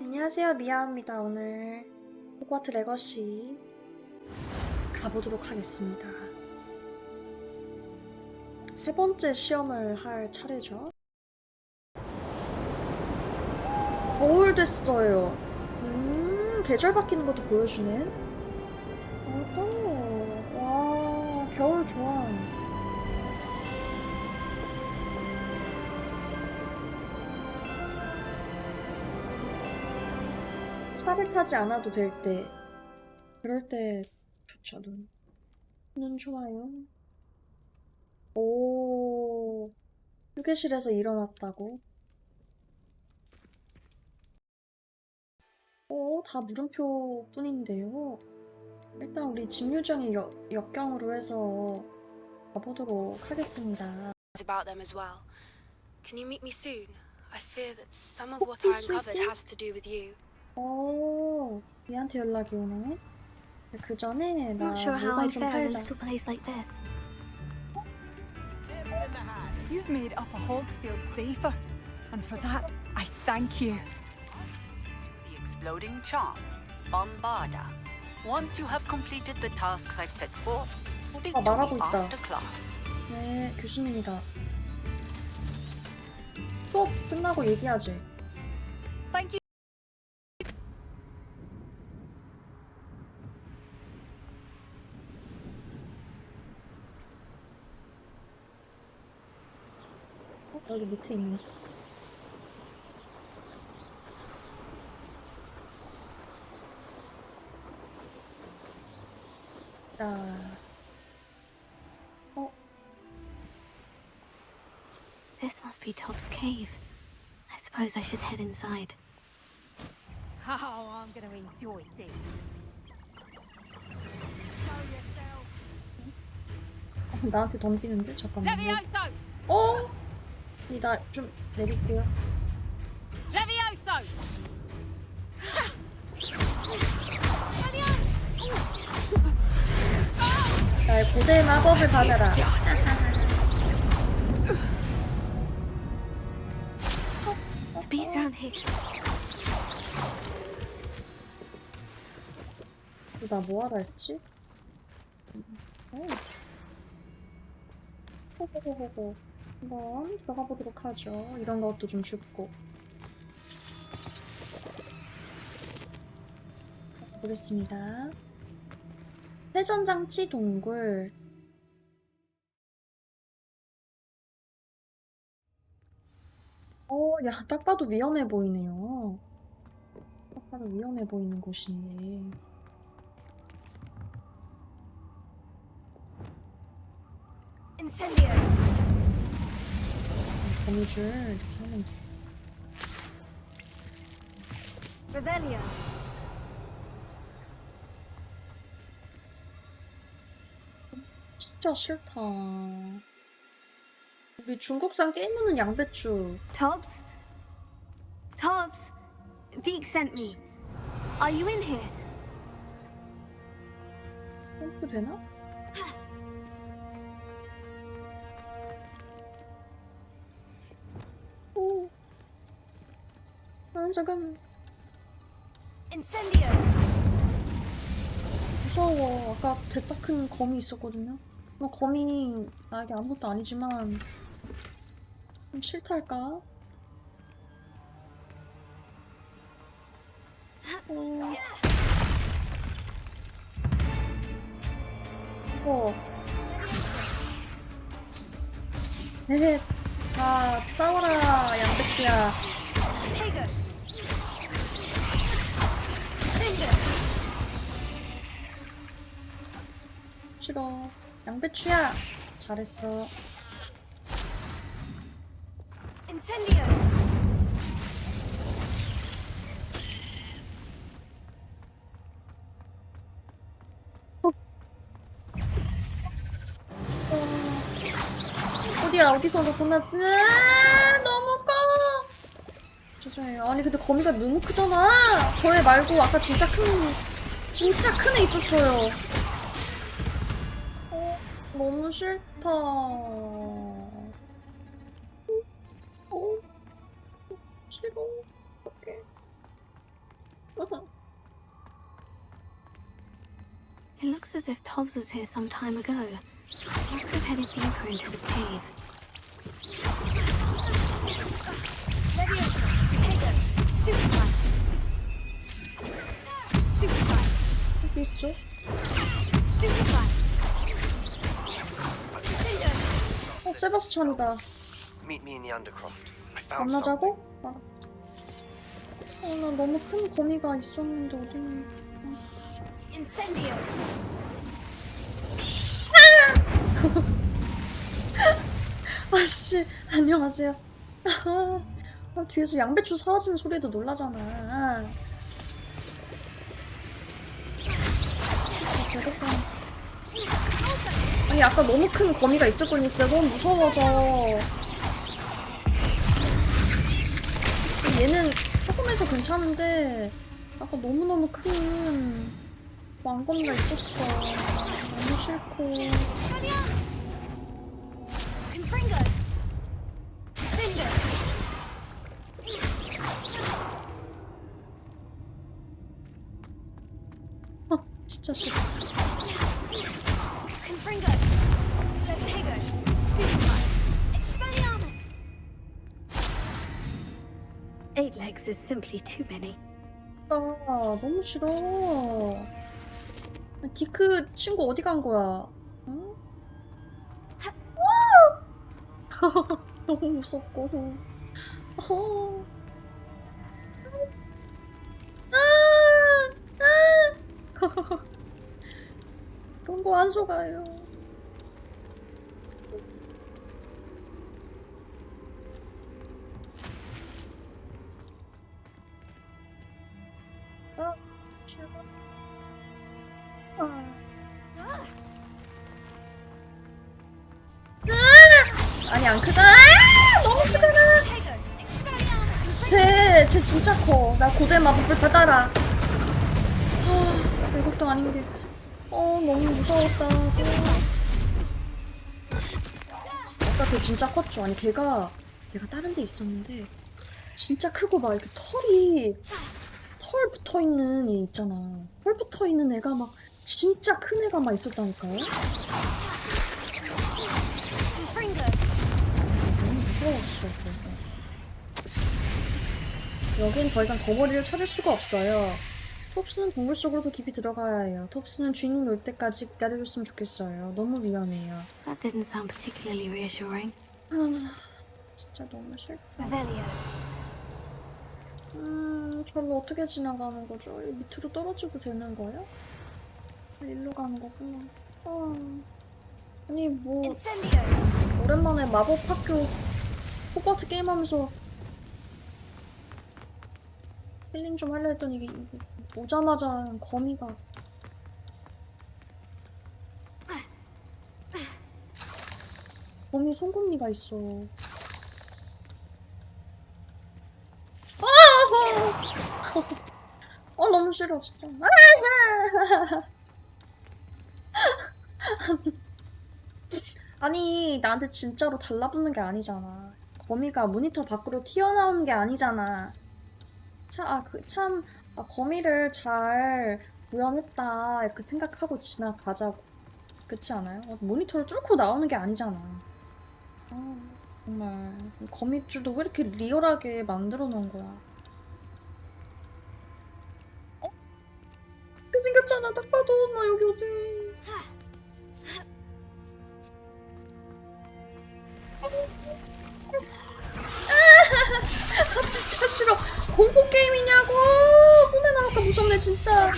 안녕하세요, 미아입니다. 오늘 호그와트 레거시 가보도록 하겠습니다. 세 번째 시험을 할 차례죠. 겨울 됐어요. 계절 바뀌는 것도 보여주네. 와, 겨울 좋아. 차를 타지 않아도 될 때, 그럴 때 좋죠. 눈 좋아요. 오, 휴게실에서 일어났다고? 다 물음표 뿐인데요. 일단 우리 집요정의 역경으로 해서 가보도록 하겠습니다. About them as well. Can you meet me soon? I fear that some of what I uncovered has to do with you. 얘한테 연락이 오네. 그 전에 나 Not sure how 물건 I'd 좀 fare in a 팔자. little place like this. You've made up a Hogsfield safer, and for that, I thank you. The exploding charm, Bombarda. Once you have completed the tasks I've set forth, speak to 말하고 me 있다. after class. 네, 교수님이다. 수업 끝나고 얘기하지. Thank you. 여기 밑에 있네. This must be Tob's cave. I suppose I should head inside. Oh, I'm going to enjoy this. 나한테 덤비는데? 잠깐만요. 나 좀 내릴게요. Levioso! 나의 고대의 마법을 받아라. Bees around here. 나 뭐하라 했지? 호호호호호. 한번 들어가 보도록 하죠. 이런 것도 좀 줍고. 보겠습니다. 회전장치 동굴. 야, 딱 봐도 위험해 보이네요. 딱 봐도 위험해 보이는 곳이네. Incendio. 거미줄 이렇게 하면 돼. Revelio. 진짜 싫다. 우리 중국산 게임하는 양배추. Tobbs? Tobbs? Deke sent me. Are you in here? 점프 되나? 오. 잠깐만. Incendio. 무서워. 아까 대따 큰 거미 있었거든요. 뭐 거미 나에게 아무것도 아니지만 좀 싫달까? 네, 자 싸워라 양배추야. Tego. 싫어. 양배추야. 잘했어. Incendio. 어디야? 어디서 너 보나? 너무 커. 죄송해요. 아니 근데 거미가 너무 크잖아. 저애 말고 아까 진짜 큰 애 있었어요. 너무 싫다. 싫어. 어떡해. It looks as if Tobbs was here some time ago. Must have headed deeper into the cave. Leviosa, potato, stupefy. Stupefy. 여기 있죠? Stupefy. 세바스찬이다. Meet me in the Undercroft. I found something. 만나자고? 나 너무 큰 거미가 있었는데 어딨니? Incendio. 아씨, 안녕하세요. 뒤에서 양배추 사라지는 소리도 놀라잖아. 배고파. 아니 아까 너무 큰 거미가 있을 거니까 너무 무서워서. 얘는 조금해서 괜찮은데 아까 너무너무 큰 왕거미가 있었어. 너무 싫고. Confringo. Finger. 진짜 싫어. Confringo. Levitago. Stupefy. Expelliarmus. 8 legs is simply too many. 아, 너무 싫어. 디크 친구 어디 간 거야? 응? 너무 무섭고. 그런 거 안 속아요. 싫어. 아니 안 크잖아. 너무 크잖아. 쟤 진짜 커. 나 고대 마법을 받아라. 이것도 아닌 게. 너무 무서웠다. 아까 걔 진짜 컸죠. 아니 걔가 내가 다른 데 있었는데 진짜 크고 막 이렇게 털 붙어 있는 애 있잖아. 털 붙어 있는 애가 막 진짜 큰 애가 막 있었다니까요. 너무 무서웠어. 그래서. 여긴 더 이상 거머리를 찾을 수가 없어요. 톱스는 동굴 속으로 더 깊이 들어가야 해요. 톱스는 주인이 올 때까지 기다려줬으면 좋겠어요. 너무 위험해요. That didn't sound particularly reassuring. 진짜 너무 싫다. Revelio. 저로 어떻게 지나가는 거죠? 이 밑으로 떨어지고 되는 거예요? 일로 가는 거구나. 아니 뭐 Incendio. 오랜만에 마법 학교 호그와트 게임하면서 힐링 좀 하려 했더니 이게 오자마자 거미가 송곳니가 있어. 너무 싫어 진짜. 아니 나한테 진짜로 달라붙는 게 아니잖아. 거미가 모니터 밖으로 튀어나오는 게 아니잖아. 거미를 잘 구현했다 이렇게 생각하고 지나가자고. 그렇지 않아요? 모니터를 뚫고 나오는 게 아니잖아. 정말 거미줄도 왜 이렇게 리얼하게 만들어 놓은 거야? 이렇게 생겼잖아. 딱 봐도 나 여기 어디? 진짜 싫어. 공포 게임이냐고. 꿈에 나왔다 무섭네 진짜.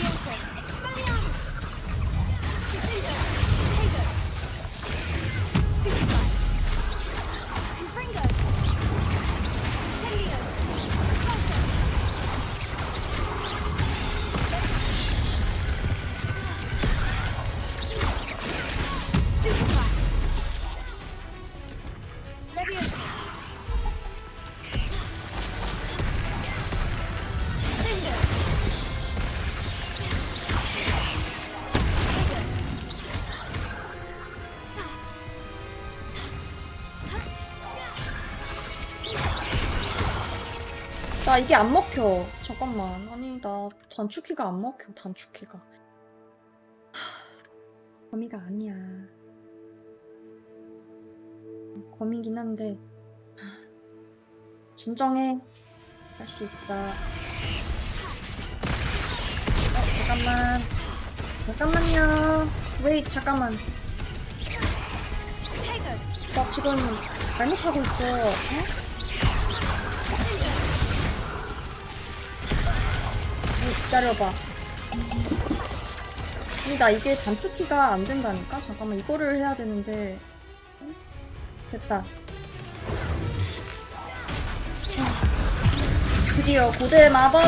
나 이게 안 먹혀. 잠깐만. 아니, 나 단축키가 안 먹혀, 단축키가. 거미가 아니야. 거미긴 한데. 진정해. 할 수 있어. 잠깐만. 잠깐만요. 웨이, 잠깐만. 나 지금 잘못하고 있어. 어? 기다려봐. 아니, 나 이게 단축키가 안 된다니까? 잠깐만, 이거를 해야 되는데. 됐다. 드디어 고대 마법!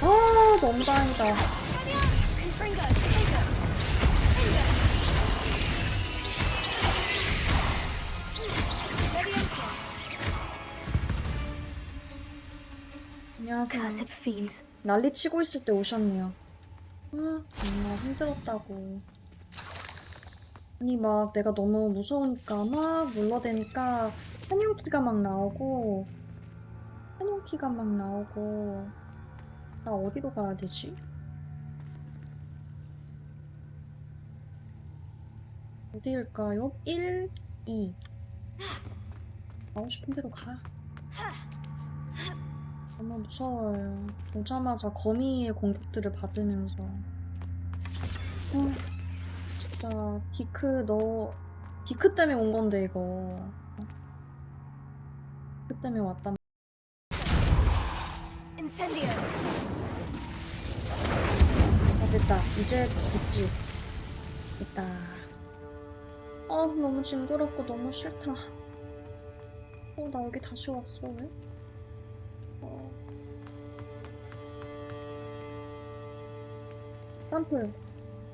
아, 너무 다행이다. 안녕하세요. Cursed fiends. 난리 치고 있을 때 오셨네요. 아, 정말 힘들었다고. 아니, 막 내가 너무 무서우니까 막 눌러대니까 한용키가 막 나오고, 한용키가 막 나오고, 나 어디로 가야 되지? 어디일까요? 1, 2. 가고 싶은 대로 가. 너무 무서워요. 오자마자 거미의 공격들을 받으면서. 진짜 디크 때문에 온 건데 이거. 디크 때문에 왔단. Incendio. 아, 됐다. 이제 됐지. 됐다. 너무 징그럽고 너무 싫다. 나 여기 다시 왔어, 왜?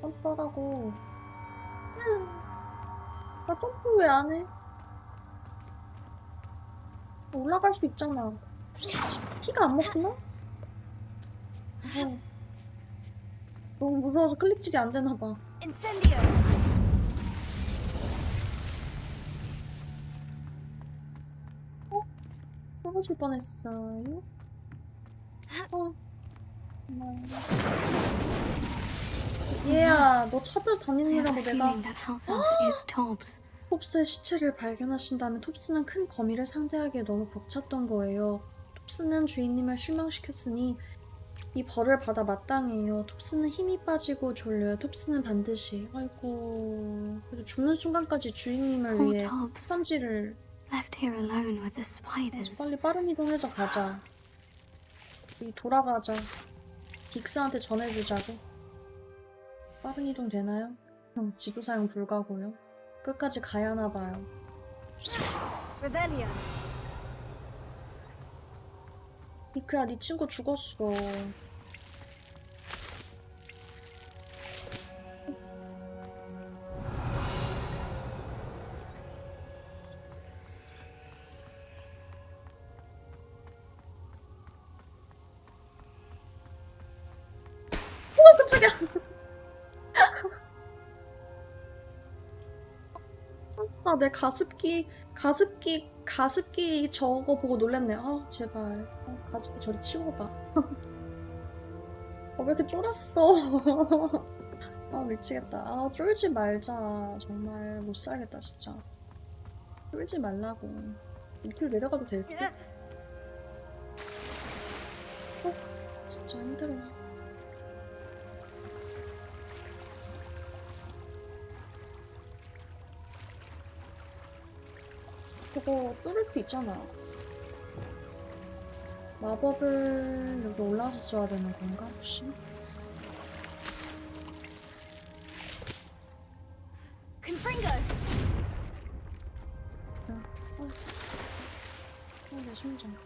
점프하라고. 나 점프 왜 안 해? 올라갈 수 있잖아. 키가 안 먹히나? 너무 무서워서 클릭질이 안 되나 봐. Incendio. 떨어질 뻔했어요. 얘야, 너 찾아다니느라고 내가 That house elf is Tobbs. 톱스의 시체를 발견하신 다음에 톱스는 큰 거미를 상대하기에 너무 벅찼던 거예요. 톱스는 주인님을 실망시켰으니 이 벌을 받아 마땅해요. 톱스는 힘이 빠지고 졸려요. 톱스는 반드시. 아이고, 그래도 죽는 순간까지 주인님을 Poor 위해 Tobbs. 편지를. Left here alone with the spiders. 빨리 빠른 이동해서 가자. 돌아가자. 긱스한테 전해주자고. 빠른 이동 되나요? 지도 사용 불가고요. 끝까지 가야 하나봐요. Rebellion. 디크야, 네 친구 죽었어. 깜짝이야. 내 가습기 저거 보고 놀랬네. 제발. 가습기 저리 치워봐. 왜 이렇게 쫄았어? 미치겠다. 쫄지 말자. 정말 못 살겠다, 진짜. 쫄지 말라고. 밑으로 내려가도 될 듯? 진짜 힘들어. 저거 뚫을 수 있잖아. 마법을 여기 올라와서 써야 되는 건가, 혹시? Confringo. 내 심장.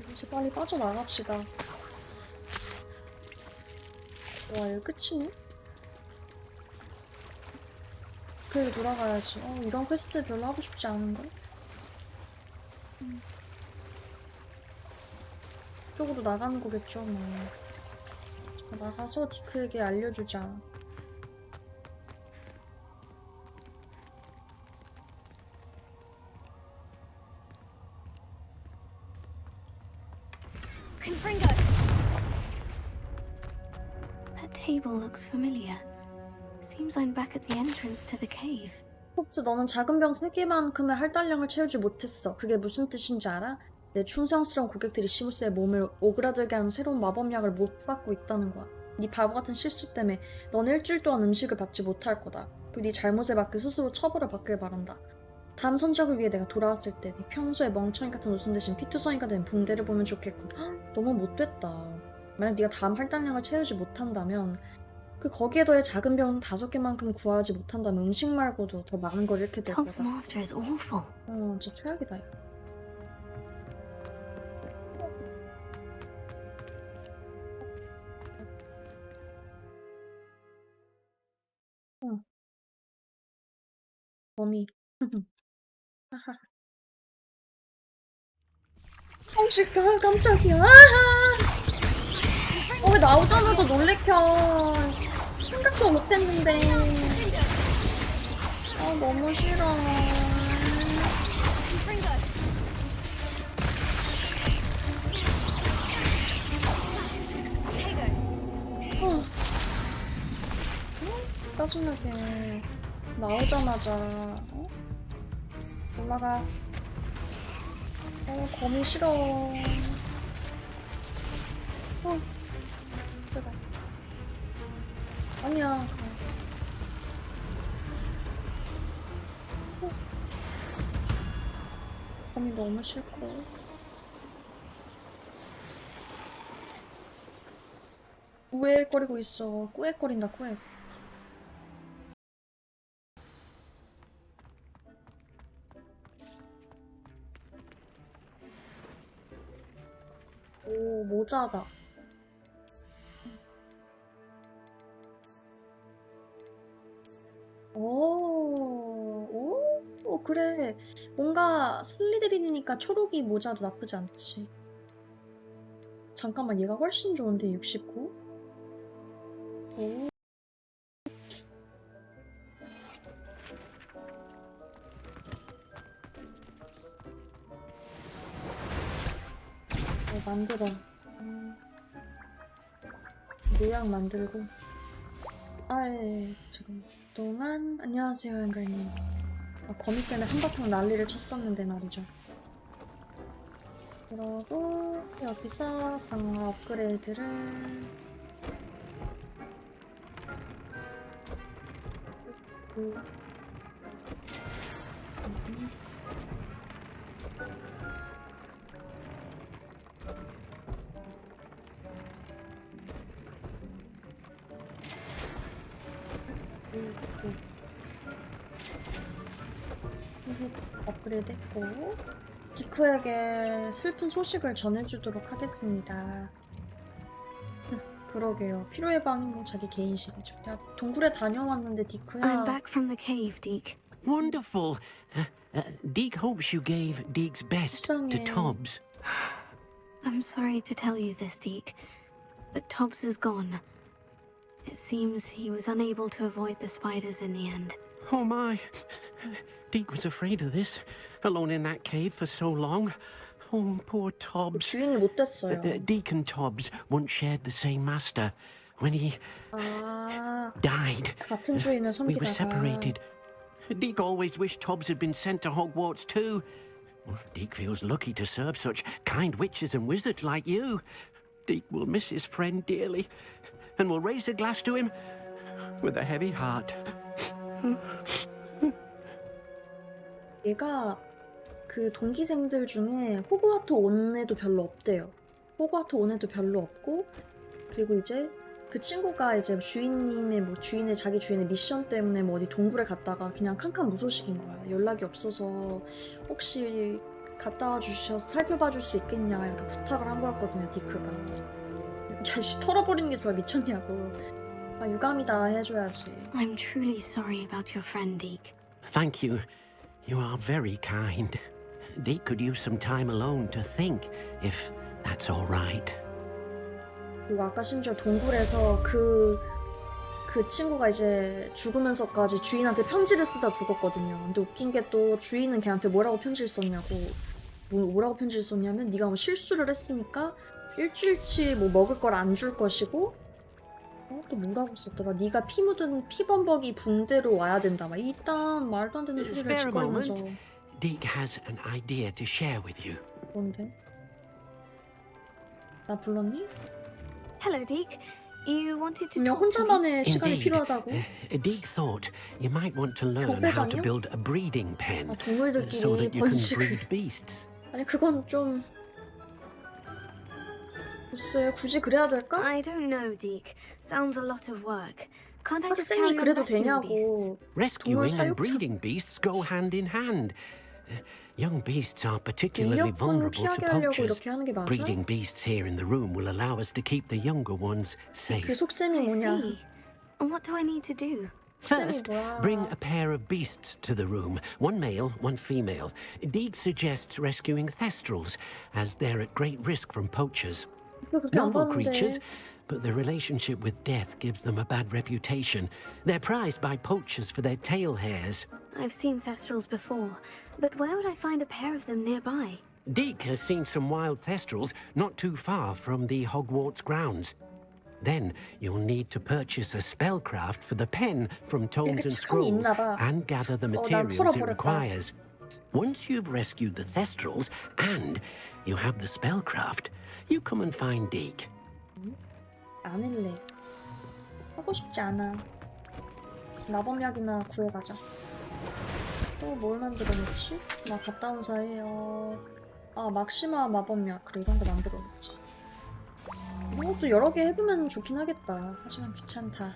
이제 빨리 빠져나갑시다. 와, 이거 끝이네? 그래, 돌아가야지. 이런 퀘스트 별로 하고 싶지 않은걸? 이쪽으로 나가는 거겠죠, 뭐. 자, 나가서 디크에게 알려주자. Confringo! That table looks familiar. Seems I'm back at the entrance to the cave. 홉스, 너는 작은 병 3개만큼의 할당량을 채우지 못했어. 그게 무슨 뜻인지 알아? 내 충성스러운 고객들이 시무스의 몸을 오그라들게 하는 새로운 마법약을 못 받고 있다는 거야. 네 바보 같은 실수 때문에 너는 일주일 동안 음식을 받지 못할 거다. 그리고 네 잘못에 맞게 스스로 처벌을 받길 바란다. 다음 선적을 위해 내가 돌아왔을 때 네 평소에 멍청이 같은 웃음 대신 피투성이가 된 붕대를 보면 좋겠군. 헉, 너무 못됐다. 만약 네가 다음 할당량을 채우지 못한다면 거기에 더해 작은 병 5개만큼 구하지 못한다면 음식 말고도 더 많은 걸 잃게 될 Tob's 거다. master is awful. 진짜 최악이다 이거. 범이. 깜짝이야, 깜짝이야. 왜 나오자마자 놀래켜. 생각도 못했는데. 너무 싫어. 짜증나게. 나오자마자. 올라가. 거미 싫어. 제발. 아니야. 거미 너무 싫고. 꾸액거리고 있어. 꾸액거린다, 꾸액. 오, 모자다. 오, 그래. 뭔가 슬리데린이니까 초록이 모자도 나쁘지 않지. 잠깐만, 얘가 훨씬 좋은데, 69? 오. 만들어. 모양 만들고. 지금 동안 안녕하세요, 앵글님. 거미 때문에 한바탕 난리를 쳤었는데 말이죠. 그러고 여기서 방어 업그레이드를 업그레이드 했고 디크에게 슬픈 소식을 전해주도록 하겠습니다. 그러게요. 피로의 방이 뭐 자기 개인식이죠. 야, 동굴에 다녀왔는데 디크야. I'm back from the cave, Deke. Wonderful. Deke hopes you gave Deke's best to 불쌍해. Tobbs. I'm sorry to tell you this, Deke, but Tobbs is gone. It seems he was unable to avoid the spiders in the end. Oh my. Deke was afraid of this, alone in that cave for so long. Oh, poor Tobbs. 주인이 못 됐어요. Deke and Tobbs once shared the same master. When he died, 같은 주인을 we were 섬기다가 separated. Deke always wished Tobbs had been sent to Hogwarts too. Deke feels lucky to serve such kind witches and wizards like you. Deke will miss his friend dearly, and will raise a glass to him with a heavy heart. 얘가 그 동기생들 중에 호그와트 온 애도 별로 없대요. 호그와트 온 애도 별로 없고, 그리고 이제 그 친구가 이제 주인의 자기 주인의 미션 때문에 뭐 어디 동굴에 갔다가 그냥 캄캄 무소식인 거야. 연락이 없어서 혹시 갔다 와 주셔서 살펴봐 줄 수 있겠냐 이렇게 부탁을 한 거였거든요, 디크가. 야씨, 털어버리는 게 좋아, 미쳤냐고. 유감이다 해줘야지. I'm truly sorry about your friend, Deke. Thank you. You are very kind. Deke could use some time alone to think, if that's all right. 그리고 아까 심지어 동굴에서 그 친구가 이제 죽으면서까지 주인한테 편지를 쓰다 죽었거든요. 근데 웃긴 게 또 주인은 걔한테 뭐라고 편지를 썼냐고. 뭐라고 편지를 썼냐면 네가 뭐 실수를 했으니까 일주일치 뭐 먹을 걸 안 줄 것이고 또 뭐라고 썼더라. 네가 피 묻은 피범벅이 붕대로 와야 된다. 막 이딴 말도 안 되는 소리를 Spare a 짓거리면서. moment. Deke has an idea to share with you. 뭔데? 나 불렀니? Hello, Deke. You wanted to 분명 talk to me? 혼자만의 시간이 Indeed. 필요하다고? Deke thought you might want to learn how to 교배장이요? build a breeding pen 아, so 동물들끼리 that you can 번식을. breed beasts. 아니 그건 좀 글쎄 굳이 그래야 될까? I don't know, Deke. Sounds a lot of work. Can't I just 학생이 carry on 그래도 rescuing beasts? 되냐고. Rescuing and 사육자. breeding beasts go hand in hand. Young beasts are particularly 인력군 vulnerable to 피하게 하려고 poachers. 이렇게 하는 게 맞아? Breeding beasts here in the room will allow us to keep the younger ones safe. 그 속셈이 I 뭐냐? see. And what do I need to do? First, 뭐야? bring a pair of beasts to the room. One male, one female. Deke suggests rescuing thestrals, as they're at great risk from poachers. 그렇게 안 Noble 봤는데. creatures, but their relationship with death gives them a bad reputation. They're prized by poachers for their tail hairs. I've seen thestrals before, but where would I find a pair of them nearby? Deke has seen some wild thestrals not too far from the Hogwarts grounds. Then you'll need to purchase a spellcraft for the pen from tomes and 착함이 scrolls 있나 봐. and gather the 난 materials it 털어버렸다. requires. Once you've rescued the thestrals and you have the spellcraft, you come and find Deke. 안 할래. 하고 싶지 않아. 마법약이나 구해가자. 또 뭘 만들어냈지? 나 갔다 온 사이에 아 막시마 마법약. 그래 이런 거 만들어냈지. 이런 것도 여러 개 해보면 좋긴 하겠다. 하지만 귀찮다.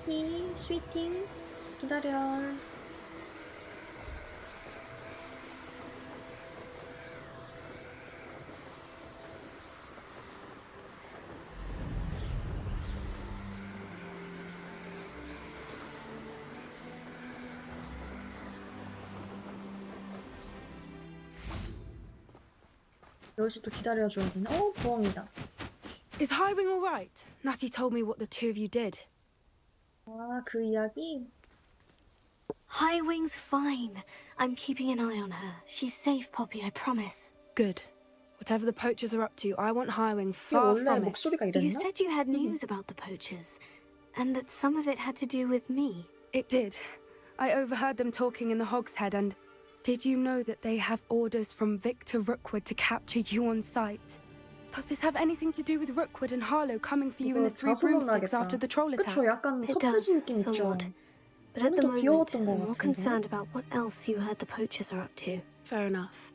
스위팅, 스위팅, 기다려. 여기서 또 기다려줘야 되네. 부엉이다. Is Highwing all right? Natty told me what the two of you did. 아, 그 이야기? Highwing's fine. I'm keeping an eye on her. She's safe, Poppy, I promise. Good. Whatever the poachers are up to, I want Highwing 얘 far 원래 from it. 목소리가 You 이랬나? said you had news about the poachers, and that some of it had to do with me. It did. I overheard them talking in the Hogshead, and did you know that they have orders from Victor Rookwood to capture you on sight? Does this have anything to do with Rookwood and Harlow coming for you in the Three Broomsticks after the troll attack? 그쵸, 약간 It 터프해진 does, 느낌 있죠. somewhat. But at the 더 moment, 귀여웠던 것 I'm more 같은데. concerned about what else you heard the poachers are up to. Fair enough.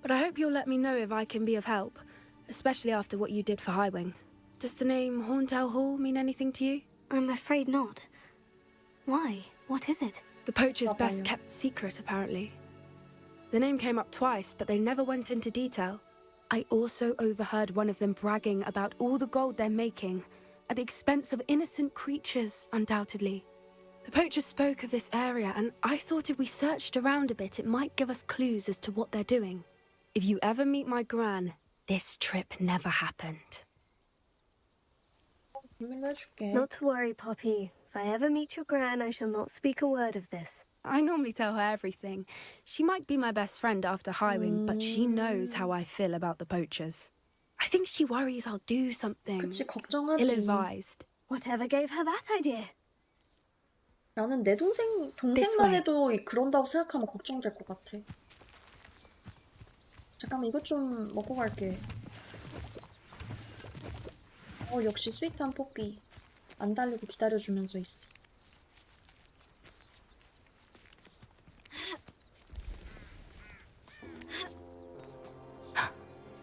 But I hope you'll let me know if I can be of help, especially after what you did for Highwing. Does the name Horntail Hall mean anything to you? I'm afraid not. Why? What is it? The poacher's 봐봐요. best kept secret, apparently. The name came up twice, but they never went into detail. I also overheard one of them bragging about all the gold they're making, at the expense of innocent creatures, undoubtedly. The poachers spoke of this area, and I thought if we searched around a bit, it might give us clues as to what they're doing. If you ever meet my gran, this trip never happened. 비밀로 해줄게. Not to worry, Poppy. If I ever meet your gran, I shall not speak a word of this. I normally tell her everything. She might be my best friend after Highwing, but she knows how I feel about the poachers. I think she worries I'll do something 그치, 걱정하지. ill-advised. Whatever gave her that idea? 나는 내 동생만 way. 해도 그런다고 생각하면 걱정될 것 같아. 잠깐만 이것 좀 먹고 갈게. 역시 스윗한 뽀삐. 안 달리고 기다려주면서 있어.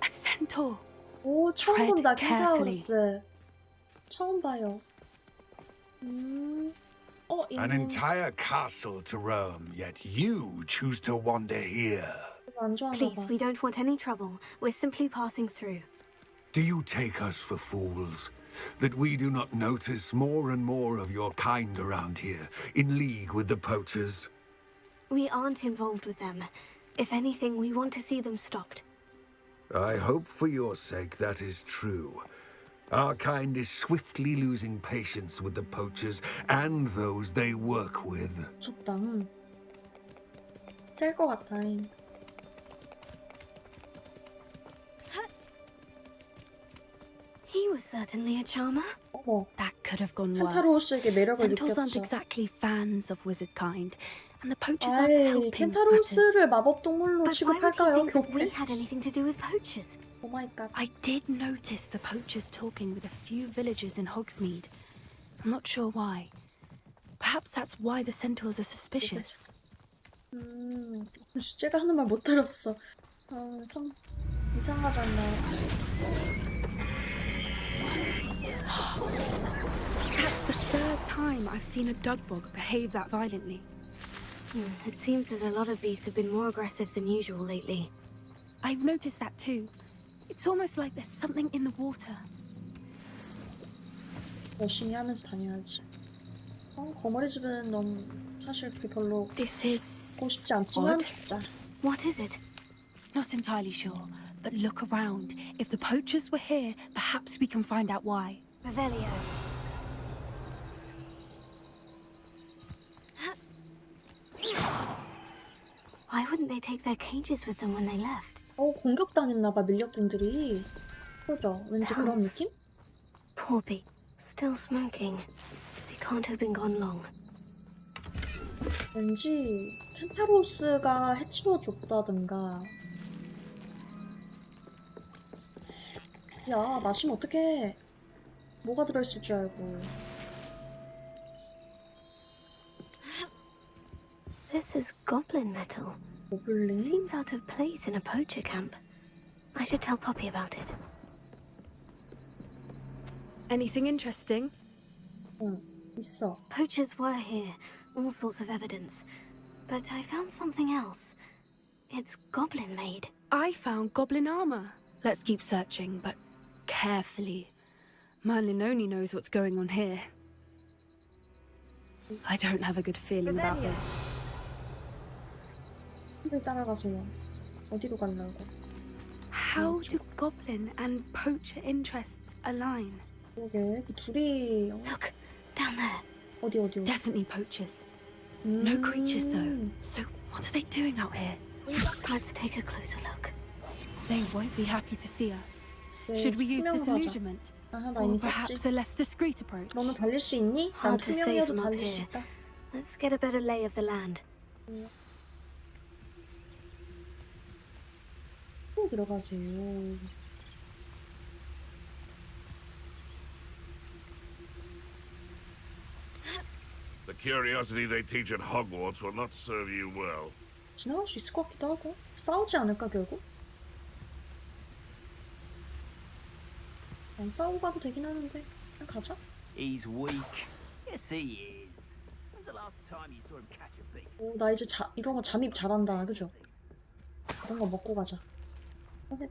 A centaur! 오, 처음 Tread 본다, carefully. 켄타우로스. 처음 봐요. An entire castle to roam, yet you choose to wander here. 안 좋아하나 Please, 봐. we don't want any trouble. We're simply passing through. Do you take us for fools? That we do not notice more and more of your kind around here, in league with the poachers? We aren't involved with them. If anything, we want to see them stopped. I hope for your sake that is true. Our kind is swiftly losing patience with the poachers and those they work with. 무섭다. 셀것 같아. He was certainly a charmer. 어머, That could have gone worse. 켄타로우스에게 매력을 Centaurs aren't 느꼈죠. exactly fans of wizard kind, and the poachers aren't 아이, helping matters. 켄타로우스를 마법 동물로 But why would he 취급할까요? think that we 교회. had anything to do with poachers? 오 마이 갓. I did notice the poachers talking with a few villagers in Hogsmeade. I'm not sure why. Perhaps that's why the centaurs are suspicious. 쟤가 하는 말 못 들었어. 이상하잖아. That's the third time I've seen a dugbog behave that violently. It seems that a lot of beasts have been more aggressive than usual lately. I've noticed that too. It's almost like there's something in the water. 열심히 하면서 다녀야지. 거머리 집은 너무 사실 별로 This is 보고 싶지 않지만 odd. 죽자. What is it? Not entirely sure, but look around. If the poachers were here, perhaps we can find out why. Revelio. Why wouldn't they take their cages with them when they left? 공격당했나봐 밀렵꾼들이. 그죠? 왠지 그런 느낌? Poor beast. Still smoking. They can't have been gone long. 왠지 켄타로스가 해치워 줬다든가. 야, 마시면 어떡해. 뭐가 들어있을 줄 알고. This is goblin metal. 고블린? Seems out of place in a poacher camp. I should tell Poppy about it. Anything interesting? 응, 있어. Poachers were here, all sorts of evidence. But I found something else. It's goblin made. I found goblin armor. Let's keep searching, but carefully. Merlin only knows what's going on here. I don't have a good feeling about this. 를 따라가세요. 어디로 가려고? How do goblin and poacher interests align? 그러게, 그 둘이 Look, down there. 어디? Definitely poachers. No creatures though. So what are they doing out here? Let's take a closer look. They won't be happy to see us. 네, Should we use 투명으로 하자. disillusionment? 아하, 나 Or 이미 썼지. perhaps a less discreet approach? 너는 달릴 수 있니? 난 Hard to say 투명이어도 from up 달릴 수 here. 있다. Let's get a better lay of the land. 또 들어가세요. The curiosity they teach at Hogwarts will not serve you well. 지나갈 수 있을 것 같기도 하고. 싸우지 않을까 결국? 안 싸우고 가도 되긴 하는데 그냥 가자. He's weak. Yes, he is. When's the last time you saw him catch a beast? 오, 나 이제 이런 거 잠입 잘한다, 그죠? 이런 거 먹고 가자. 근데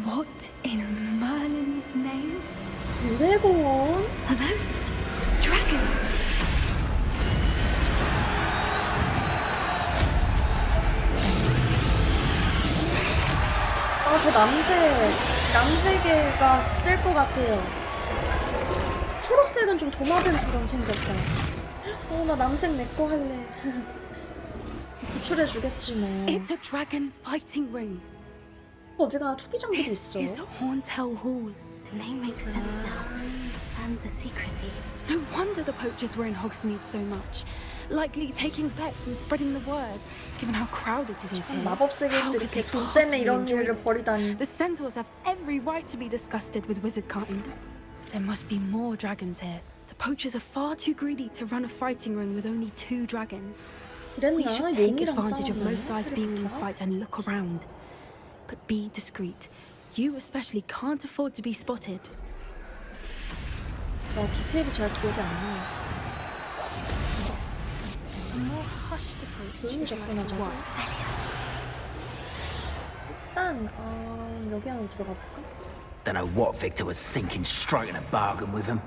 What in Merlin's name? 드래곤? Are those dragons? 아, 저 남색애가 쓸 것 같아요. 초록색은 좀 도마뱀처럼 생겼다. 나 남색 내 거 할래. 구출해 주겠지 뭐. It's a dragon fighting ring. 어디가 투기장들이 This 있어. is Horntail Hall. The name makes sense now. And the secrecy. No wonder the poachers were in Hogsmeade so much. Likely taking bets and spreading the word, given how crowded it is here. 마법 세계에서 How could 이렇게 they 돈 때문에 possibly 이런 enjoy 일을 this? 벌이다니. The centaurs have every right to be disgusted with wizard kind. There must be more dragons here. The poachers are far too greedy to run a fighting ring with only 2 dragons. We 그랬나? should take 용이랑 advantage of 싸웠나? most eyes being in the 그래부터? fight and look around. But be discreet. You especially can't afford to be spotted. 디테일이 잘 기억이 안 나. A more hushed approach 조용히 is like 접근하자고. what? 일단 여기 안으로 들어가 볼까? Don't know what Victor was thinking, striking a bargain with him.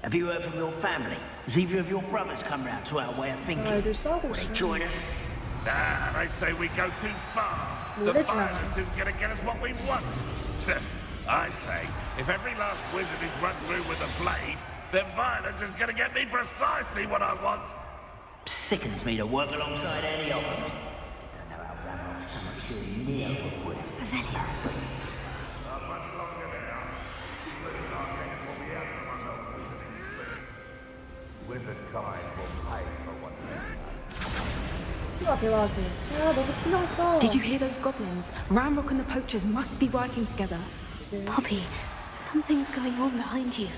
Have you heard from your family? Has either of your brothers come round to our way of thinking? 애들 싸우고 Will they 있어. join us? Nah, they say we go too far. The 노래 지나가. violence isn't going to get us what we want. I say, if every last wizard is run through with a blade, then violence is going to get me precisely what I want. Sickens me to work alongside any of them. Don't know how Ramrock's so much doing near Hookwood. Avelia. 피가 대화하지. 아, 너무 신경 써. Did you hear those goblins? Ramrock and the poachers must be working together. Poppy, something's going on behind you.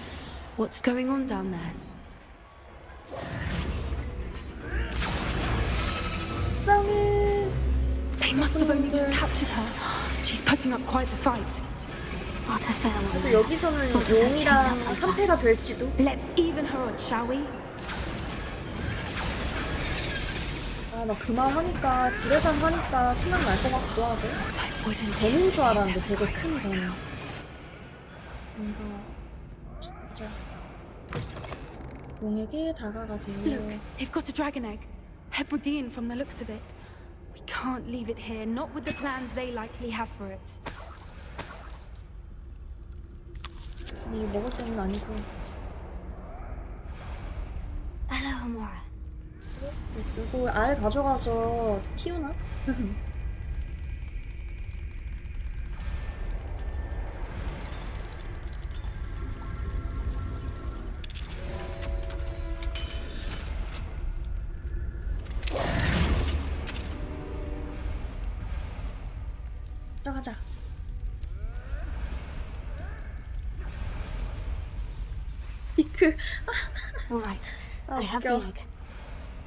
What's going on down there? 사랑해. They must have only just captured her. She's putting up quite the fight. What a fair 그래도 woman. 여기서는 용이랑 한패가 될지도. Let's even her odds, shall we? 아, 나 그 말 하니까 부대장 하니까 생각날 것 같기도 하고. 뱀인 줄 알았는데 되게 큰 뱀. 뭔가 진짜 용에게 다가가세요. Look, they've got a dragon egg. Hebridean from the looks of it. We can't leave it here, not with the plans they likely have for it. 이 먹을 때는 아니고. Hello, Amora. 이거 알 가져가서 키우나? 가자. 이크. All right, 아, I have the 웃겨. egg.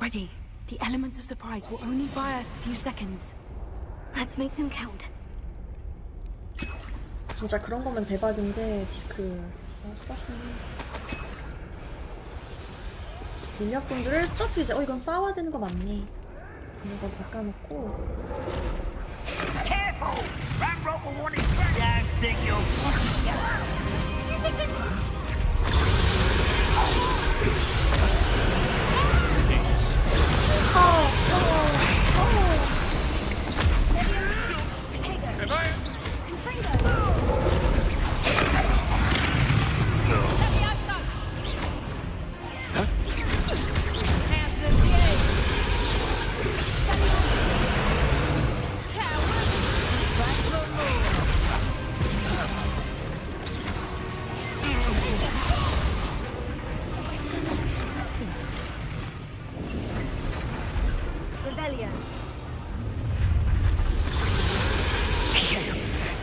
Ready. The element of surprise will only buy us a few seconds. Let's make them count. 진짜 그런 거면 대박인데 디크. 아, 스파슈니. 밀렵꾼들을 쓰러뜨리자. 이건 싸워야 되는 거 맞네. 이거 바꿔놓고. Careful! Ramrock will want his friend. Don't think you'll You think this...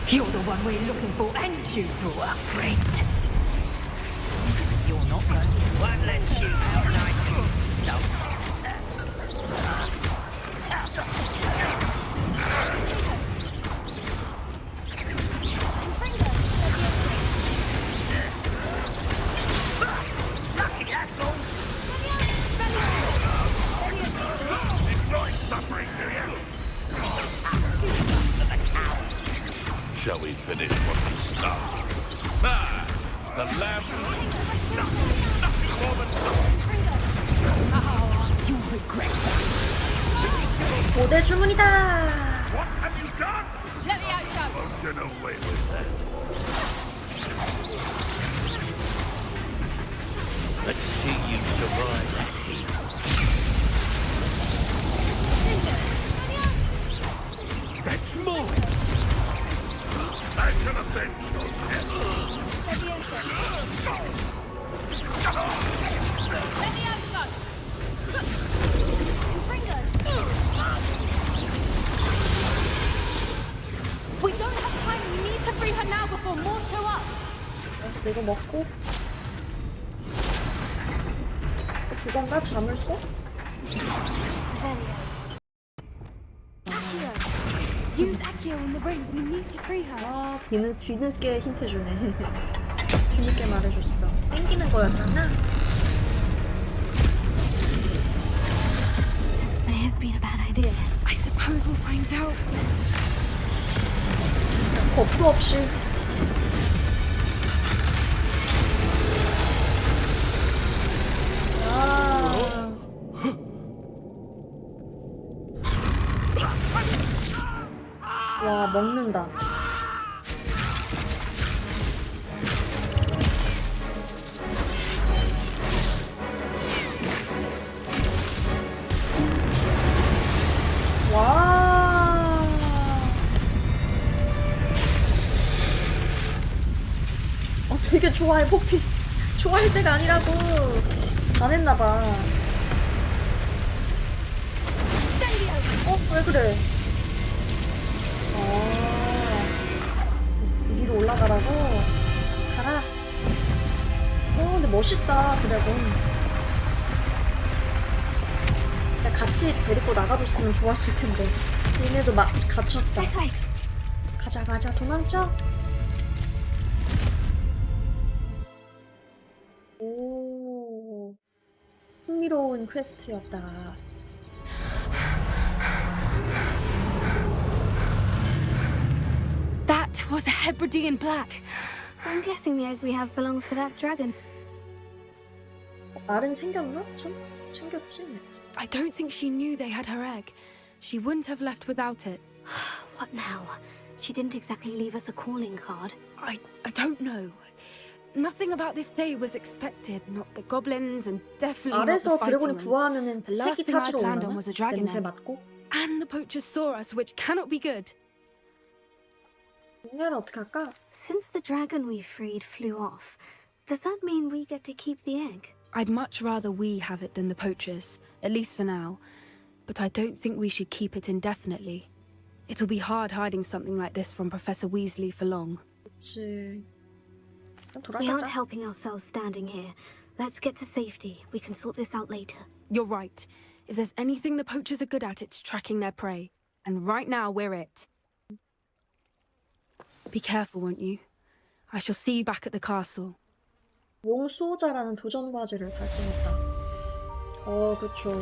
You're the one we're looking for, and you brought a friend. You're not going to unless you have nice stuff. Lucky, that's all. Enjoy suffering, do you? Shall we finish what we started? Ah, the lamb is nothing more than You'll regret that. 고대 주문이다. What have you done? Let me out, son. Won't get away with that. Let's see you survive that heat. That's mine. I shall avenge your death. Let me out, son. We don't have time. We need to free her now before more show up. 알았어, 이거 먹고. 그건가? 자물쇠? Use Accio in the ring. We need to free her. 아, 뒤늦게 힌트 주네. 뒤늦게 말해줬어. 땡기는 거였잖아. This may have been a bad idea. I suppose we'll find out. 겁도 없이. 먹는다. 와. 되게 좋아해, 포피. 좋아할 때가 아니라고. 반했나봐. 왜 그래? 위로 올라가라고? 가라. 근데 멋있다, 드래곤. 같이 데리고 나가줬으면 좋았을 텐데. 얘네도 갇혔다. 가자, 가자, 도망쳐. 오, 흥미로운 퀘스트였다. That was a Hebridean black. I'm guessing the egg we have belongs to that dragon. 알은 챙겼나? 챙겼지. I don't think she knew they had her egg. She wouldn't have left without it. What now? She didn't exactly leave us a calling card. I don't know. Nothing about this day was expected. Not the goblins and definitely not the 아래서 fighting. 드래곤이 부화하면은 The last 새끼 thing I 찾으러 planned 오려나? on was a dragon 냄새 egg. 맡고. And the poachers saw us, which cannot be good. 얘를 어떻게 할까? Since the dragon we freed flew off, does that mean we get to keep the egg? I'd much rather we have it than the poachers, at least for now. But I don't think we should keep it indefinitely. It'll be hard hiding something like this from Professor Weasley for long. 그치. We aren't 돌아가자. helping ourselves standing here. Let's get to safety. We can sort this out later. You're right. If there's anything the poachers are good at, it's tracking their prey. And right now, we're it. Be careful, won't you? I shall see you back at the castle. 용수호자라는 도전 과제를 달성했다. 그쵸.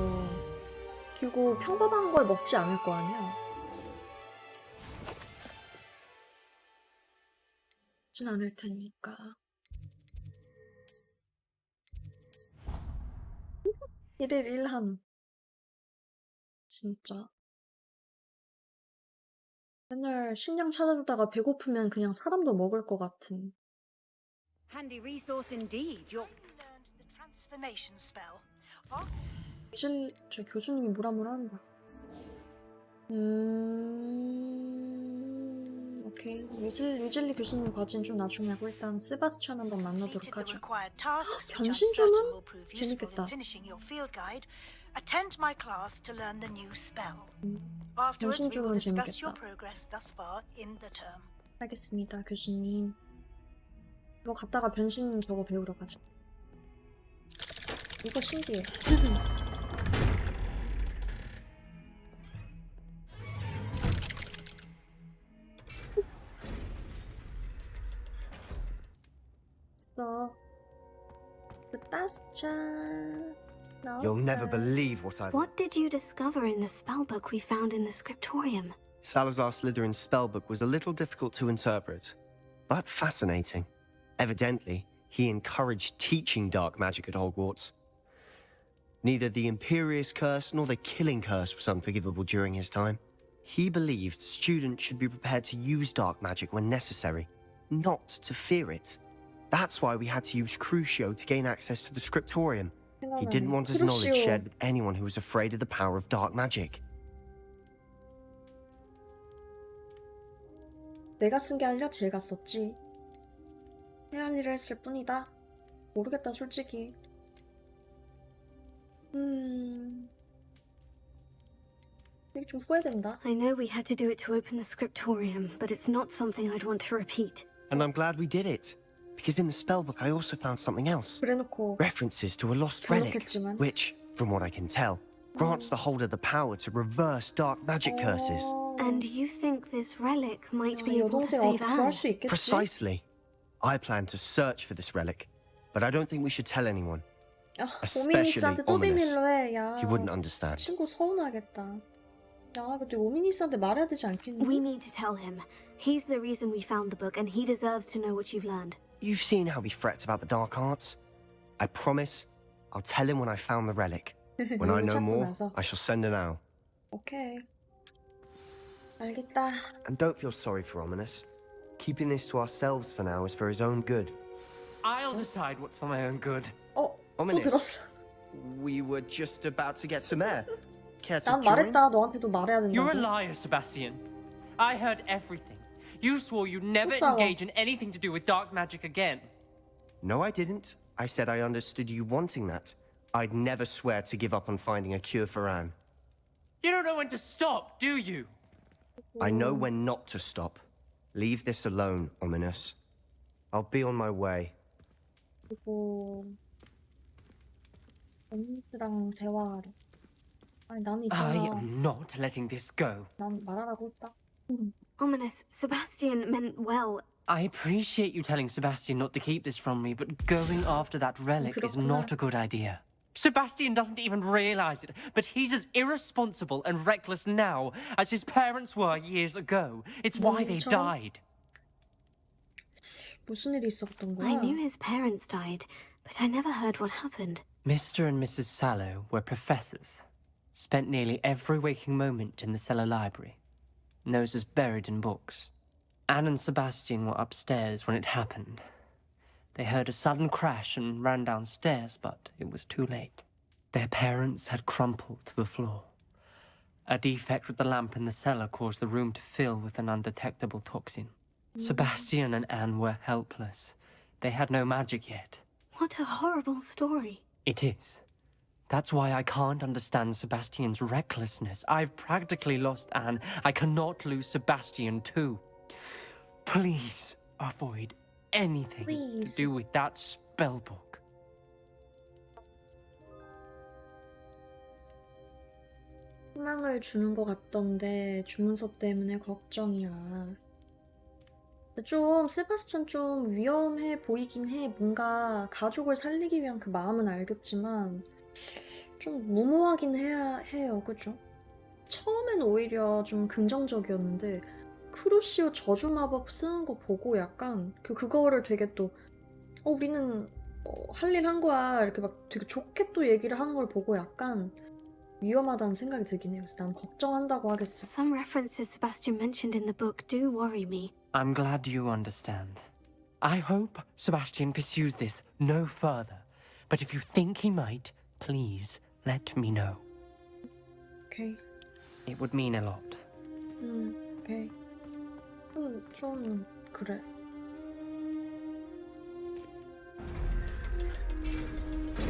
그리고 평범한 걸 먹지 않을 거 아니야. 먹진 않을 테니까. 1일 1한우. 진짜. 맨날 식량 찾아주다가 배고프면 그냥 사람도 먹을 것 같은. Handy resource indeed. Your the transformation spell. 저 교수님이 뭐라 한다. 오케이. 위즐리 교수님 과제는 좀 나중에 하고 일단 세바스찬 한번 만나도록 하죠. 변신주문? 재밌겠다. Attend my class to learn the new spell. 변신주문 재밌겠다. progress thus far in the term. 알겠습니다, 교수님. 이거 갔다가 변신 저거 배우러 가자. 이거 신기해. 세바스찬. You'll never believe what I've... What did you discover in the spellbook we found in the scriptorium? Salazar Slytherin's spellbook was a little difficult to interpret, but fascinating. Evidently, he encouraged teaching dark magic at Hogwarts. Neither the Imperious Curse nor the Killing Curse was unforgivable during his time. He believed students should be prepared to use dark magic when necessary, not to fear it. That's why we had to use Crucio to gain access to the scriptorium. He didn't want his knowledge shared with anyone who was afraid of the power of dark magic. 내가 쓴 게 아니라 제가 썼지. 해야 할 일을 했을 뿐이다. 모르겠다, 솔직히. 이게 좀 후회된다. I know we had to do it to open the scriptorium, but it's not something I'd want to repeat. And I'm glad we did it. Because in the spellbook I also found something else. 그래놓고 References to a lost relic, 그렇겠지만. which, from what I can tell, grants the holder the power to reverse dark magic curses. And you think this relic might be able to 여동생 save 구할 Anne? 수 있겠지? Precisely. I plan to search for this relic, but I don't think we should tell anyone. 오미니스한테 또 ominous. 비밀로 해. 야, He wouldn't understand. 친구 서운하겠다. 야, 근데 오미니스한테 말해야 되지 않겠니? We need to tell him. He's the reason we found the book, and he deserves to know what you've learned. You've seen how he frets about the dark arts. I promise I'll tell him when I found the relic. When I know more, I shall send an owl. 오케이. 알겠다. And don't feel sorry for Ominous. Keeping this to ourselves for now is for his own good. I'll decide what's for my own good. 또 Ominous, 들었어. we were just about to get some air. Care to 난 join? 말했다. 너한테도 말해야 You're a 된다고. liar, Sebastian. I heard everything. You swore you'd never 싸워. engage in anything to do with dark magic again. No, I didn't. I said I understood you wanting that. I'd never swear to give up on finding a cure for Anne. You don't know when to stop, do you? I know when not to stop. Leave this alone, Ominous. I'll be on my way. 그리고 언니랑 대화하래. 아니 나는 I 있잖아. am not letting this go. 난 말하라고 했다. Ominous, Sebastian meant well. I appreciate you telling Sebastian not to keep this from me, but going after that relic is 그렇구나. not a good idea. Sebastian doesn't even realize it, but he's as irresponsible and reckless now as his parents were years ago. It's why they 저- died. 무슨 일이 있었던 거야? I knew his parents died, but I never heard what happened. Mr. and Mrs. Sallow were professors. Spent nearly every waking moment in the cellar library. Noses buried in books. Anne and Sebastian were upstairs when it happened. They heard a sudden crash and ran downstairs, but it was too late. Their parents had crumpled to the floor. A defect with the lamp in the cellar caused the room to fill with an undetectable toxin. Sebastian and Anne were helpless. They had no magic yet. What a horrible story. It is. That's why I can't understand Sebastian's recklessness. I've practically lost Anne. I cannot lose Sebastian too. Please avoid anything Please. to do with that spell book. 희망을 주는 것 같던데 주문서 때문에 걱정이야. 근데 좀 세바스찬 좀 위험해 보이긴 해. 뭔가 가족을 살리기 위한 그 마음은 알겠지만 좀 무모하긴 해요. 그죠? 처음엔 오히려 좀 긍정적이었는데 크루시오 저주 마법 쓰는 거 보고 약간 그거를 되게 또 우리는 할 일 한 거야 이렇게 막 되게 좋게 또 얘기를 하는 걸 보고 약간 위험하다는 생각이 들긴 해요. 그래서 난 걱정한다고 하겠어. Some references Sebastian mentioned in the book do worry me. I'm glad you understand. I hope Sebastian pursues this no further. But if you think he might, please let me know. 오케이. It would mean a lot. 오케이. 좀 그래.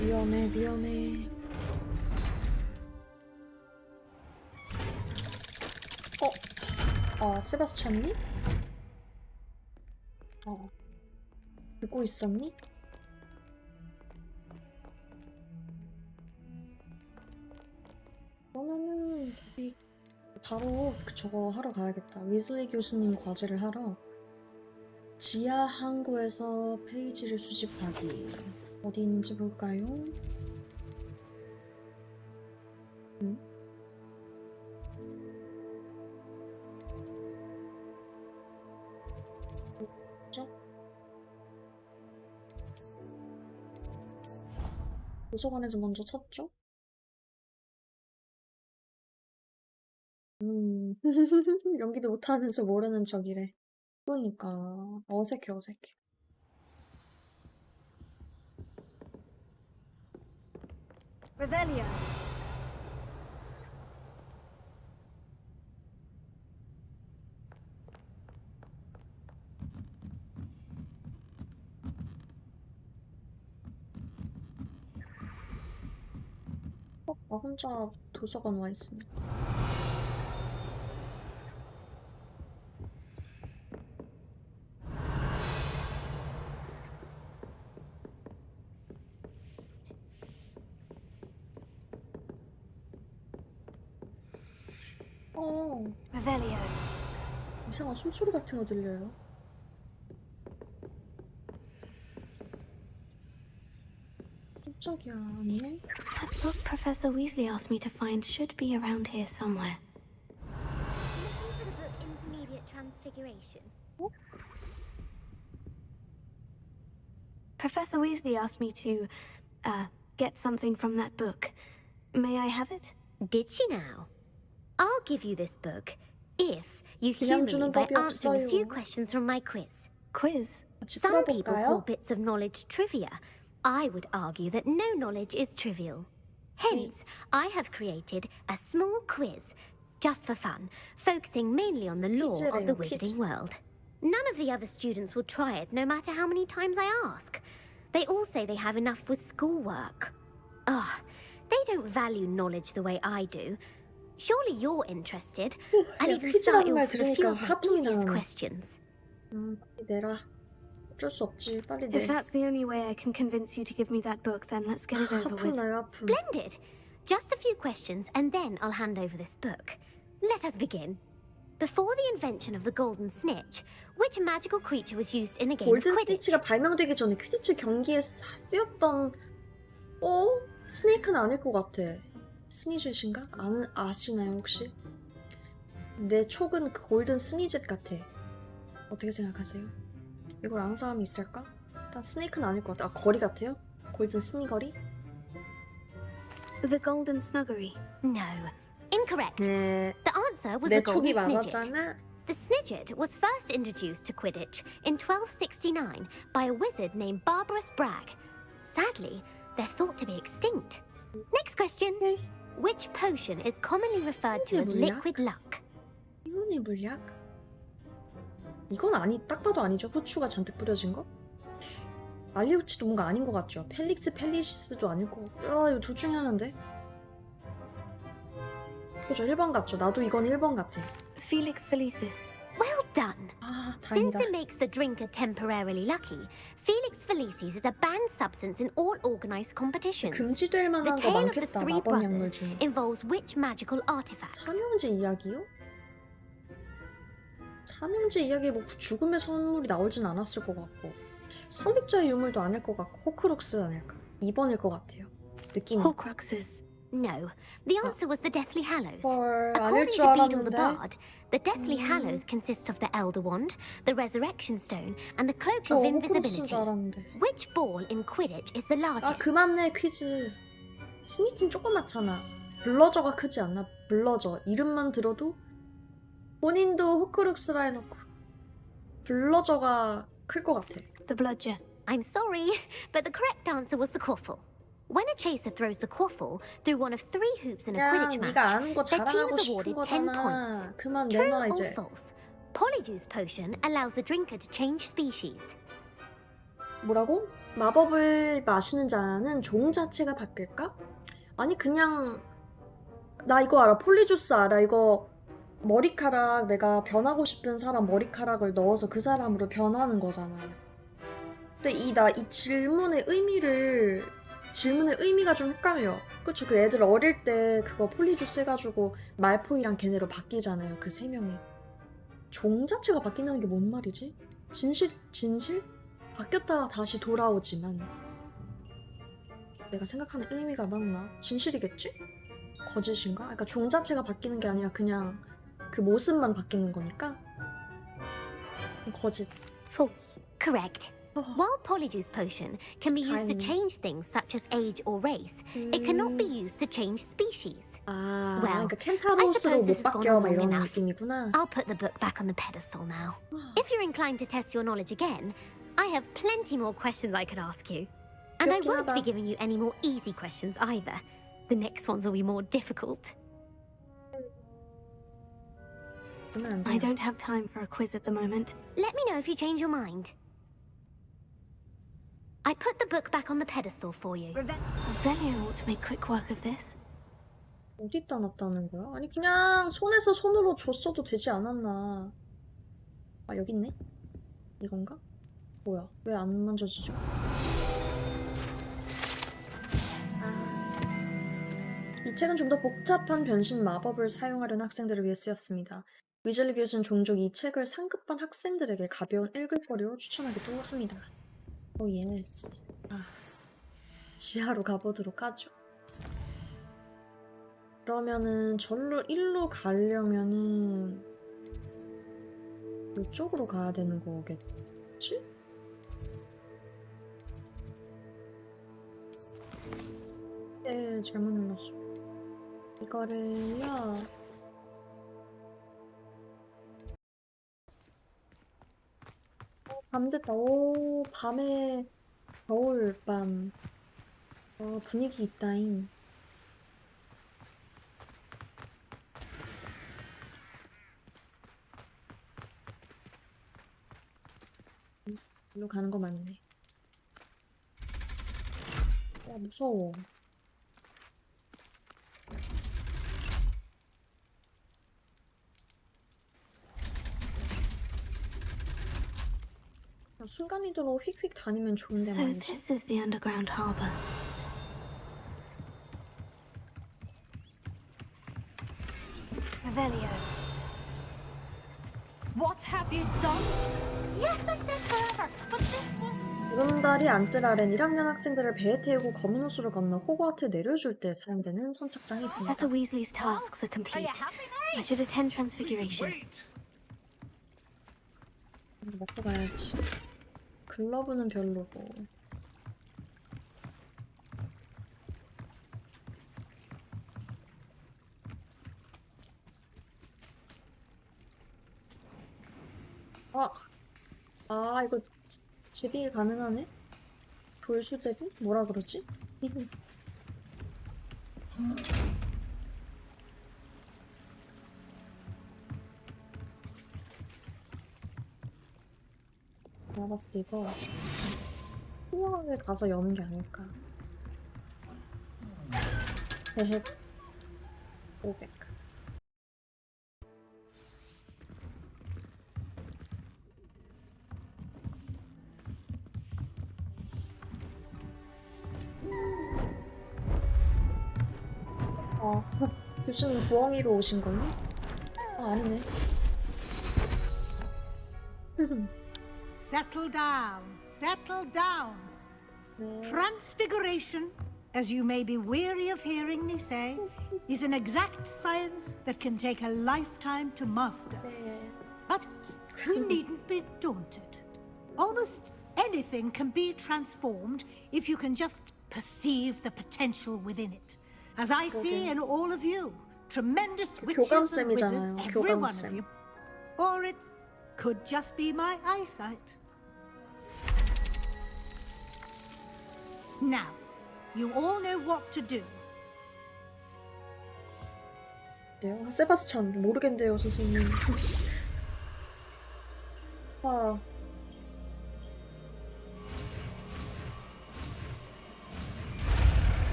위험해. 세바스찬니? 듣고 있었니? 그러면은 바로 저거 하러 가야겠다. 위즐리 교수님 과제를 하러 지하 항구에서 페이지를 수집하기. 어디 있는지 볼까요? 뭐죠? 도서관에서 먼저 찾죠? 연기도 못하면서 모르는 척이래. 그러니까 어색해. Revelio. 나 혼자 도서관 와 있으니. Revelio. 이상한 숨소리 같은 거 들려요. 깜짝이야, 아니야? That book Professor Weasley asked me to find should be around here somewhere. Looking for the book Intermediate Transfiguration. Professor Weasley asked me to, get something from that book. May I have it? Did she now? I'll give you this book if You 그냥 humor me 주는 by 법이 answering a few 없어요. questions from my quiz. Quiz? 같이 Some people call 풀어볼까요? bits of knowledge trivia. I would argue that no knowledge is trivial. Hence, I have created a small quiz, just for fun, focusing mainly on the lore of the 퀴즈래요, 퀴즈. wizarding world. None of the other students will try it, no matter how many times I ask. They all say they have enough with schoolwork. Ugh, they don't value knowledge the way I do. Surely you're interested. I'll 야, even start you 퀴즈라는 말 off with a few 들으니까 of my 하품이 easiest 나네. questions. 빨리 내라. 어쩔 수 없지. 빨리 내. If that's the only way I can convince you to give me that book, then let's get it over 하품 with. 나요, 하품. Splendid! Just a few questions, and then I'll hand over this book. Let us begin. Before the invention of the golden snitch, which magical creature was used in a game of 골든 Quidditch? 스니치가 발명되기 전에 퀴디치 경기에 쓰였던 스네이크는 아닐 것 같아. 스니젯인가? 아시나요 혹시? 내 촉은 그 골든 스니젯 같아. 어떻게 생각하세요? 이걸 아는 사람이 있을까? 일단 스네이크는 아닐 것 같아. 아, 거리 같아요? 골든 스니거리? The Golden Snuggery. No. Incorrect. 네. The answer was 내 the golden 촉이 snidget. 맞았잖아. The snidget was first introduced to Quidditch in 1269 by a wizard named Barbarous Bragg. Sadly, they're thought to be extinct. Next question. Okay. Which potion is commonly referred to as 행운의 물약? liquid luck? 행운의 물약? 이건 딱 봐도 아니죠. 후추가 잔뜩 뿌려진 거? 알리우치도 뭔가 아닌 것 같죠. 펠릭스 펠리시스도 아닐 거. 이거 둘 중에 하나인데. 그죠, 1번 같죠. 나도 이건 1번 같아. Felix Felicis. Well done. 아, Since 다행이다. it makes the drinker temporarily lucky, Felix Felicis is a banned substance in all organized competitions. 금지될 The 만한 거 tale of the 많겠다. three 마법 약물 brothers 중에. involves which magical artifacts? 삼형제 이야기요? 삼형제 이야기에 뭐 죽음의 선물이 나오진 않았을 것 같고, 설립자의 유물도 아닐 것 같고, 호크룩스 아닐까? 2번일 것 같아요. 느낌이. Horcruxes. No. The answer was the Deathly Hallows. 헐, 아닐 According 줄 to Beedle the 알았는데. Bard, the Deathly Hallows consists of the Elder Wand, the Resurrection Stone, and the Cloak 저 of 호크룩스인 Invisibility. 줄 알았는데. Which ball in Quidditch is the 아, largest? 그만 내 퀴즈. 스니치는 조그맣잖아. 블러저가 크지 않나? 블러저. 이름만 들어도 본인도 호크룩스라 해놓고 블러저가 클 것 같아. The Bludger. I'm sorry, but the correct answer was the Quaffle. When a chaser throws the Quaffle through one of 3 hoops in a 그냥 Quidditch 네가 match, 아는 거 their team 자랑하고 is 싶은 awarded 10 거잖아. points. 그만 True 내놔 or 이제. false? Polyjuice potion allows the drinker to change species. 뭐라고? 마법을 마시는 자는 종 자체가 바뀔까? 아니 그냥 나 이거 알아. 폴리주스 알아. 이거 머리카락 내가 변하고 싶은 사람 머리카락을 넣어서 그 사람으로 변하는 거잖아. 근데 이 질문의 의미가 좀 헷갈려. 그쵸? 그 애들 어릴 때 그거 폴리주스 해가지고 말포이랑 걔네로 바뀌잖아요. 그 3명이. 종 자체가 바뀐다는 게 뭔 말이지? 진실? 바뀌었다가 다시 돌아오지만 내가 생각하는 의미가 맞나? 진실이겠지? 거짓인가? 그러니까 종 자체가 바뀌는 게 아니라 그냥 그 모습만 바뀌는 거니까 거짓. False. Correct. While Polyjuice potion can be used to change things such as age or race, it cannot be used to change species. 아, Well, 그러니까 I 켄타로스로 suppose this 못 has gone 바뀌어 on 막 long 이런 enough. 느낌이구나. I'll put the book back on the pedestal now. If you're inclined to test your knowledge again, I have plenty more questions I could ask you. And I 그렇긴 won't 하다. be giving you any more easy questions either. The next ones will be more difficult. 그러면 안 I 돼요. don't have time for a quiz at the moment. Let me know if you change your mind. I put the book back on the pedestal for you. Revelio ought to make quick work of this. 어디다 놨다는 거야? 아니 그냥 손에서 손으로 줬어도 되지 않았나. 아 여기 있네? 이건가? 뭐야? 왜 안 만져지죠? 이 책은 좀 더 복잡한 변신 마법을 사용하려는 학생들을 위해 쓰였습니다. 위즐리 교수는 종종 이 책을 상급반 학생들에게 가벼운 읽을거리로 추천하기도 합니다. 오 예스. 지하로 가보도록 하죠. 그러면은 일로 가려면은 이쪽으로 가야 되는 거겠지? 네, 잘못 눌렀어. 이거를요. 밤됐다. 오, 밤에 겨울밤. 분위기 있다잉. 일로 가는 거 맞네. 야, 무서워. 순간이동으로 휙휙 다니면 좋은데 So 말이지. this is the underground harbor. Revelio. What have you done? Yes, I said forever, but this was... 구름다리 안뜰아렌 1학년 학생들을 배에 태우고 검은 호수를 건너 호그와트에 내려줄 때 사용되는 선착장이 있습니다. Professor Weasley's tasks are complete. I should attend Transfiguration. 먹고 가야지. 글러브는 별로고. 이거 제비 가능하네? 돌수제비? 뭐라 그러지? 내가 봤을 때 이거 투명하게 가서 여는 게 아닐까. 헤헤. 500. 교수님 부엉이로 오신 거니? 아니네. Settle down, settle down. 네. Transfiguration, as you may be weary of hearing me say, is an exact science that can take a lifetime to master. But we needn't be daunted. Almost anything can be transformed if you can just perceive the potential within it. As I see in all of you, tremendous witches and wizards, every one of you. Or it could just be my eyesight. Now, you all know what to do. 네요? 세바스찬 모르겠는데요, 선생님.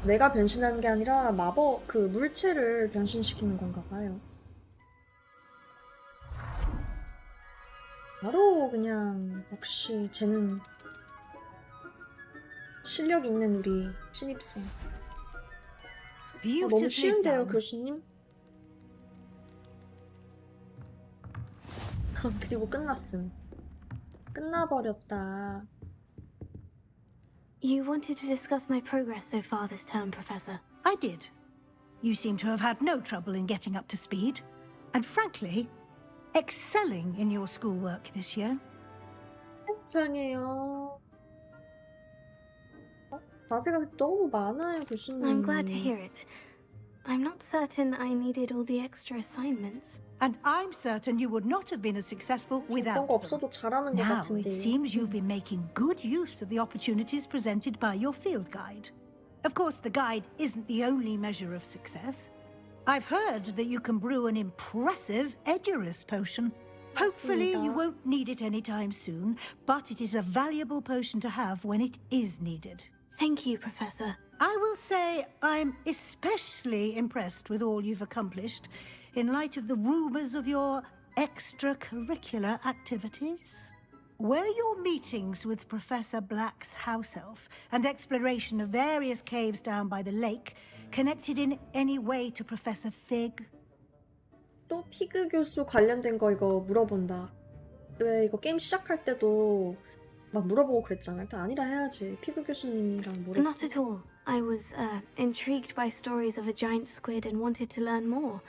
내가 변신하는 게 아니라 마법 그 물체를 변신시키는 건가 봐요. 바로 그냥 역시 쟤는 실력 있는 우리 신입생. 너무 쉬운데요, 교수님? 그리고 끝났음. 끝나버렸다. You wanted to discuss my progress so far this term, Professor. I did. You seem to have had no trouble in getting up to speed. And frankly, excelling in your schoolwork this year. 이상해요. 과제가 너무 많아요, 교수님. I'm glad to hear it. I'm not certain I needed all the extra assignments. And I'm certain you would not have been as successful without 거 없어도 잘하는 것 Now 같은데. it seems you've been making good use of the opportunities presented by your field guide. Of course, the guide isn't the only measure of success. I've heard that you can brew an impressive Edurus potion. Hopefully you won't need it anytime soon, but it is a valuable potion to have when it is needed. Thank you, Professor. I will say I'm especially impressed with all you've accomplished in light of the rumors of your extracurricular activities. Were your meetings with Professor Black's house elf and exploration of various caves down by the lake connected in any way to Professor Fig? 또 피그 교수 관련된 거 이거 물어본다. 왜 이거 게임 시작할 때도 막 물어보고 그랬잖아. 일단 아니라 해야지. 피그 교수님이랑 뭐래? Not at all. I was intrigued by stories of a giant squid and wanted to learn more.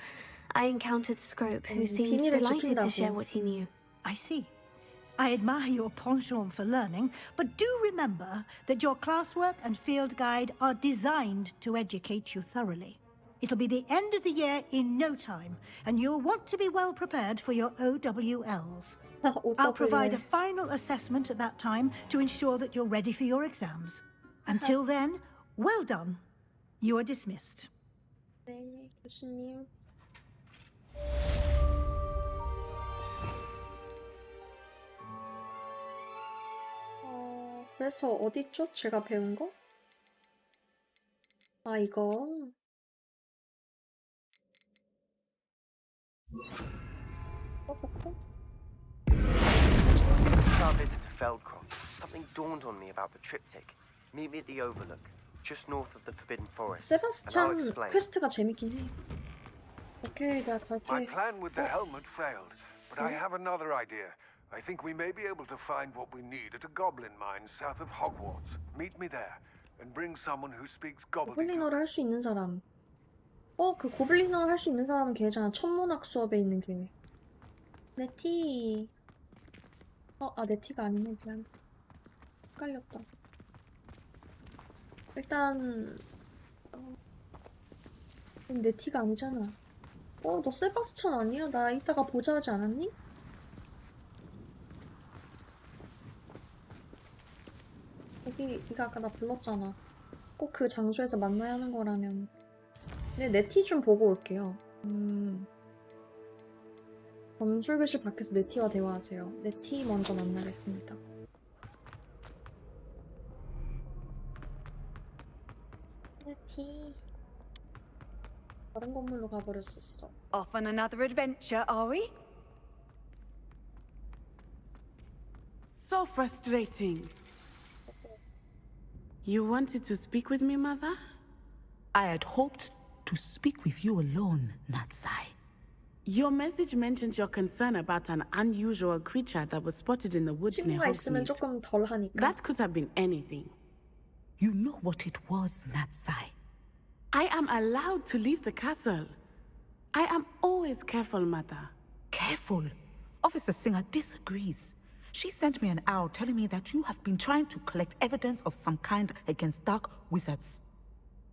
I encountered Scrope, who seemed 비밀을 delighted to 지킨다고. share what he knew. I see. I admire your penchant for learning, but do remember that your classwork and field guide are designed to educate you thoroughly. It'll be the end of the year in no time, and you'll want to be well prepared for your OWLs. I'll provide a final assessment at that time to ensure that you're ready for your exams. Until then, well done. You are dismissed. 네, 교수님. 그래서 어디죠? 제가 배운 거? 아, 이거. Our visit to Feldcroft, something dawned on me about the triptych. Meet me at the Overlook, just north of the Forbidden Forest. and I'll 세바스찬 explain. 퀘스트가 재밌긴 해. 오케이, 나 My 갈게. plan with the helmet failed, but I have another idea. I think we may be able to find what we need at a goblin mine south of Hogwarts. Meet me there, and bring someone who speaks gobbledygook. 고블린어를 할 수 있는 사람. 그 고블린어 할 수 있는 사람은 걔잖아. 천문학 수업에 있는 걔. 내 티. 내 티가 아니네. 미안. 헷갈렸다. 일단 내 티가 아니잖아. 너 세바스찬 아니야? 나 이따가 보자 하지 않았니? 네가 아까 나 불렀잖아. 꼭 그 장소에서 만나야 하는 거라면. 근데 내 티 좀 보고 올게요. 검술교실 밖에서 내 티와 대화하세요. 내 티 먼저 만나겠습니다. 내 티. 다른 건물로 가버렸었어. Off on another adventure, are we? So frustrating. You wanted to speak with me, Mother? I had hoped to speak with you alone, Natsai. Your message mentioned your concern about an unusual creature that was spotted in the woods near 친구가 있으면 Hogsmeade. 조금 덜 하니까. That could have been anything. You know what it was, Natsai. I am allowed to leave the castle. I am always careful, Mother. Careful. Officer Singer disagrees. She sent me an owl telling me that you have been trying to collect evidence of some kind against dark wizards.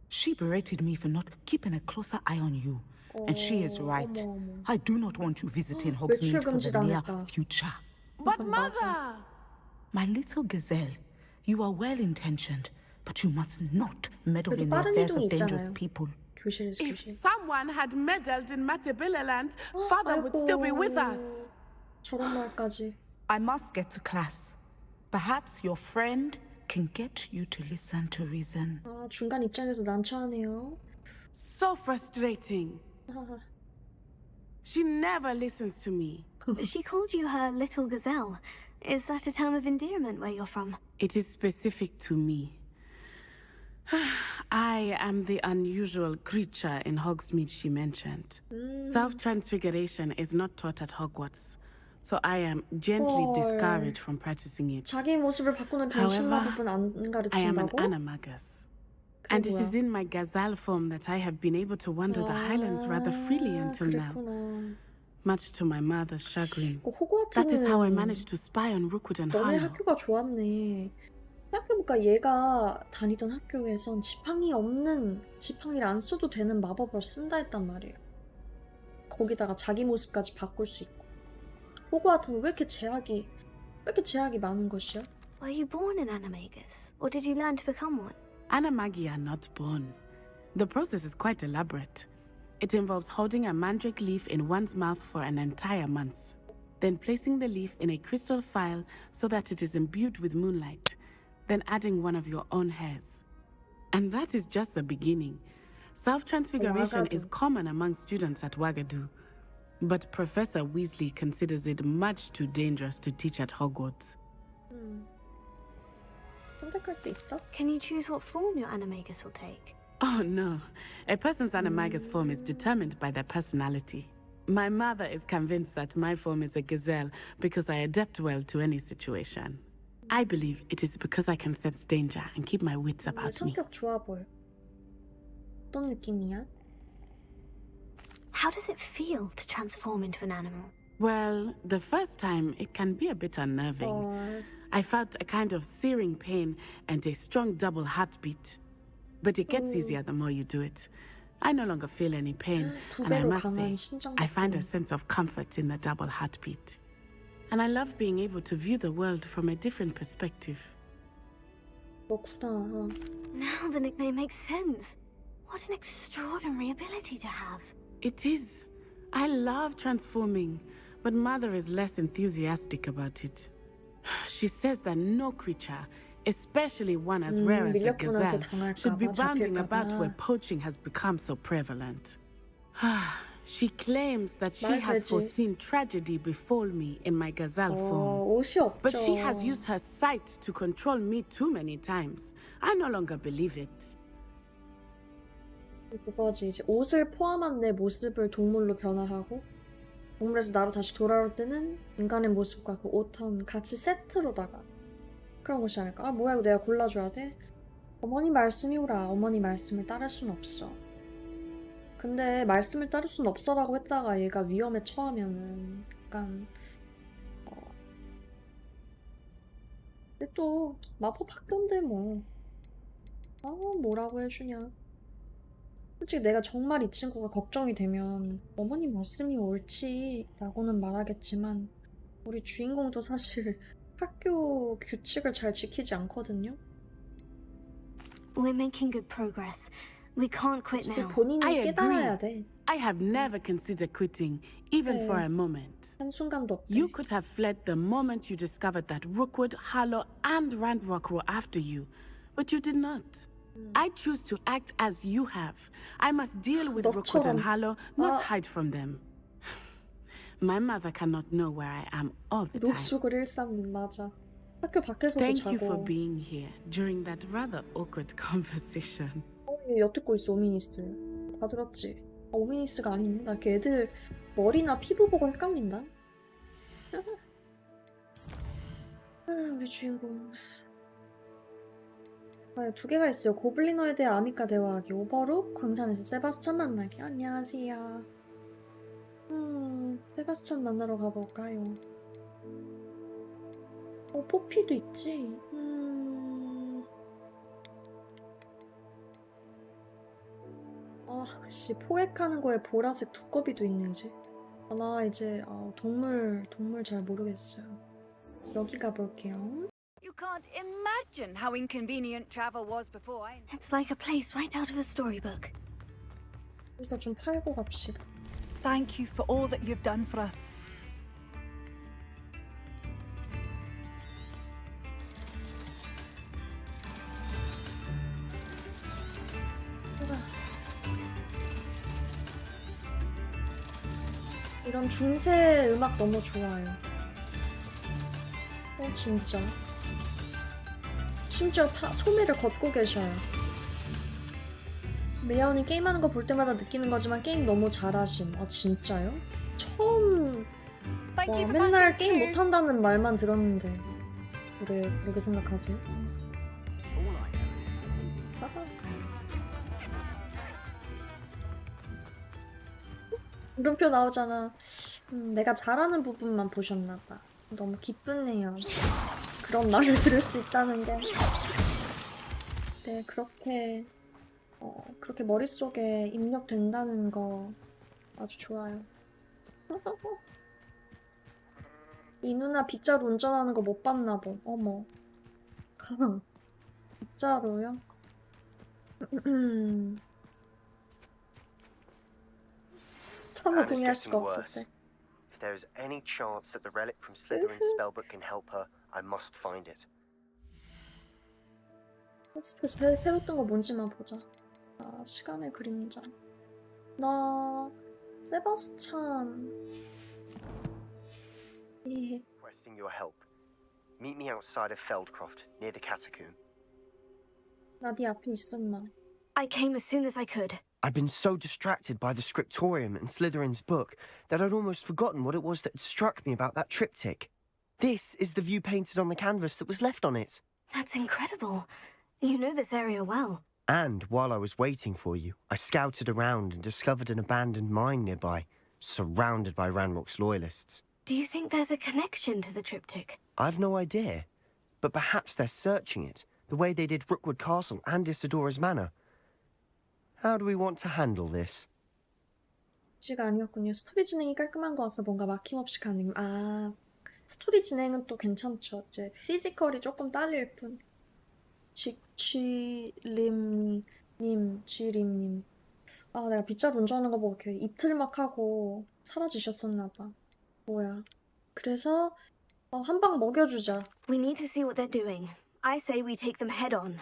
She berated me for not keeping a closer eye on you. And she is right. I do not want you visiting Hogsmeade for the near future. But Mother! My little gazelle, you are well-intentioned, but you must not meddle in the 빠른 affairs 이동이 of dangerous 있잖아요. people. 교실에서 If 교실. someone had meddled in Matabeleland, Father would still be with us. 저런 말까지. I must get to class. Perhaps your friend can get you to listen to reason. 중간 입장에서 난처하네요. So frustrating. She never listens to me. She called you her little gazelle. Is that a term of endearment where you're from? It is specific to me. I am the unusual creature in Hogsmeade she mentioned. Self-transfiguration is not taught at Hogwarts, so I am gently discouraged from practicing it. 자기 모습을 바꾸는 변신 마법은 안 I am an 가르친다고? animagus. And it is 뭐야? in my gazelle form that I have been able to wander the highlands rather freely until now. 그랬구나. Much to my mother's chagrin. 호그와트는 That is how I managed to spy on Rookwood and 너네 Harlow. 학교가 좋았네. 생각해보니까 얘가 다니던 학교에선 지팡이를 안 써도 되는 마법을 쓴다 했단 말이에요. 거기다가 자기 모습까지 바꿀 수 있고. 호그와트는 왜 이렇게 제약이 많은 것이야? Were you born an animagus, or did you learn to become one? Animagi are not born. The process is quite elaborate. It involves holding a mandrake leaf in one's mouth for an entire month, then placing the leaf in a crystal phial so that it is imbued with moonlight, then adding one of your own hairs. And that is just the beginning. Self-transfiguration is common among students at Wagadu, but Professor Weasley considers it much too dangerous to teach at Hogwarts. 선택할 수 있어? Can you choose what form your animagus will take? Oh no, a person's animagus form is determined by their personality. My mother is convinced that my form is a gazelle because I adapt well to any situation. I believe it is because I can sense danger and keep my wits about me. 성격 좋아 보여. 어떤 느낌이야? How does it feel to transform into an animal? Well, the first time it can be a bit unnerving. I felt a kind of searing pain and a strong double heartbeat. But it gets easier the more you do it. I no longer feel any pain, and I must say, I find a sense of comfort in the double heartbeat. and I love being able to view the world from a different perspective. 그렇구나. Now the nickname makes sense. What an extraordinary ability to have. It is. I love transforming, but Mother is less enthusiastic about it. She says that no creature, especially one as rare as a gazelle, should be bounding about where poaching has become so prevalent. She claims that she has foreseen tragedy befall me in my gazelle form. But she has used her sight to control me too many times. I no longer believe it. 그거지. 이제 옷을 포함한 내 모습을 동물로 변화하고 동물에서 나로 다시 돌아올 때는 인간의 모습과 그 옷은 같이 세트로다가 그런 것이 아닐까? 아 뭐야 이거 내가 골라줘야 돼? 어머니 말씀이 오라. 어머니 말씀을 따를 순 없어. 근데 말씀을 따를 순 없어라고 했다가 얘가 위험에 처하면은 약간 근데 또 마법 학교인데 뭐 뭐라고 해주냐. 솔직히 내가 정말 이 친구가 걱정이 되면 어머니 말씀이 옳지 라고는 말하겠지만 우리 주인공도 사실 학교 규칙을 잘 지키지 않거든요. We're making good progress. We can't quit now. 본인이 I 깨달아야 agree. 돼. I have never considered quitting, even for a moment. 한순간도 없대. You could have fled the moment you discovered that Rookwood, Harlow, and Randrock were after you, but you did not. I choose to act as you have. I must deal with Rookwood and Harlow, not hide from them. My mother cannot know where I am all the time. 녹수글 136 맞아. 학교 밖에서도 Thank 자고. you for being here during that rather awkward conversation. 얘 엿듣고 있어 오미니스. 다 들었지? 오미니스가 아니네. 나 이렇게 애들 머리나 피부 보고 헷갈린다. 우리 주인공. 두 개가 있어요. 고블리너에 대해 아미과 대화하기. 오버룩, 광산에서 세바스찬 만나기. 안녕하세요. 세바스찬 만나러 가볼까요? 포피도 있지. 씨 포획하는 거에 보라색 두꺼비도 있는지. 나 이제 동물 잘 모르겠어요. 여기 가볼게요. You can't imagine how inconvenient travel was before. It's like a place right out of a storybook. 그래서 좀 팔고 갑시다. Thank you for all that you've done for us. 이런 중세 음악 너무 좋아요. 진짜. 심지어 소매를 걷고 계셔요. 메아온이 게임하는 거 볼 때마다 느끼는 거지만 게임 너무 잘하심. 진짜요? 처음 맨날 게임 못한다는 말만 들었는데 그렇게 생각하세요? 물음표 나오잖아. 내가 잘하는 부분만 보셨나봐. 너무 기쁘네요. 그런 말을 들을 수 있다는 게. 네, 그렇게 머릿속에 입력된다는 거 아주 좋아요. 이 누나 빗자루 운전하는 거 못 봤나 보. 어머. 빗자루요? 처음에 동의할 수가 없을 때. If there is any chance that the relic from Slytherin's spellbook can help her, I must find it. 새로 뜬 거 뭔지만 보자. 시간의 그림자. 나 세바스찬. Requesting your help. Meet me outside of Feldcroft, near the catacomb. 나 네 앞에 있어, 임마. I came as soon as I could. I'd been so distracted by the scriptorium and Slytherin's book that I'd almost forgotten what it was that struck me about that triptych. This is the view painted on the canvas that was left on it. That's incredible. You know this area well. And while I was waiting for you, I scouted around and discovered an abandoned mine nearby, surrounded by Ranrock's loyalists. Do you think there's a connection to the triptych? I've no idea, but perhaps they're searching it, the way they did Rookwood Castle and Isidora's Manor. How do we want to handle this? 시가 아니었군요. 스토리 진행이 깔끔한 거 같아서 뭔가 막힘없이 가는. 스토리 진행은 또 괜찮죠. 이제 피지컬이 조금 딸릴 뿐. 쥐림님, 쥐림님. 아, 내가 빗자루 운전하는 거 보고 이렇게 입틀막 하고 사라지셨었나 봐. 뭐야. 그래서 한 방 먹여주자. We need to see what they're doing. I say we take them head on.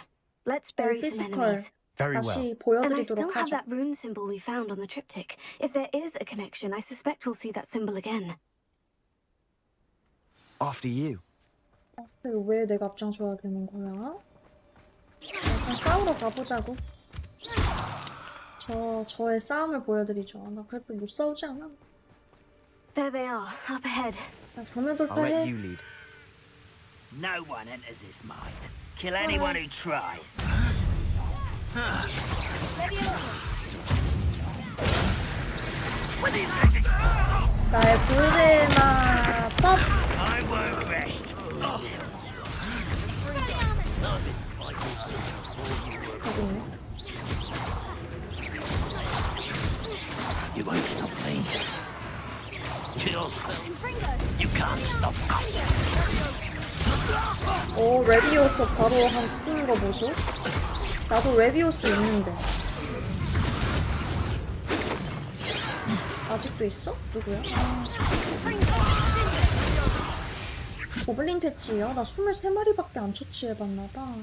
Let's bury some 피지컬 enemies. Very well. 다시 And I still 보여드리도록 have 하죠. that rune symbol we found on the triptych. If there is a connection, I suspect we'll see that symbol again. After you. 왜 내가 앞장서야 되는 거야? 일단 싸우러 가보자고. 저의 싸움을 보여드리죠. 나 그래도 못 싸우지 않아. There they are, up ahead. 정면 I'll let 돌파해. you lead. No one enters this mine. Kill anyone who tries. 나의 불대마 법. I won't rest. You won't stop me. You can't stop us. 오, 레비오스 바로 한 쓰는 거 보소. 나도 레비오스 있는데. 아직도 있어? 누구야? 고블린 퇴치야? 나 23마리밖에 안 처치해봤나봐.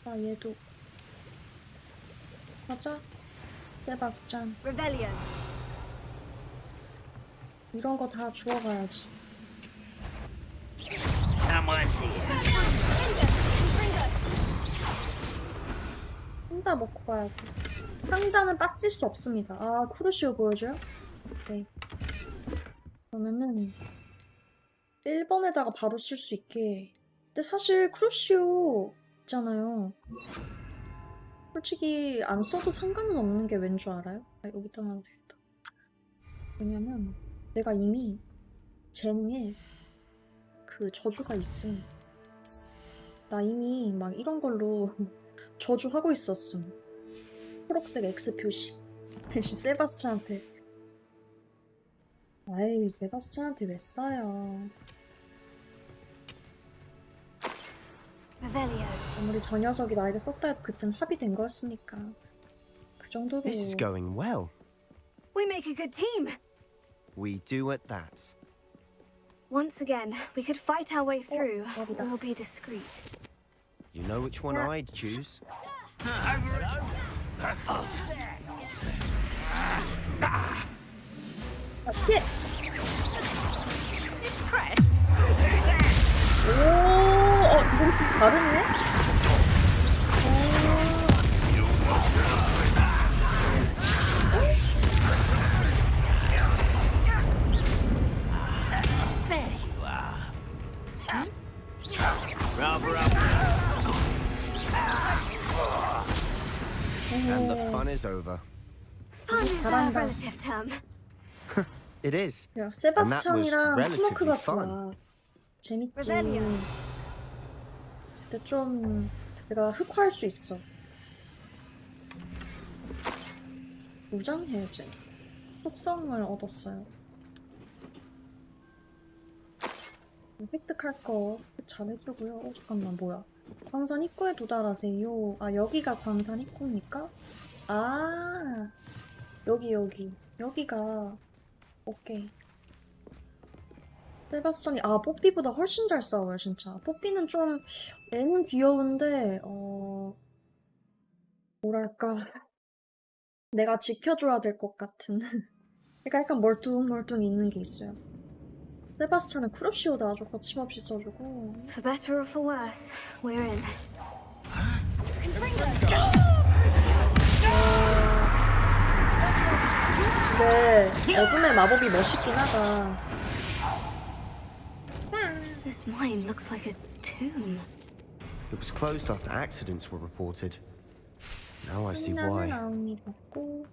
나 얘도. 가자. 세바스찬. Rebellion. 이런 거 다 주워가야지. Someone's here. 혼자 먹고 가야지. 상자는 빠질 수 없습니다. 아, 쿠르시오 보여줘요? 네. 그러면은 1번에다가 바로 쓸 수 있게. 근데 사실 쿠르시오 있잖아요. 솔직히 안 써도 상관은 없는 게 왠 줄 알아요? 아, 여기다 놔도 되겠다. 왜냐면 내가 이미 재능에 그 저주가 있음. 나 이미 막 이런 걸로 저주하고 있었음. 초록색 X 표시. 세바스찬한테. 아이, 세바스찬한테 왜 써요? 아무리 저 녀석이 나에게 썼다 해도 그땐 합의된 거였으니까. 그 정도로. This is going well. We make a good team. We do at that. Once again, we could fight our way through or be discreet. You know which one I'd choose. 맞지? Impressed? 오, 이건 좀 다르네? There you are. Rather up. And the fun is over. Fun is a relative term. It is. 야, And that was 세바스찬이랑 relatively 플로크가 fun. 좋아. 재밌지. Rebellion. 근데 좀 내가 흑화할 수 있어. 무장해제. 속성을 얻었어요. 획득할 거 잘해주고요. 잠깐만, 뭐야. 광산 입구에 도달하세요. 아, 여기가 광산 입구입니까? 아, 여기가. 오케이. 세바스찬이 뽀삐보다 훨씬 잘 싸워요, 진짜. 뽀삐는 좀 애는 귀여운데 뭐랄까, 내가 지켜줘야 될 것 같은. 그러니까 약간 멀뚱멀뚱 있는 게 있어요. 세바스찬은 쿠로시오도 아주 거침없이 써주고. For better or for worse, we're in. 근데 어둠의 마법이 멋있긴 하다. This mine looks like a tomb. It was closed after accidents were reported. Now I see 신나는 why. 아웅이 먹고.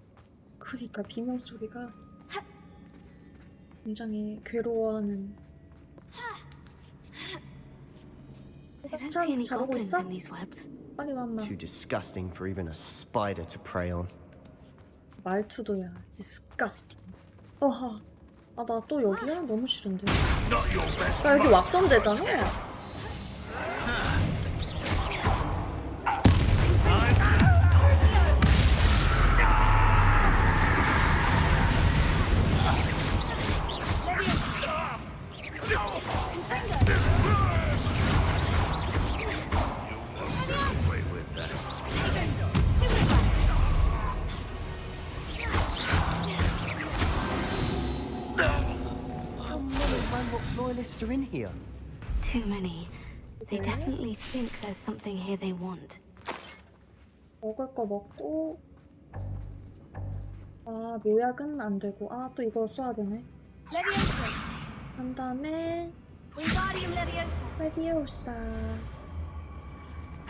그러니까 비명 소리가 굉장히 괴로워하는. I don't see any 잘 오고 goblins 있어? in these webs. 빨리 와마. Too disgusting for even a spider to prey on. 말투도야. disgusting. 어하. 아, 나 또 여기야? 너무 싫은데. Not your best 나 여기 month, 왔던 데잖아. How many Ranrock's loyalists are in here? Too many. They definitely think there's something here they want. 먹을 거 먹고. 아, 묘약은 안 되고. 아, 또 이거 써야 되네. 한 다음에 레비오사.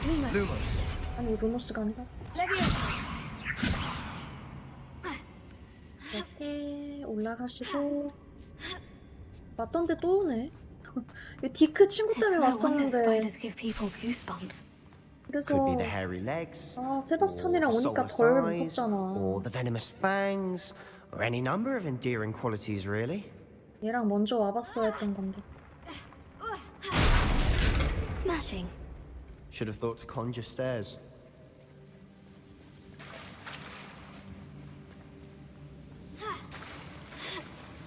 Lumos. 아니, 루모스가 아니라. 이렇게 올라가시고. 왔던데 또 오네. 디크 친구 때문에 왔었는데. 그래서 Could be the hairy legs, 아, 세바스찬이랑 or 오니까 soulless 덜 eyes, 무섭잖아. or the venomous fangs, or any number of endearing qualities, really. 얘랑 먼저 와봤어야 했던 건데. Smashing. Should have thought to conjure stairs.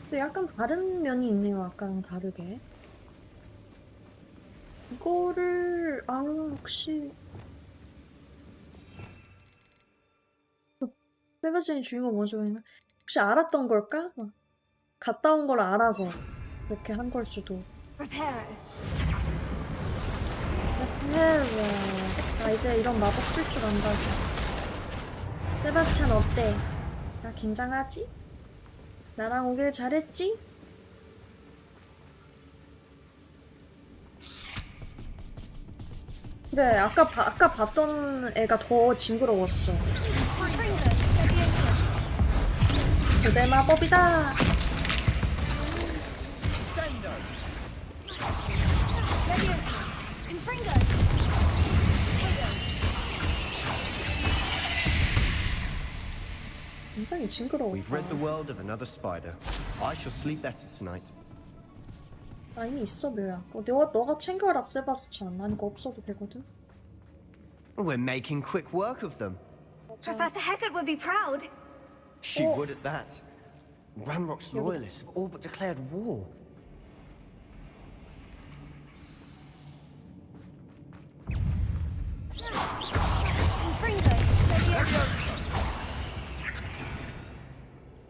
근데 약간 다른 면이 있네요. 아까랑 다르게. 이거를 혹시 세바스찬이 주인공 먼저 했나? 혹시 알았던 걸까? 갔다 온 걸 알아서 이렇게 한 걸 수도. 나 이제 이런 마법 쓸 줄 안다고. 세바스찬 어때? 나 긴장하지? 나랑 오길 잘했지? 그래, 아까 봤던 애가 더 징그러웠어. 그대 마법이다. 굉장히 징그러웠다. We've rid the world of another spider. I shall sleep better tonight. 아, 이미 있어, 묘야. 너가 챙겨라, 세바스찬. 난 이거 없어도 되거든. We're making quick work of them. Professor Hecat would be proud. She would at that. Ranrock's loyalists have all but declared war.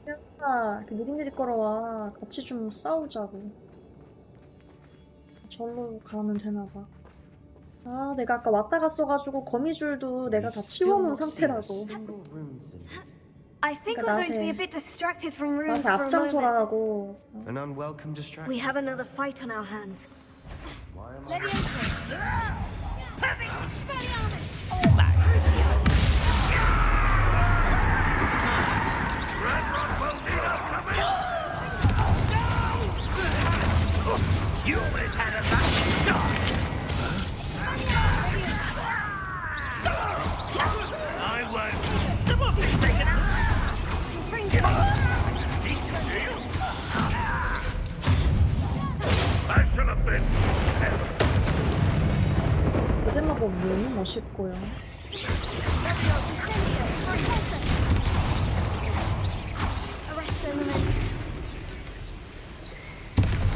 야, 이렇게 느릿느릿 걸어와. 같이 좀 싸우자고. 절로 가면 되나봐. 아, 내가 아까 왔다 갔어가지고 거미줄도 내가 다 치워놓은 상태라고. I think we're going to be a bit distracted from rooms 나한테 for a moment. 앞장서라고. An unwelcome distraction. We have another fight on our hands. You always had a back shot! I won't. Someone be taken out! I shall have been. 고대 마법 너무 멋있고요.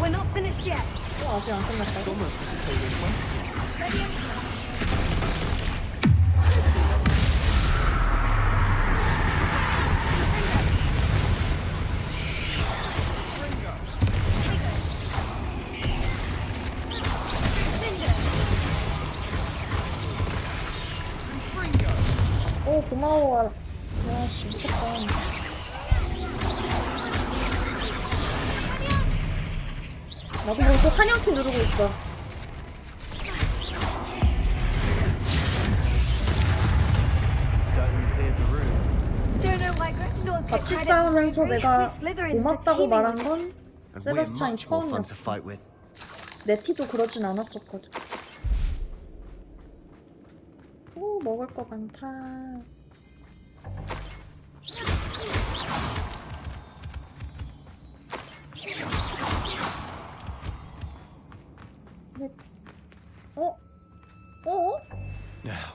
We're not finished yet. 아직 안 끝났다고? 오, 고마워. 야, 씨, 미쳤다. 나도 모르고 환영키 누르고 있어. 같이 싸우면서 내가 고맙다고 말한 건 세바스찬이 처음이었어. 네티도 그러진 않았었거든. 오, 먹을 거 많다. 근데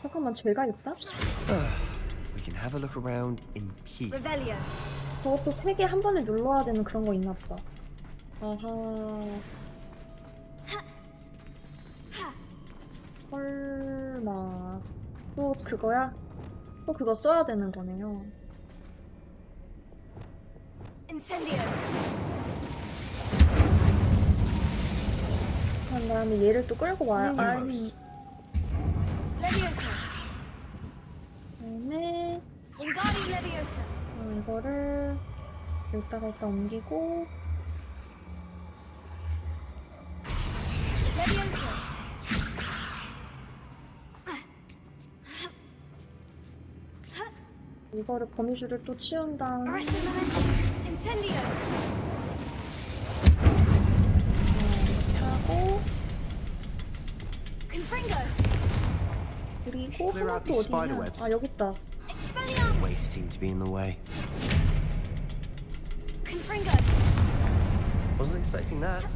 잠깐만, 제가 있다? We can have a look around in peace. 저것도 3개 한 번에 눌러야 되는 그런 거 있나 보다. 아하. 설마 또 그거야? 또 그거 써야 되는 거네요. 그런 다음에 얘를 또 끌고 와야 아니. 그다음에 이거를 여기다가 일단 옮기고 이거를 거미줄을 또 치운 다음에 하고 그리고 하나 또 어디냐? 아 여기 있다. Waste seem to be in the way. Wasn't expecting that.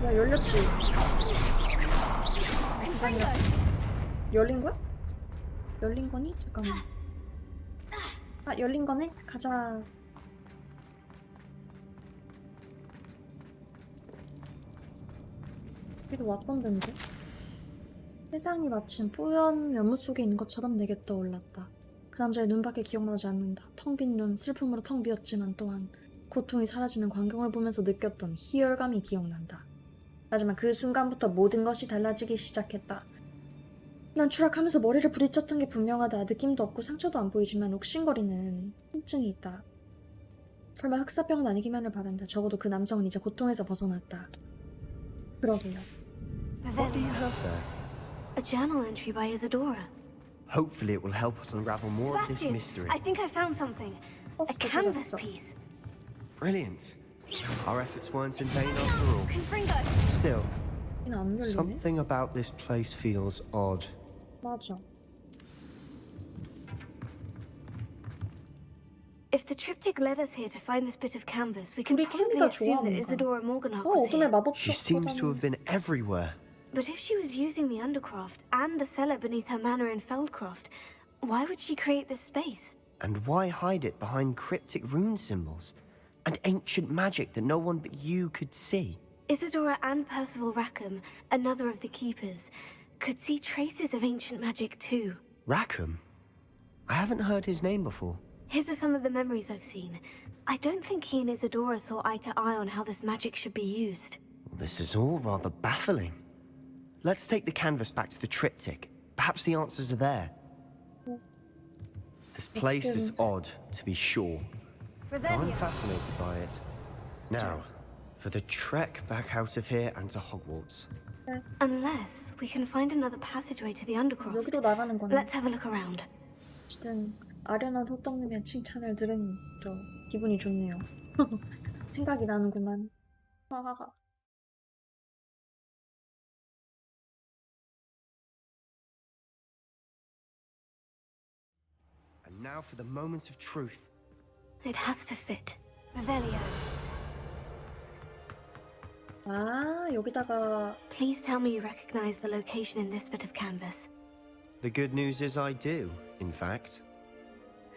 야 열렸지? 열린 거야? 열린 거니? 잠깐만. 아 열린 거네? 가자. 여기도 왔던 데인데? 세상이 마침 뿌연 연못 속에 있는 것처럼 내게 떠올랐다. 그 남자의 눈밖에 기억나지 않는다. 텅 빈 눈, 슬픔으로 텅 비었지만 또한 고통이 사라지는 광경을 보면서 느꼈던 희열감이 기억난다. 하지만 그 순간부터 모든 것이 달라지기 시작했다. 난 추락하면서 머리를 부딪혔던 게 분명하다. 느낌도 없고 상처도 안 보이지만 욱신거리는 통증이 있다. 설마 흑사병은 아니기만을 바란다. 적어도 그 남성은 이제 고통에서 벗어났다. 그러게요. What do you have there? A journal entry by Isadora. Hopefully it will help us unravel more of this Sebastian, mystery. I think I found something. A canvas piece. Brilliant. Our efforts weren't in vain after all. Still, 안 열리네? something about this place feels odd. 맞아. If the triptych led us here to find this bit of canvas, we can 우리 probably 케미가 assume that 좋아, Isadora Morganach 뭔가. was 어둠의 here. 마법 She seems to have been everywhere. But if she was using the Undercroft and the cellar beneath her manor in Feldcroft, why would she create this space? And why hide it behind cryptic rune symbols and ancient magic that no one but you could see? Isadora and Percival Rackham, another of the keepers, could see traces of ancient magic too. Rackham? I haven't heard his name before. His are some of the memories I've seen. I don't think he and Isadora saw eye to eye on how this magic should be used. This is all rather baffling. Let's take the canvas back to the triptych. Perhaps the answers are there. This place is odd, to be sure. But I'm fascinated by it. Now, for the trek back out of here and to Hogwarts. Unless we can find another passageway to the Undercroft. 여기로 나가는 거네. Let's have a look around. 어쨌든 아련한 호떡님의 칭찬을 들으니 또 기분이 좋네요. 생각이 나는구만. 하하하. And now for the moment of truth. It has to fit. Revelio. 아, 여기다가 Please tell me you recognize the location in this bit of canvas. The good news is I do, in fact.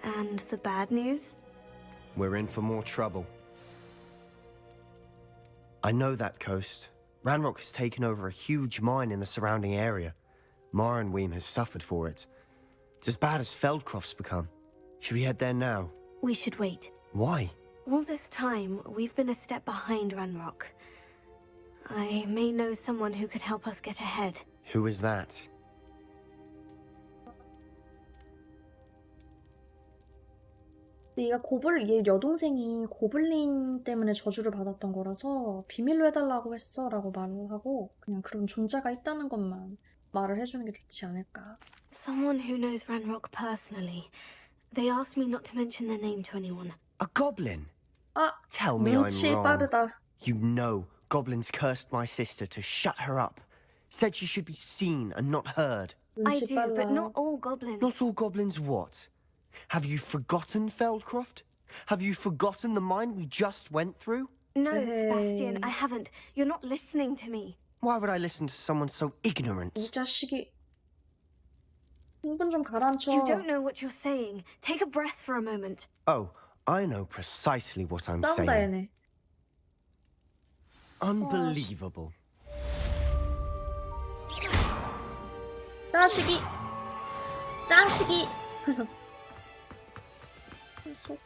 And the bad news? We're in for more trouble. I know that coast. Ranrock has taken over a huge mine in the surrounding area. Marrenweem has suffered for it. It's as bad as Feldcroft's become. Should we head there now? We should wait. Why? All this time, we've been a step behind Ranrock. I may know someone who could help us get ahead. Who is that? 얘가 얘 여동생이 고블린 때문에 저주를 받았던 거라서 비밀로 해달라고 했어 라고 말을 하고 그냥 그런 존재가 있다는 것만 말을 해주는 게 좋지 않을까. Someone who knows Ranrock personally. They asked me not to mention their name to anyone. A goblin? 아, Tell me I'm 눈치 wrong. 빠르다. You know goblins cursed my sister to shut her up. Said she should be seen and not heard. I 눈치 do, 빨라. but not all goblins. Not all goblins what? Have you forgotten Feldcroft? Have you forgotten the mine we just went through? No, Hey. Sebastian, I haven't. You're not listening to me. Why would I listen to someone so ignorant? 이 자식이. 흥분 좀 가라앉혀. You don't know what you're saying. Take a breath for a moment. Oh, I know precisely what I'm 싸운다 saying. 얘네. Unbelievable. 자식이. 자식이. 속.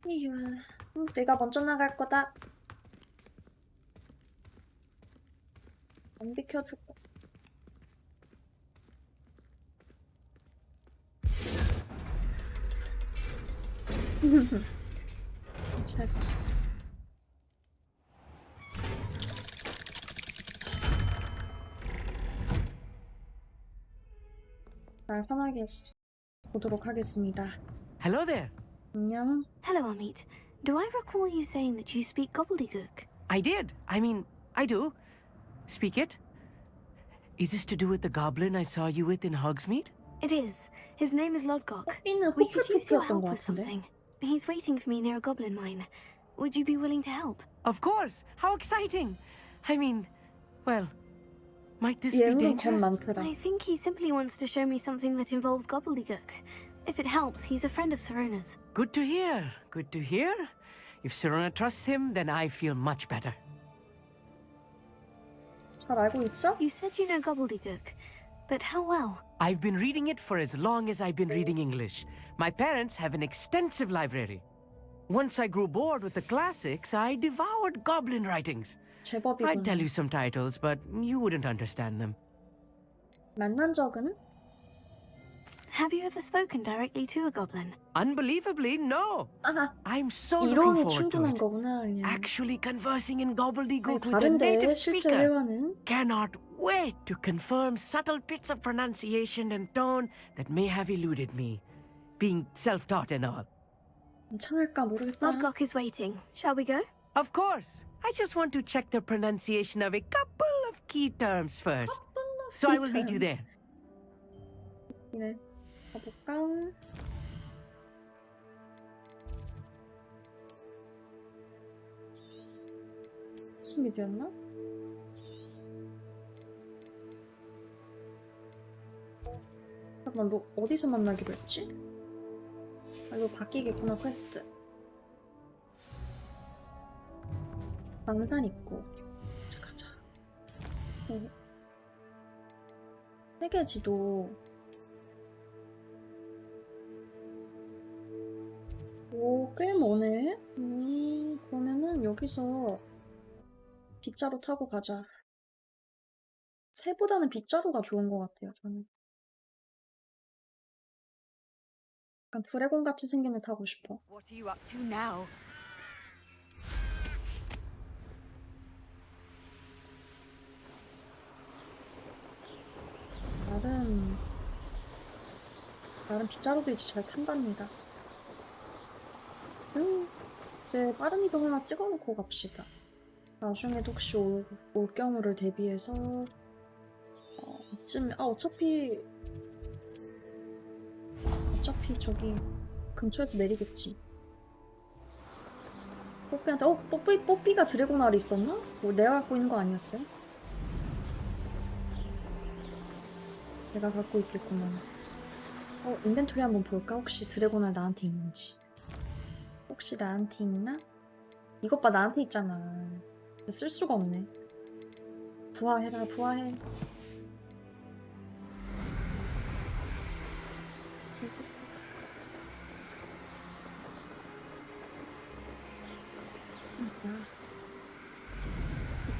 이야, 내가 먼저 나갈 거다. 안 비켜줄 거. 잘. 날 화나게 했어. 보도록 하겠습니다. Hello there. 안녕. Hello, Amit. Do I recall you saying that you speak gobbledygook? I did. I mean, I do. Speak it. Is this to do with the goblin I saw you with in Hogsmeade? It is. His name is Lodgok. 뽀삐는 We could use your 후플푸프였던 help 것 with 같은데. something. He's waiting for me near a goblin mine. Would you be willing to help? Of course. How exciting. I mean, well, might this 얘 be 은근 겁 dangerous? 많더라. I think he simply wants to show me something that involves gobbledygook. If it helps, he's a friend of Serona's. Good to hear. Good to hear. If Serona trusts him, then I feel much better. 잘 알고 있어? You said you know gobbledygook, but how well? I've been reading it for as long as I've been reading English. My parents have an extensive library. Once I grew bored with the classics, I devoured goblin writings. 제법이구나. I'd tell you some titles, but you wouldn't understand them. 만난 적은? Have you ever spoken directly to a goblin? Unbelievably, no. 아, I'm so looking 이론이 forward to 충분한 it. 거구나 그냥. Actually conversing in gobbledygook 아니, with a 다른데 native 실제 speaker. 회화는? Cannot wait to confirm subtle bits of pronunciation and tone that may have eluded me, being self-taught and all. 괜찮을까 모르겠다. Lodgok is waiting. Shall we go? Of course. I just want to check the pronunciation of a couple of key terms first. So I will meet you there. 그래, 가볼까? 무슨 미디어였나? 잠깐만, 너 어디서 만나기로 했지? 아, 이거 바뀌겠구나, 퀘스트. 방산 있고. 자, 가자. 세계 지도. 오, 꽤 머네? 그러면은 여기서 빗자루 타고 가자. 새보다는 빗자루가 좋은 것 같아요, 저는. 약간 드래곤 같이 생긴 애 타고 싶어. What are you up to now? 나름 빗자루도 이제 잘 탄답니다. 네, 빠른 이동 하나 찍어놓고 갑시다. 나중에도 혹시 올 경우를 대비해서 이쯤 어차피 저기 근처에서 내리겠지. 뽀삐한테 뽀삐가 드래곤 알이 있었나? 뭐 내가 갖고 있는 거 아니었어요? 내가 갖고 있겠구만. 인벤토리 한번 볼까? 혹시 드래곤알 나한테 있는지. 혹시 나한테 있나? 이것 봐, 나한테 있잖아. 쓸 수가 없네. 부화해라, 부화해.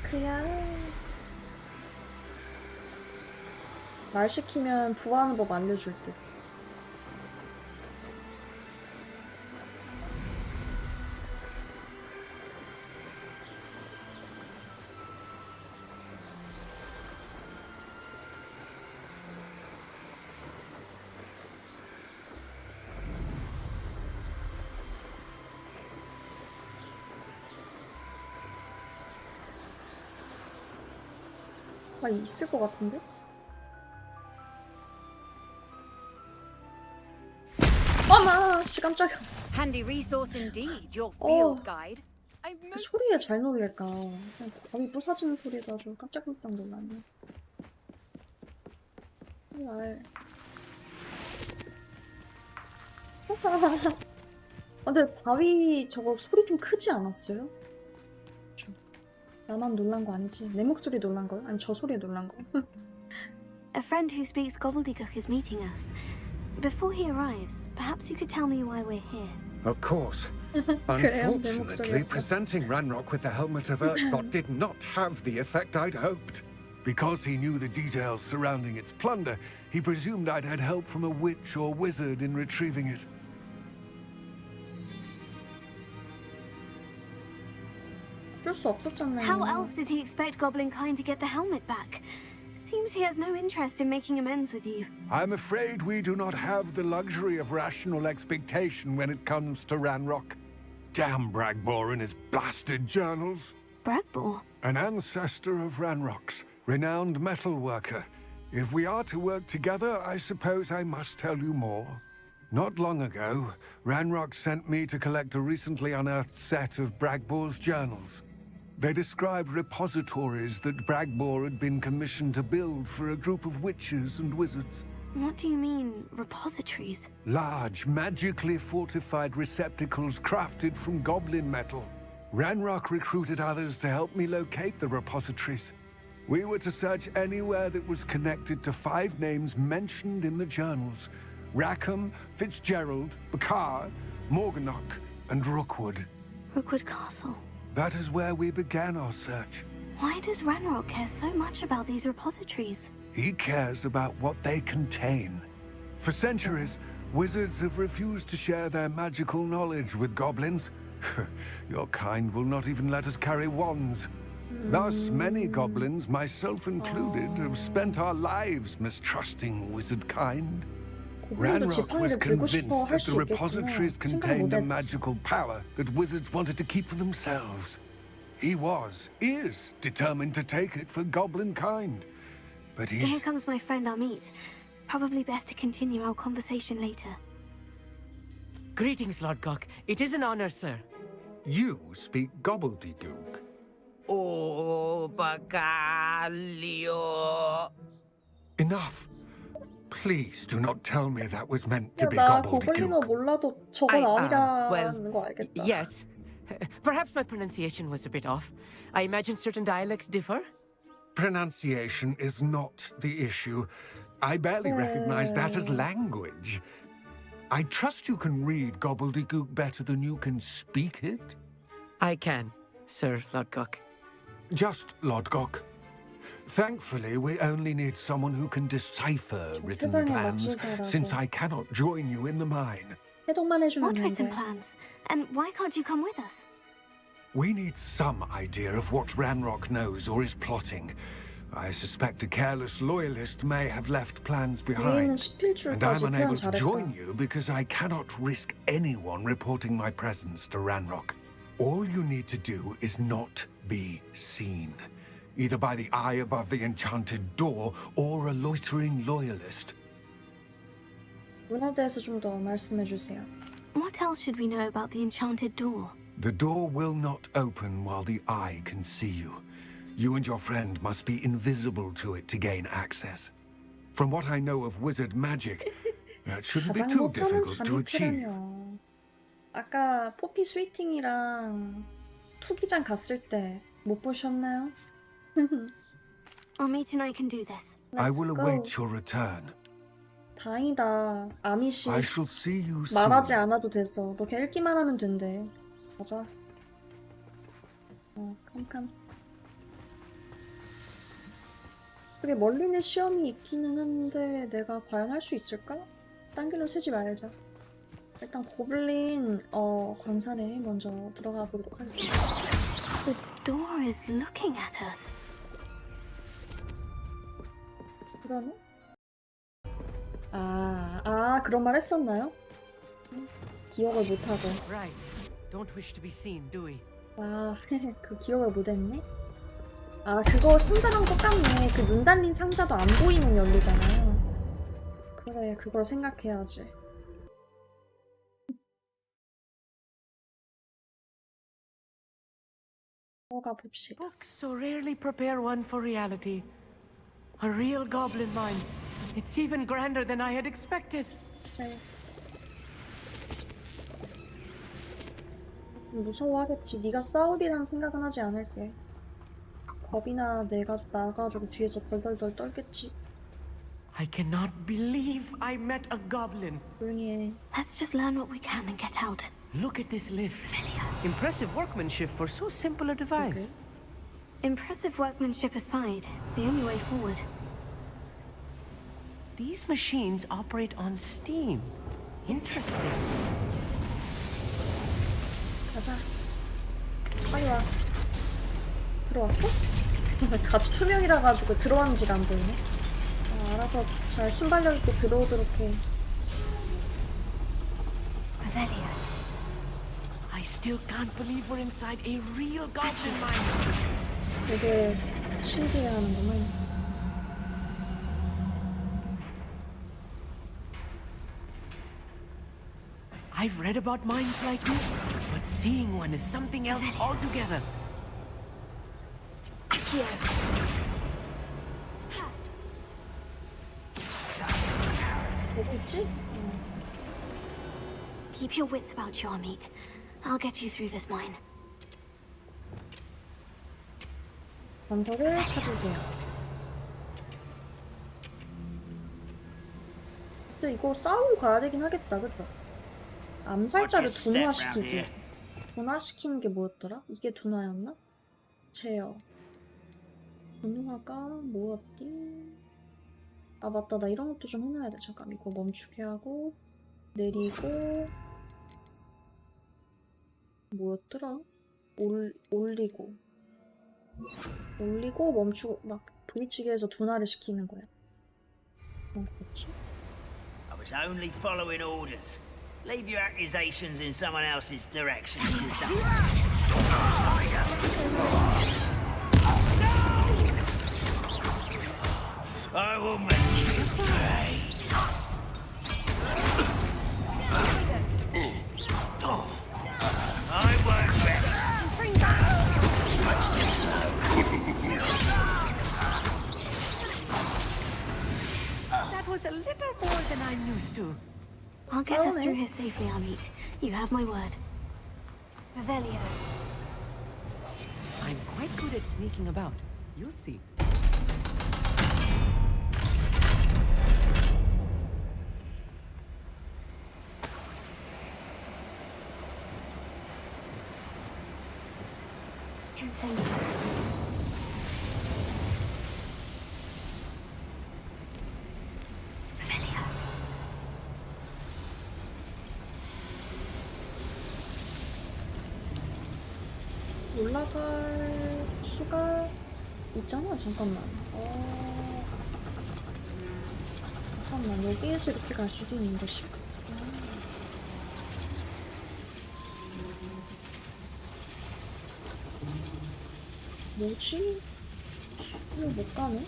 그야. 말 시키면 부화하는 법 알려줄 듯. 아, 있을 것 같은데? 어마! 씨 깜짝이야. Handy resource indeed, your field guide. 그 소리에 잘 놀랄까. 그냥 밤이 부서지는 소리가 아주 깜짝깜짝 놀랐네. 말. 근데 바위 저거 소리 좀 크지 않았어요? 나만 놀란 거 아니지? 내 목소리 놀란 거야? 아니 저 소리에 놀란 거? A friend who speaks gobbledygook is meeting us. Before he arrives, perhaps you could tell me why we're here. Of course. Unfortunately, presenting Ranrock with the helmet of Earthgod did not have the effect I'd hoped. Because he knew the details surrounding its plunder, he presumed I'd had help from a witch or wizard in retrieving it. How else did he expect Goblinkind to get the helmet back? Seems he has no interest in making amends with you. I'm afraid we do not have the luxury of rational expectation when it comes to Ranrock. Damn Bragbor and his blasted journals. Bragbor? An ancestor of Ranrock's, renowned metal worker. If we are to work together, I suppose I must tell you more. Not long ago, Ranrock sent me to collect a recently unearthed set of Bragbor's journals. They described repositories that Bragbor had been commissioned to build for a group of witches and wizards. What do you mean, repositories? Large, magically fortified receptacles crafted from goblin metal. Ranrock recruited others to help me locate the repositories. We were to search anywhere that was connected to 5 names mentioned in the journals. Rackham, Fitzgerald, Bakar, Morganach, and Rookwood. Rookwood Castle. That is where we began our search. Why does Ranrock care so much about these repositories? He cares about what they contain. For centuries, wizards have refused to share their magical knowledge with goblins. Your kind will not even let us carry wands. Thus, many goblins, myself included, have spent our lives mistrusting wizard kind. Ranrock was convinced that the repositories contained a magical power that wizards wanted to keep for themselves. He is determined to take it for goblin kind. But Here comes my friend Amit. Probably best to continue our conversation later. Greetings, Lord Gok. It is an honor, sir. You speak gobbledygook. Oh, Bagalio. Enough. Please do not tell me that was meant to be 나 gobbledygook. 고블린어 몰라도 저건 아니라는 거 알겠다. Yes. Perhaps my pronunciation was a bit off. I imagine certain dialects differ. Pronunciation is not the issue. I barely recognize that as language. I trust you can read gobbledygook better than you can speak it? I can, Sir Lodgok. Just Lodgok. Thankfully, we only need someone who can decipher written plans, since I cannot join you in the mine. What written plans? And why can't you come with us? We need some idea of what Ranrock knows or is plotting. I suspect a careless loyalist may have left plans behind, and I'm unable to join you because I cannot risk anyone reporting my presence to Ranrock. All you need to do is not be seen, either by the eye above the enchanted door or a loitering loyalist. 문에 대해서 좀 더 말씀해 주세요. What else should we know about the enchanted door? The door will not open while the eye can see you. You and your friend must be invisible to it to gain access. From what I know of wizard magic, that shouldn't be too difficult to achieve. 아까 포피 스위팅이랑 투기장 갔을 때 못 보셨나요? Amit and I can do this. I will await your return. 다행이다. 아미씨 I shall see you soon. 말하지 않아도 됐어. 너 그냥 읽기만 하면 된대. 가자. 캄캄. 그게 멀리는 시험이 있기는 한데 내가 과연 할 수 있을까? 딴 길로 새지 말자. 일단 고블린 광산에 먼저 들어가 보도록 하겠습니다. The door is looking at us. 그러네? 그런 말 했었나요? 기억을 못하고. Right. Don't wish to be seen, do we? 그 기억을 못했네? 그거 상자랑 똑같네. 그 눈 달린 상자도 안 보이는 열리잖아요. 그래, 그걸 생각해야지. 봅시다. Books so rarely prepare one for reality. A real goblin mine. It's even grander than I had expected. 네. 무서워하겠지. 네가 싸우리란 생각은 하지 않을게. 겁이나 나가지고 뒤에서 덜덜덜 떨겠지. I cannot believe I met a goblin. 조용히 해. Let's just learn what we can and get out. Look at this lift. Impressive workmanship for so simple a device. Okay. Impressive workmanship aside, it's the only way forward. These machines operate on steam. Interesting. 가자. 빨리 와. 들어왔어? 같이 투명이라 가지고 들어왔는지가 안 보이네. 알아서 잘 순발력 있게 들어오도록 해. I still can't believe we're inside a real goblin mine. 되게 신기해하는구만. I've read about mines like this, but seeing one is something else altogether. Here. 보고 있지? Keep your wits about you, Amit. I'll get you through this mine. 단서를 찾으세요. 또 이거 싸우고 가야 되긴 하겠다, 그죠? 암살자를 둔화시키기. 둔화시키는 게 뭐였더라? 이게 둔화였나? 제어. 둔화가 뭐였지? 아 맞다, 나 이런 것도 좀 해놔야 돼. 잠깐 이거 멈추게 하고 내리고 뭐였더라? 올리고 멈추고 막 부딪히게 해서 둔화를 시키는 거야. 그렇지? I was only following orders. Leave your accusations in someone else's direction. I will make you pay. I won't bet. Much too slow. That was a little more than I'm used to. I'll get us through here safely, Amit. You have my word. Revelio. I'm quite good at sneaking about. You'll see. Incendio. 올라갈 수가 있잖아. 잠깐만. 잠깐만, 여기에서 이렇게 갈 수도 있는 것이. 뭐지? 이거 못 가네?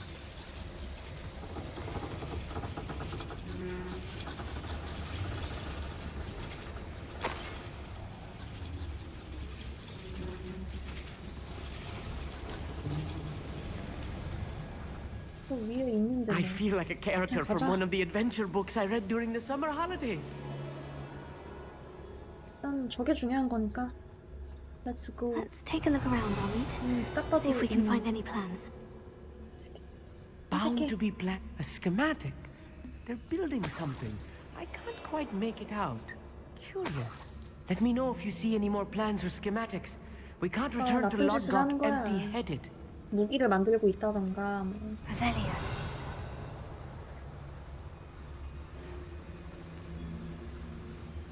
위에 있는데. I feel like a character from one of the adventure books I read during the summer holidays. 일단 저게 중요한 거니까. Let's go. Let's take a look around, Amit. 딱 봐도 See if we can find any plans. Bound to be a schematic. They're building something. I can't quite make it out. Curious. Let me know if you see any more plans or schematics. We can't return to Lodgok empty-headed. 무기를 만들고 있다던가. Revelio.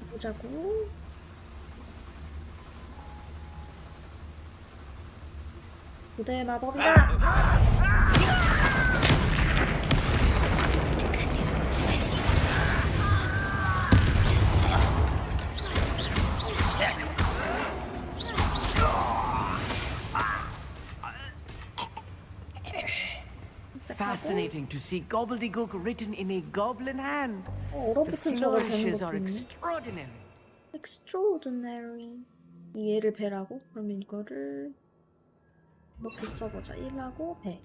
보자고. 고대 마법이다. Fascinating to see gobbledygook written in a goblin hand. The 얼어붙은 적을 배는 flourishes 것도 are 있네. extraordinary. Extraordinary. 이 얘를 배라고? 그럼 이거를 이렇게 써보자. 1하고 배.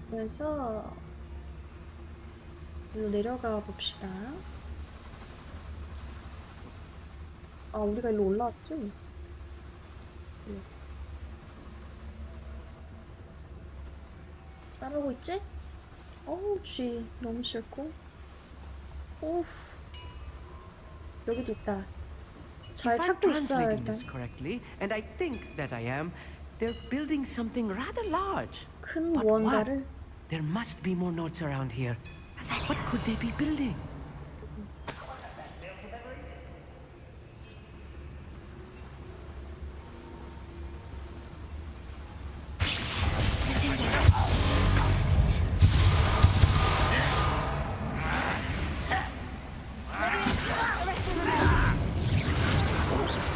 그래서 일로 내려가 봅시다. 아, 우리가 일로 올라왔죠? 네. 따라오고 있지? 어우, 쥐 너무 싫고. 오우, 여기도 있다. 잘 찾고 있어요, 일단. Correctly, and I think that I am. They're building something rather large. 큰 But 무언가를. what? There must be more notes around here. What could they be building?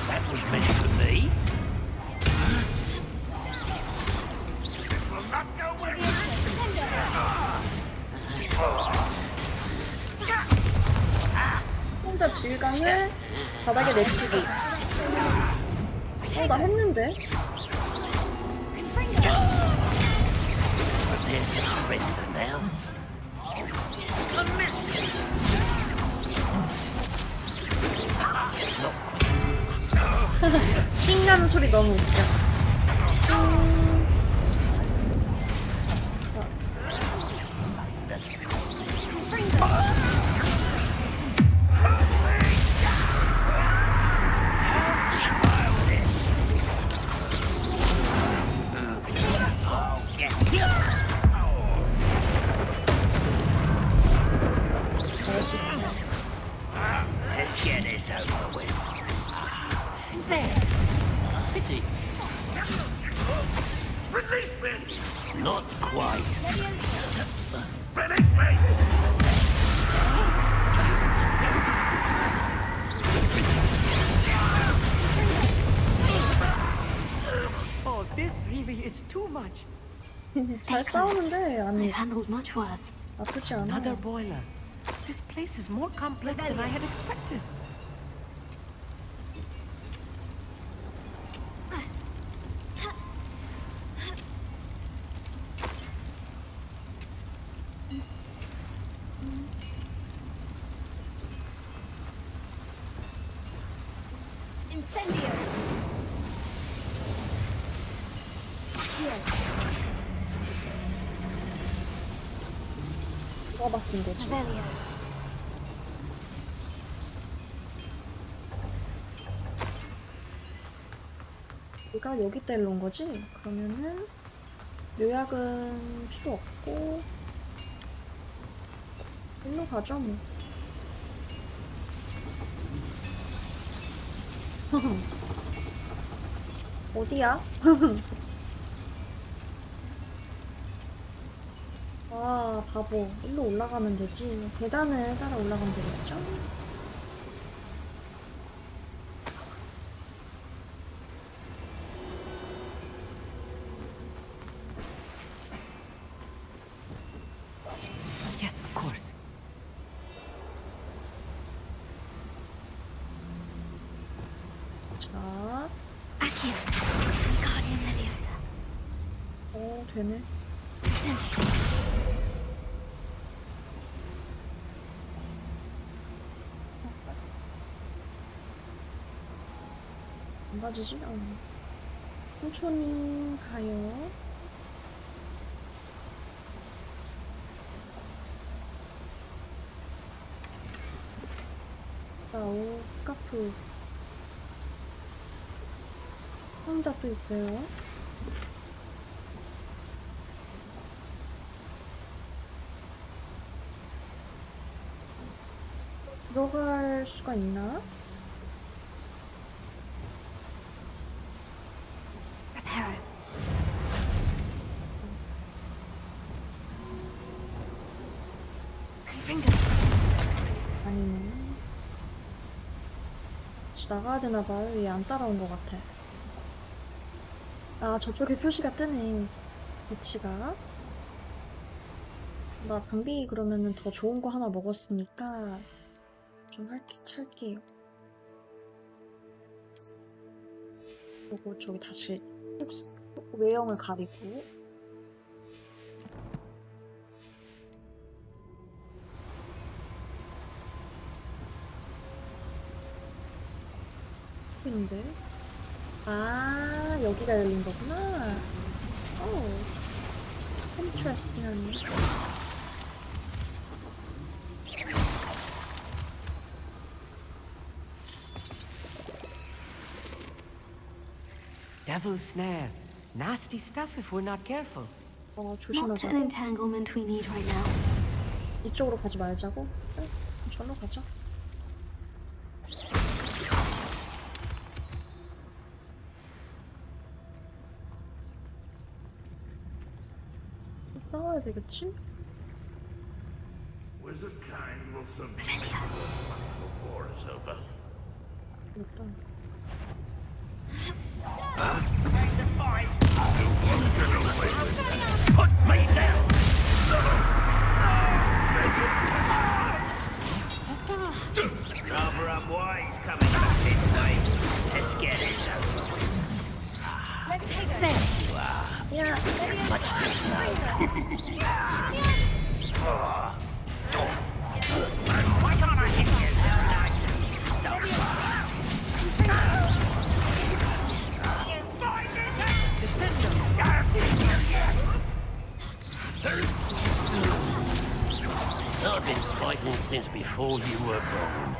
That was meant for me. This will not go well. 혼자 질감을 바닥에 내치기. 나 했는데? 띵 나는 소리 너무 웃겨. Let's get this over with. There. Pity. Release me! Not quite. Release me! Oh, this really is too much. 잘 싸우는데 아니. I've handled much worse. 아프지 않아. Another boiler. This place is more complex than I had expected. Incendio. 뭐가 바뀐 거지? 우리가 여기 때 일로 온 거지? 그러면은 묘약은 필요 없고 일로 가죠 뭐. 어디야? 아, 바보. 일로 올라가면 되지. 계단을 따라 올라가면 되겠죠? Yes, of course. 자. Accio. Guardian Leviosa. 되네. 안 가지지? 천천히 가요. 오, 스카프. 상자 또 있어요. 들어갈 수가 있나? 아니네. 같이 나가야 되나봐요. 얘 안 따라온 것 같아. 아, 저쪽에 표시가 뜨네. 위치가. 나 장비 그러면은 더 좋은 거 하나 먹었으니까 좀 찰게요. 그리고 저기 다시 외형을 가리고 근데 아 여기가 열린 거구나. 오, 인트레스팅하네. Devil's snare. Nasty stuff if we're not careful. Not 조심하자고. an entanglement we need right now. 이쪽으로 가지 말자고? 그래, 저로 가자. 싸워야 되겠지? Wizard kind will soon the war is over. 일단 Put me down! Rather unwise coming back this way. Let's get this over with. Let's take it. There you are. Yeah. Much too slow. Why can't I hit you down nice and stop? I've been fighting since before you were born.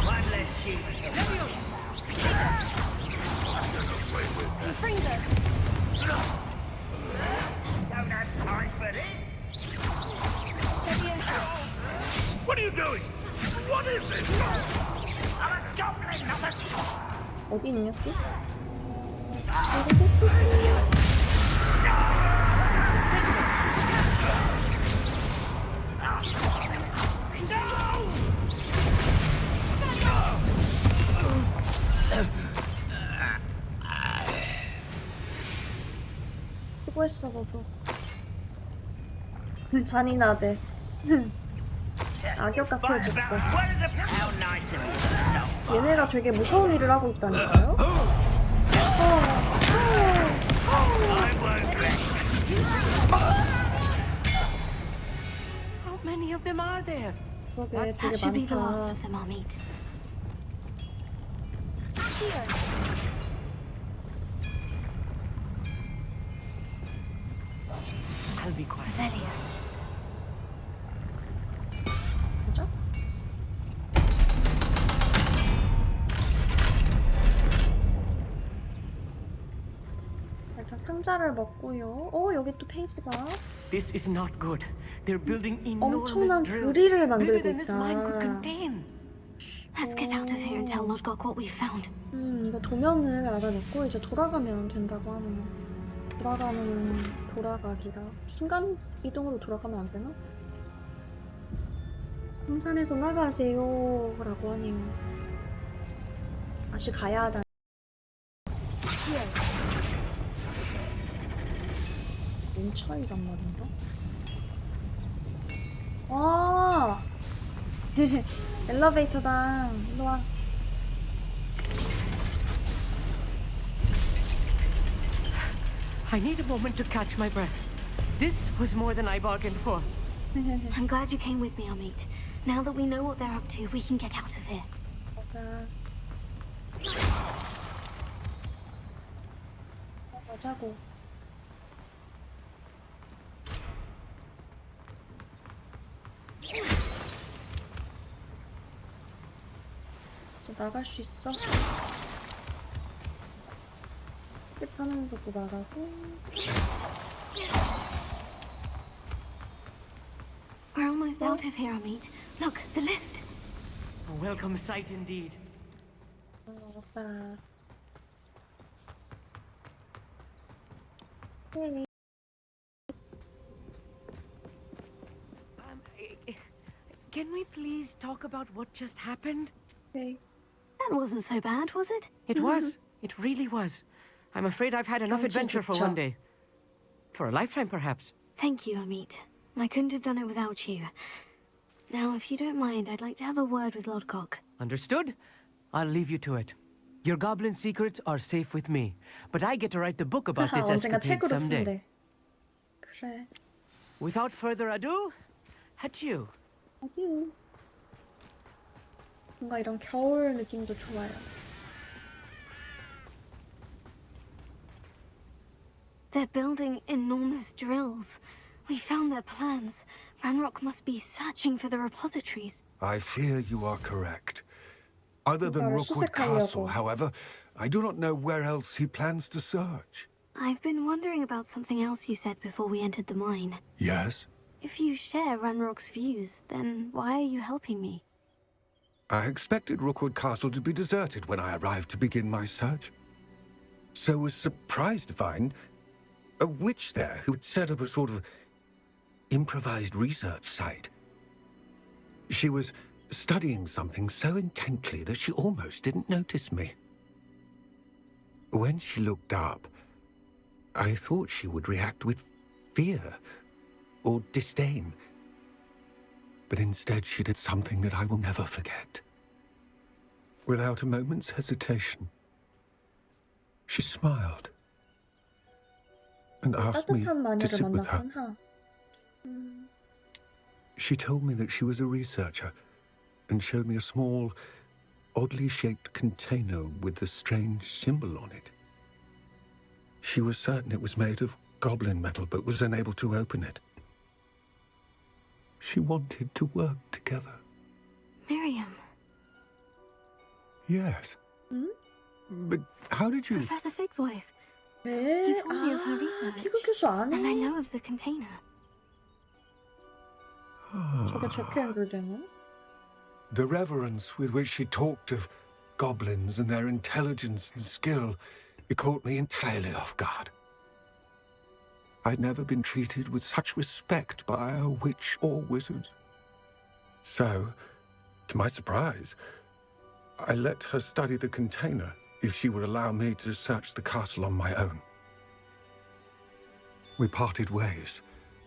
One less human. Don't have time for this. What are you doing? What is this? I'm a goblin, not a top. 어디 있냐 또? 수고했어 너도. 잔인하대. 악역 같아졌어. How nice of you to stop. 얘네가 되게 무서운 일을 하고 있다니까요? I won't rest. How many of them are there? 그러게 That 되게 should be the last 많다. of them, Amit. I'll be quiet. Velia. 진짜? 일단 상자를 먹고요. 여기 또 페이지가 This is not good. They're building enormous 엄청난 drills, 드릴을 bigger 만들고 than this mine could 있다. contain. Let's get out of here and tell Lord Gok what we found. 이거 도면을 알아냈고 이제 돌아가면 된다고 하네요. 돌아가기라. 순간 이동으로 돌아가면 안 되나? 흥산에서 나가세요 라고 하네요. 다시 가야 하다. 뭔 차이란 말인가? 와! 엘리베이터다. 일로 와. I need a moment to catch my breath. This was more than I bargained for. I'm glad you came with me, Amit. Now that we know what they're up to, we can get out of here. 가자고. 이제 나갈 수 있어. 하면서 또 나가고. We're almost out of here, Amit. Look, the lift. A welcome sight indeed. 맞다. Hey. Can we please talk about what just happened? Okay. That wasn't so bad, was it? It was. It really was. I'm afraid I've had enough adventure for one day. For a lifetime, perhaps. Thank you, Amit. I couldn't have done it without you. Now, if you don't mind, I'd like to have a word with Lodgok. Understood? I'll leave you to it. Your goblin secrets are safe with me, but I get to write the book about this escapade someday. 그래. Without further ado, adieu. adieu. 뭔가 이런 겨울 느낌도 좋아요. They're building enormous drills. We found their plans. Ranrock must be searching for the repositories. I fear you are correct. Other than Rookwood Castle, however, I do not know where else he plans to search. I've been wondering about something else you said before we entered the mine. Yes? If you share Ranrock's views, then why are you helping me? I expected Rookwood Castle to be deserted when I arrived to begin my search. So was surprised to find a witch there who had set up a sort of improvised research site. She was studying something so intently that she almost didn't notice me. When she looked up, I thought she would react with fear or disdain. But instead she did something that I will never forget. Without a moment's hesitation, she smiled and asked me to sit with her. She told me that she was a researcher and showed me a small, oddly shaped container with a strange symbol on it. She was certain it was made of goblin metal, but was unable to open it. She wanted to work together. Miriam. Yes. But how did you... Professor Fig's wife. 네. He told me of her research. 피그 교수 안 해. And I know of the container. 저게 적혀 연결되나? The reverence with which she talked of goblins and their intelligence and skill, it caught me entirely off guard. I'd never been treated with such respect by a witch or wizard. So, to my surprise, I let her study the container if she would allow me to search the castle on my own. We parted ways,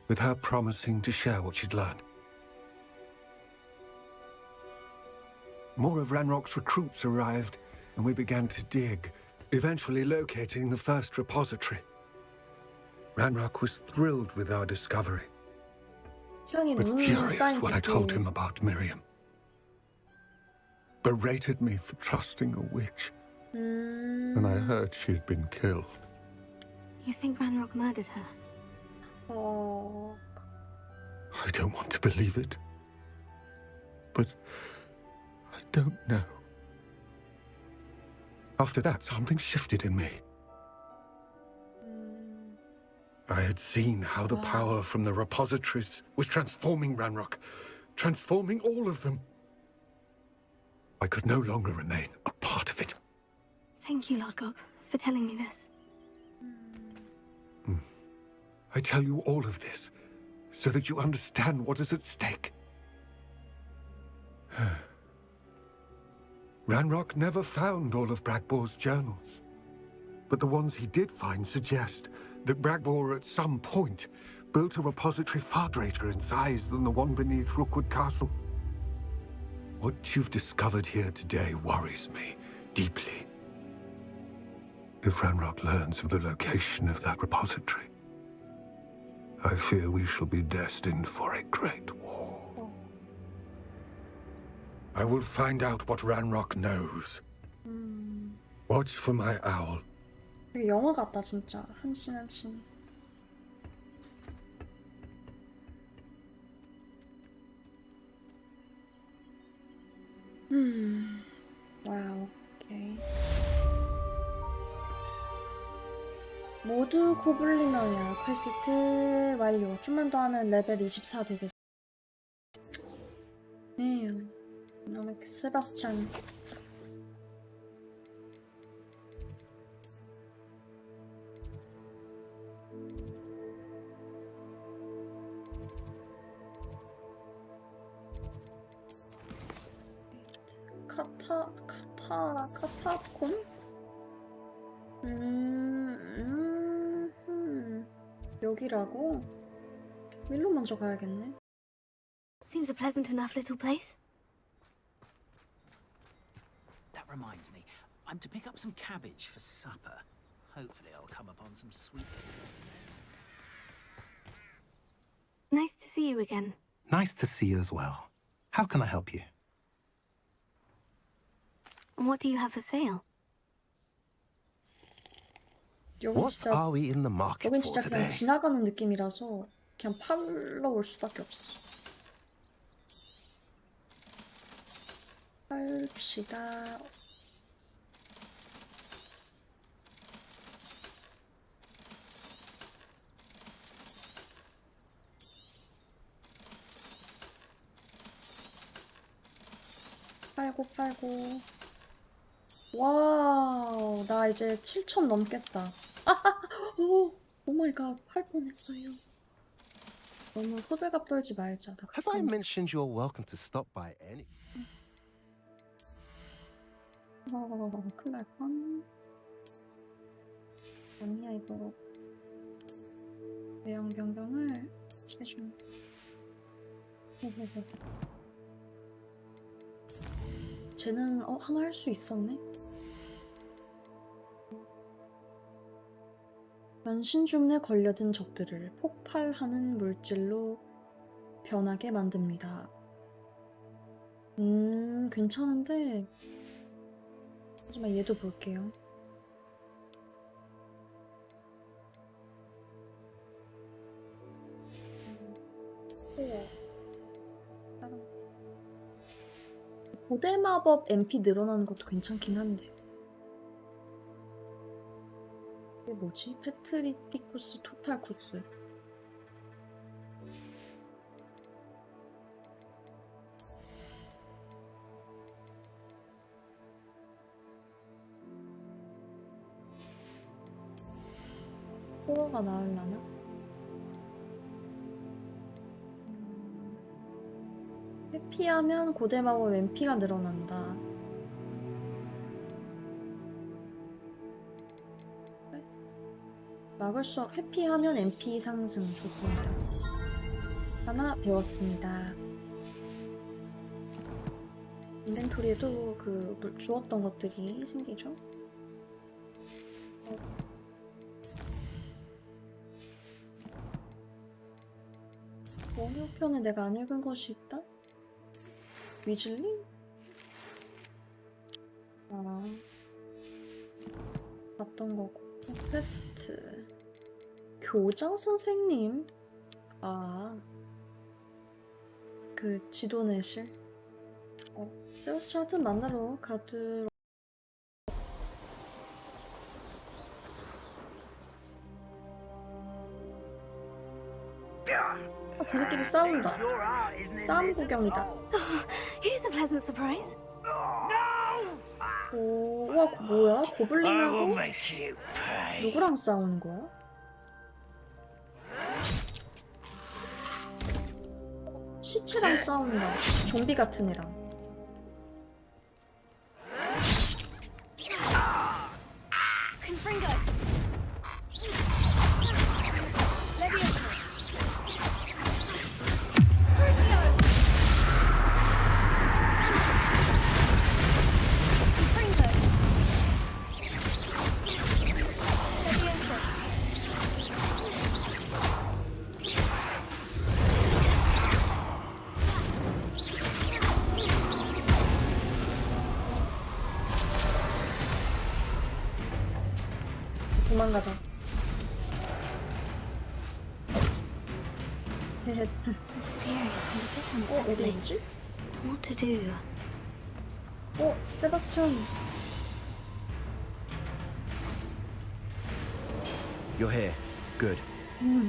with her promising to share what she'd learned. More of Ranrock's recruits arrived, and we began to dig, eventually locating the first repository. Ranrock was thrilled with our discovery, but furious when I told him about Miriam. Berated me for trusting a witch, and I heard she had been killed. You think Ranrock murdered her? Oh. I don't want to believe it, but I don't know. After that, something shifted in me. I had seen how the power from the repositories was transforming Ranrock, transforming all of them. I could no longer remain a part of it. Thank you, Lodgok, for telling me this. I tell you all of this so that you understand what is at stake. Ranrock never found all of Bragbor's journals, but the ones he did find suggest that Bragbor at some point built a repository far greater in size than the one beneath Rookwood Castle. What you've discovered here today worries me deeply. If Ranrock learns of the location of that repository, I fear we shall be destined for a great war. I will find out what Ranrock knows. Watch for my owl. 되게 영화 같다 진짜. 한 씬 한 씬. 와우. 오케이. 모두 고블리너야. 퀘스트 완료. 좀만 더 하면 레벨 24 되겠어. 네. 이놈의 세바스찬. 카타콘? 여기라고? 일로 먼저 가야겠네. Seems a pleasant enough little place. That reminds me, I'm to pick up some cabbage for supper. Hopefully I'll come upon some sweet... Nice to see you again. Nice to see you as well. How can I help you? What do you have for sale? What are we in the market 여긴 for 진짜 그냥 today? 지나가는 느낌이라서 그냥 팔러 올 수밖에 없어. 팔읍시다. 팔고. 와우, 나 이제 7,000 넘겠다. 오 마이 갓, 팔 뻔했어요. 너무 호들갑 떨지 말자. Have I mentioned you're welcome to stop by any? 큰일 날 뻔. 아니야, 이거. 외형 변경을 해줌. 쟤는 하나 할 수 있었네. 변신 주문에 걸려든 적들을 폭발하는 물질로 변하게 만듭니다. 괜찮은데. 하지만 얘도 볼게요. 고대 마법 MP 늘어나는 것도 괜찮긴 한데. 이게 뭐지? 페트리피쿠스 토탈 쿠스. 호러가 나으려나? 회피하면 고대 마법 MP가 늘어난다. 회피하면 MP 상승. 좋습니다. 하나 배웠습니다. 인벤토리에도 주웠던 것들이 생기죠. 원효편에 내가 안 읽은 것이 있다? 위즐리? 봤던 거고. 퀘스트. 교장 선생님? 그 지도 내실? 세우스차트 만나러 가도록. 걔네끼리 싸운다. 싸움 구경이다. Here's a pleasant surprise. 와, 뭐야? 고블린하고 누구랑 싸우는 거야? 시체랑 싸운다. 좀비 같은 애랑. 도망가자. Mysterious and a bit unsettling. 어디 있지? What to do? 세바스찬. You're here. Good.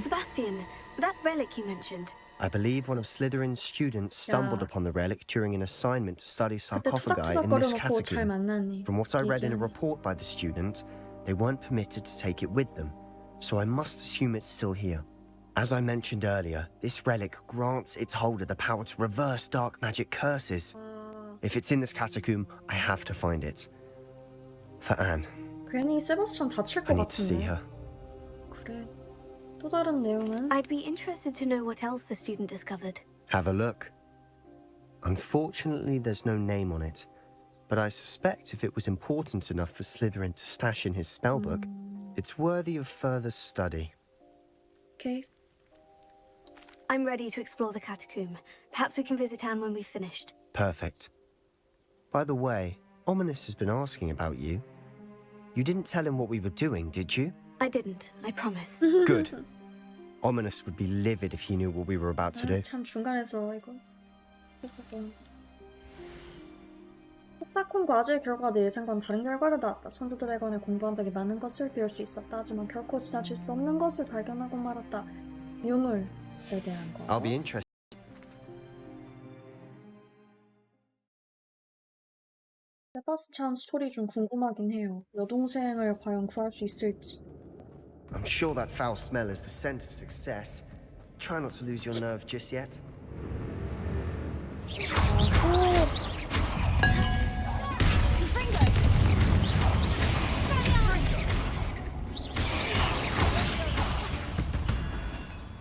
Sebastian, that relic you mentioned. I believe one of Slytherin's students stumbled upon the relic during an assignment to study sarcophagi in this catacomb. From what I read in a report by the student, they weren't permitted to take it with them, so I must assume it's still here. As I mentioned earlier, this relic grants its holder the power to reverse dark magic curses. If it's in this catacomb, I have to find it. For Anne. 괜히 세바스찬 다칠 I 것 need to see 같은데. her. 그래. 또 다른 내용은? I'd be interested to know what else the student discovered. Have a look. Unfortunately, there's no name on it, but I suspect if it was important enough for Slytherin to stash in his spellbook, it's worthy of further study. Okay. I'm ready to explore the catacomb. Perhaps we can visit Anne when we've finished. Perfect. By the way, Ominous has been asking about you. You didn't tell him what we were doing, did you? I didn't, I promise. Good. Ominous would be livid if he knew what we were about to do. 참 중간에서 이거. 폭파콘 과제 결과 내 예상과는 다른 결과를 낳았다. 선조들에 관해 공부한다기 많은 것을 배울 수 있었다. 하지만 결코 지나칠 수 없는 것을 발견하고 말았다. 유물에 대한 거. I'll be interested. 세바스찬 스토리 좀 궁금하긴 해요. 여동생을 과연 구할 수 있을지. I'm sure that foul smell is the scent of success. Try not to lose your nerve just yet.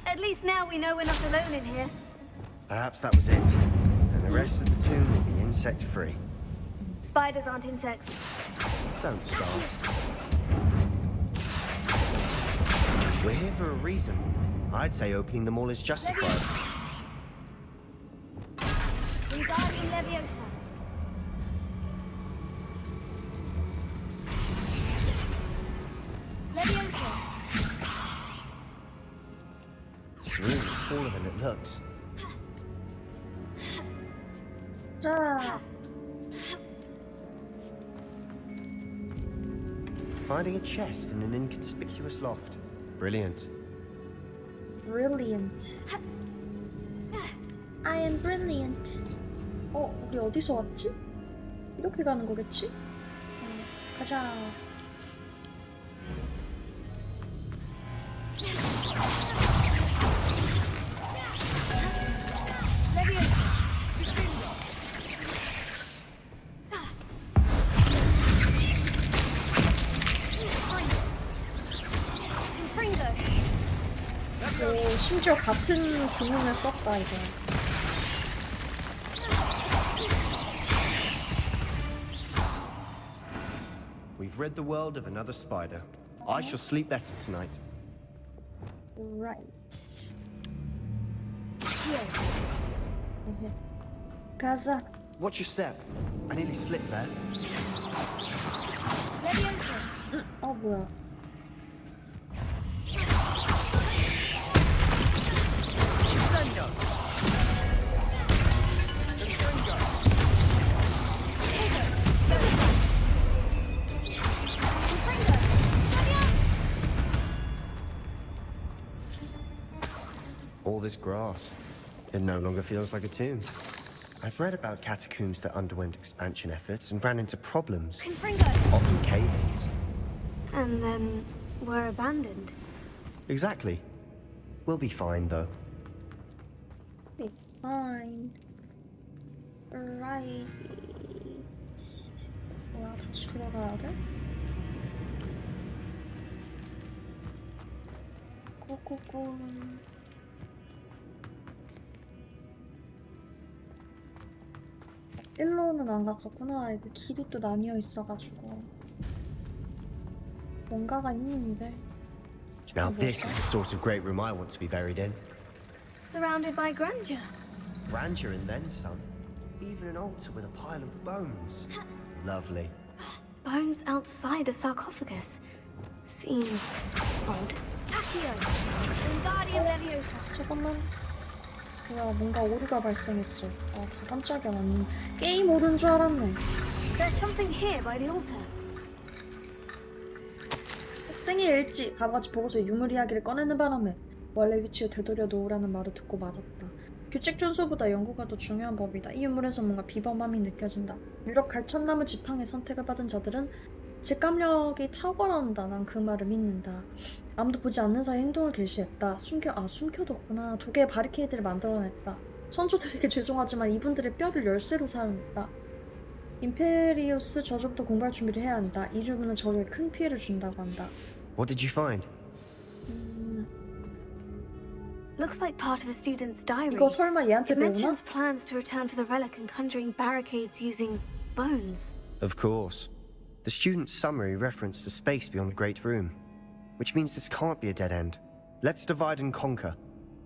At least now we know we're not alone in here. Perhaps that was it. And the rest of the tomb will be insect-free. Spiders aren't insects. Don't start. We're here for a reason. I'd say opening them all is justified. Wingardium Leviosa. Leviosa. This room is taller than it looks. 자. Finding a chest in an inconspicuous loft. Brilliant. Brilliant. I am brilliant. 우리 어디서 왔지? 이렇게 가는 거겠지? 가자. 오, 심지어 같은 주문을 썼다 이거. We've rid the world of another spider. I shall sleep better tonight. Right. Here. 가자. Watch your step. I nearly slipped there. Leviosa. 뭐야. All this grass. It no longer feels like a tomb. I've read about catacombs that underwent expansion efforts and ran into problems. Often cave-ins. And then were abandoned. Exactly. We'll be fine, though. Be fine. Right. 뭐야, 다시 돌아가야 돼? 꼬꼬꼬. 일로는 안 갔었구나. 이거 길이 또 나뉘어 있어가지고. 뭔가가 있는데. Now this is the sort of great room I want to be buried in. Surrounded by grandeur. Grandeur and then some. Even an altar with a pile of bones. Lovely. Bones outside a sarcophagus. Seems odd. Accio. Wingardium Leviosa. 잠깐만. 뭐야, 뭔가 오류가 발생했어. 다 깜짝이야. 난 게임 오류인 줄 알았네. There's something here by the altar. 학생의 일지. 바보같이 보고서 유물 이야기를 꺼내는 바람에 원래 위치에 되돌려 놓으라는 말을 듣고 말았다. 규칙 준수보다 연구가 더 중요한 법이다. 이 유물에서 뭔가 비범함이 느껴진다. 유럽 갈천나무 지팡이 선택을 받은 자들은 직감력이 탁월한다. 난 그 말을 믿는다. 아무도 보지 않는 사이 행동을 개시했다. 숨겨뒀구나. 독의 바리케이드를 만들어냈다. 선조들에게 죄송하지만 이분들의 뼈를 열쇠로 사용했다. 임페리우스 저주부터 공부할 준비를 해야 한다. 이 주문은 적에게 큰 피해를 준다고 한다. What did you find? Looks like part of a student's diary. 이거 설마 얘한테 It 배우나? mentions plans to return for the relic and conjuring barricades using bones. Of course. The student's summary referenced a space beyond the Great Room, which means this can't be a dead end. Let's divide and conquer.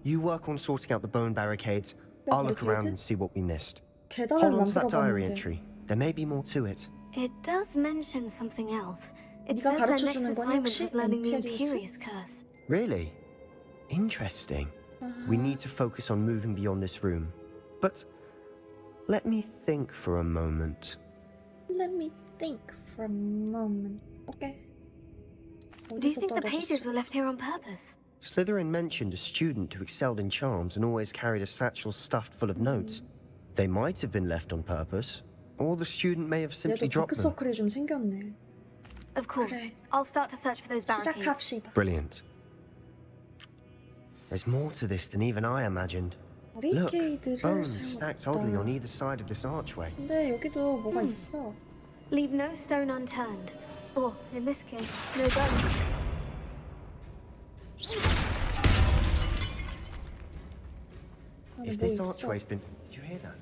You work on sorting out the bone barricades. I'll look around and see what we missed. Hold on to that diary entry. There may be more to it. It does mention something else. It 네가 says their next 가르쳐주는 건 assignment 혹시 was learning the 임페리우스? Imperious Curse. Really? Interesting. We need to focus on moving beyond this room. But let me think for a moment. Let me think for a moment. Okay. Do you think the pages were left here on purpose? Slytherin mentioned a student who excelled in charms and always carried a satchel stuffed full of notes. They might have been left on purpose, or the student may have simply 얘도 dropped them. 다크서클이 좀 생겼네. Of course. I'll start to search for those barricades. 시작합시다. Brilliant. There's more to this than even I imagined. Look, bones stacked oddly on either side of this archway. 근데 여기도 뭐가 있어. Leave no stone unturned. Or, in this case, no bone. If this archway's been... Did you hear that?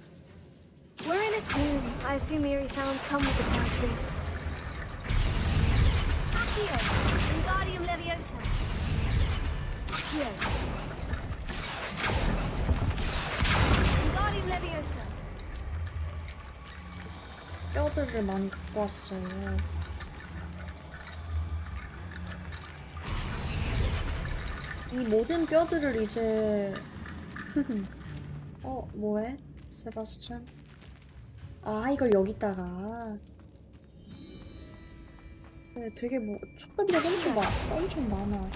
We're in a tomb. I assume eerie sounds come with the territory. Accio! Wingardium Leviosa! Accio! Wingardium Leviosa! 뼈들을 많이 갖고 왔어요. 이 모든 뼈들을 이제 뭐해? 세바스찬? 아, 이걸 여기다가 네, 되게 뭐 촉감이 엄청 많아.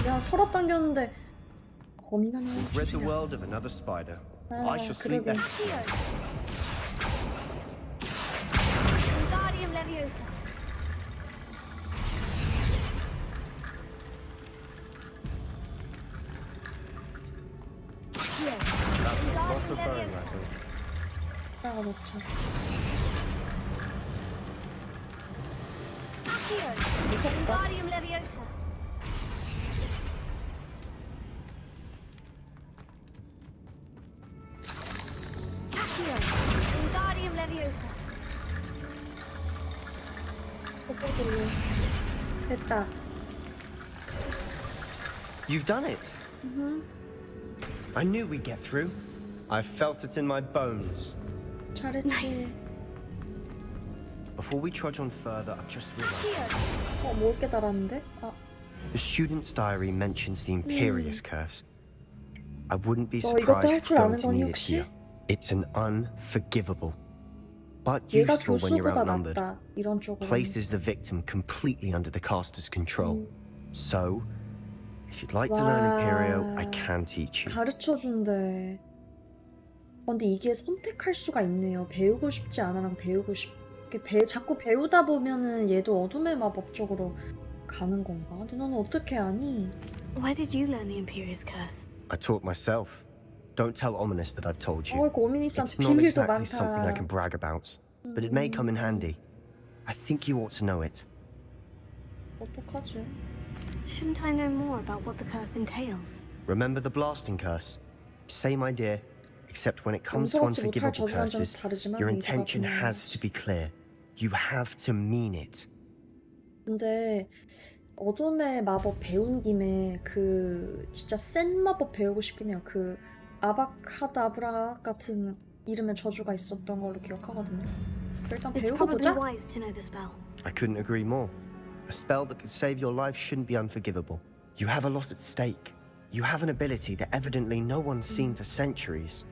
내가 서랍 당겼는데 범인가 나와. Read the world of another spider. I shall sleep 그러게. better. Wingardium Leviosa! That's a lot of bone rattle. 따가 놓자. Accio! 무섭다. Wingardium Leviosa! Accio! Wingardium Leviosa! 됐다. You've done it. I knew we'd get through. I felt it in my bones. 잘했지. Before we trudge on further, I've just realized. 뭘 깨달았는데? The student's diary mentions the Imperious Curse. I wouldn't be 이것도 surprised 할 if 줄 we're 아는 going to 거니 need it 혹시? here. It's an unforgivable, but 얘가 useful when you're 교수보다 outnumbered. 낫다. 이런 쪽으로. Places the victim completely under the caster's control. So, if you'd like to learn Imperio, I can teach you. 가르쳐준대. 근데 이게 선택할 수가 있네요. 배우고 싶지 않아랑 배우고 싶게 자꾸 배우다 보면은 얘도 어둠의 마법 쪽으로 가는 건가? 근데 너는 어떻게 아니? Where did you learn the Imperious Curse? I taught myself. Don't tell Ominous that I've told you. 이거 오미니스한테 It's not 비밀도 exactly something I 많다. can brag about, but it may come in handy. I think you ought to know it. 어떡하지? Shouldn't I know more about what the curse entails? Remember the blasting curse? Same idea, except when it comes to 용서받지 못할 unforgivable 저주란 점은 curses, 다르지만 your 이거가 intention 분명해. has to be clear. You have to mean it. 근데 어둠의 마법 배운 김에 그 진짜 센 마법 배우고 싶긴 해요. 그 아바카다브라 같은 이름의 저주가 있었던 걸로 기억하거든요. 일단 It's 배우고 probably 보자. wise to know the spell. I couldn't agree more. A spell that could save your life shouldn't be unforgivable. You have a lot at stake. You have an ability that evidently no one's seen for centuries.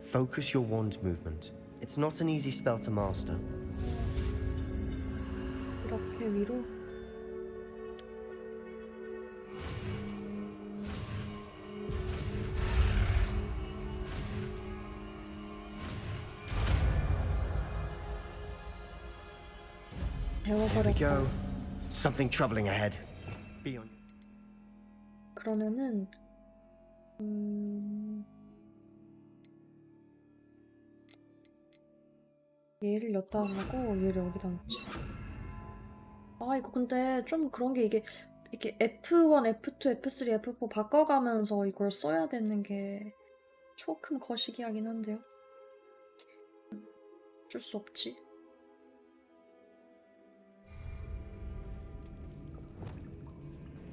Focus your wand movement. It's not an easy spell to master. 이렇게 위로. Here we go. Something troubling ahead. Be on. 그러면은 얘를 여기다 하고 얘를 여기다 놓자. 아 이거 근데 좀 그런 게 이게 F1, F2, F3, F4 바꿔가면서 이걸 써야 되는 게 조금 거시기하긴 한데요. 어쩔 수 없지.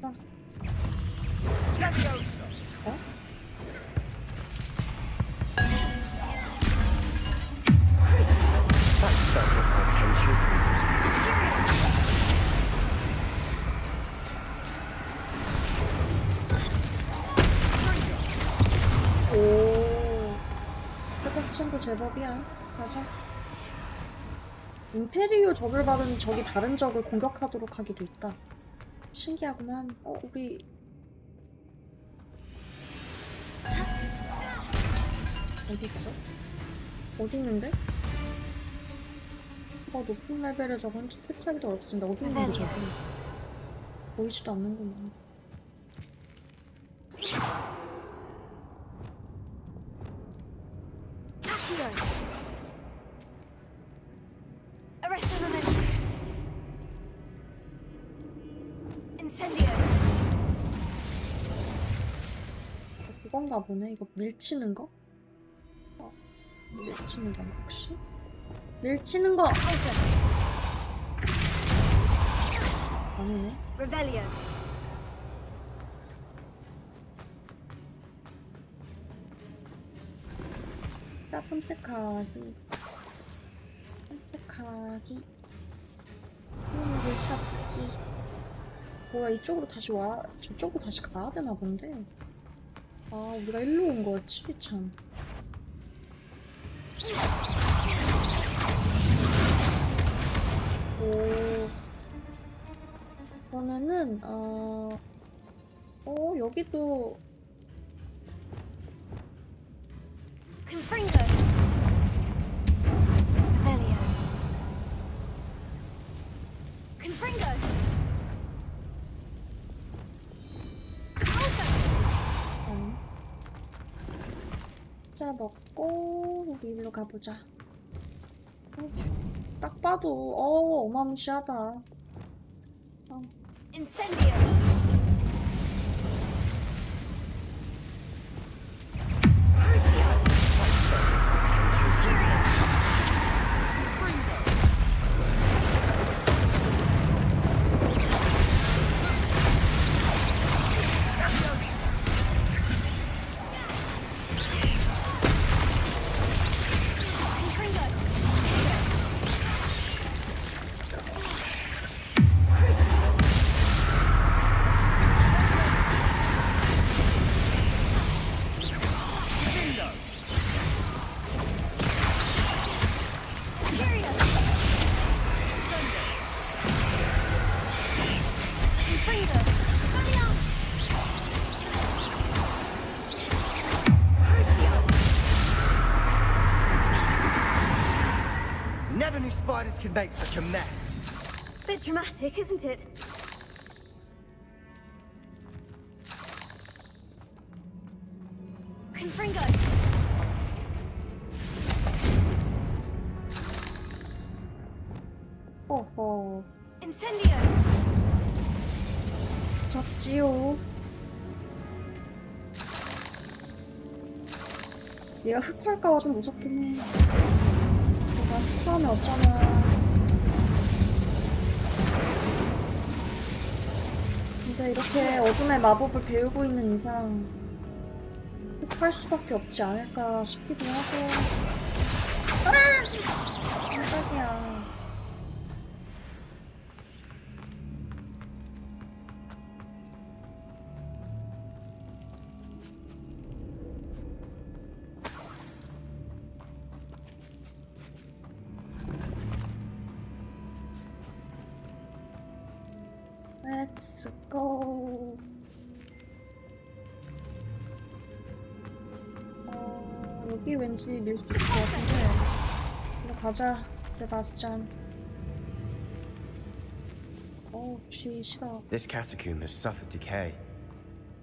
어? That spell got my attention. 오, 세바스찬도 제법이야. 가자. 임페리오 적을 받은 적이 다른 적을 공격하도록 하기도 있다. 신기하구만. 우리 어디 있어? 어디 있는데? 높은 레벨의 적은 패치하기도 어렵습니다. 어디 있는데 적이? 보이지도 않는구만. 그건가 보네. 이거 밀치는 거? 밀치는 건가 혹시? 밀치는 거! 아니네. 끔찍하기. 끔찍하기. 힘을 찾기. 뭐야, 이쪽으로 다시 와. 저쪽으로 다시 가야 되나 본데. 아, 우리가 일로 온 거였지, 참. 오. 그러면은, 여기도. 자, 먹고 우리 일로 가보자. 딱 봐도 어마무시하다. Never knew spiders could make such a mess. Bit dramatic, isn't it? Confringo! 어허. Incendio! 잡지요. 얘가 흑화할까봐 좀 무섭긴 해. 내가 흑화하면 어쩌나. 근데 이렇게 어둠의 마법을 배우고 있는 이상 흑화할 수밖에 없지 않을까 싶기도 하고. 깜짝이야. Let's go. 여기 왠지 밀 수 있을 것 같은데. 일로 가자, 세바스찬. 쥐 싫어. This catacomb has suffered decay,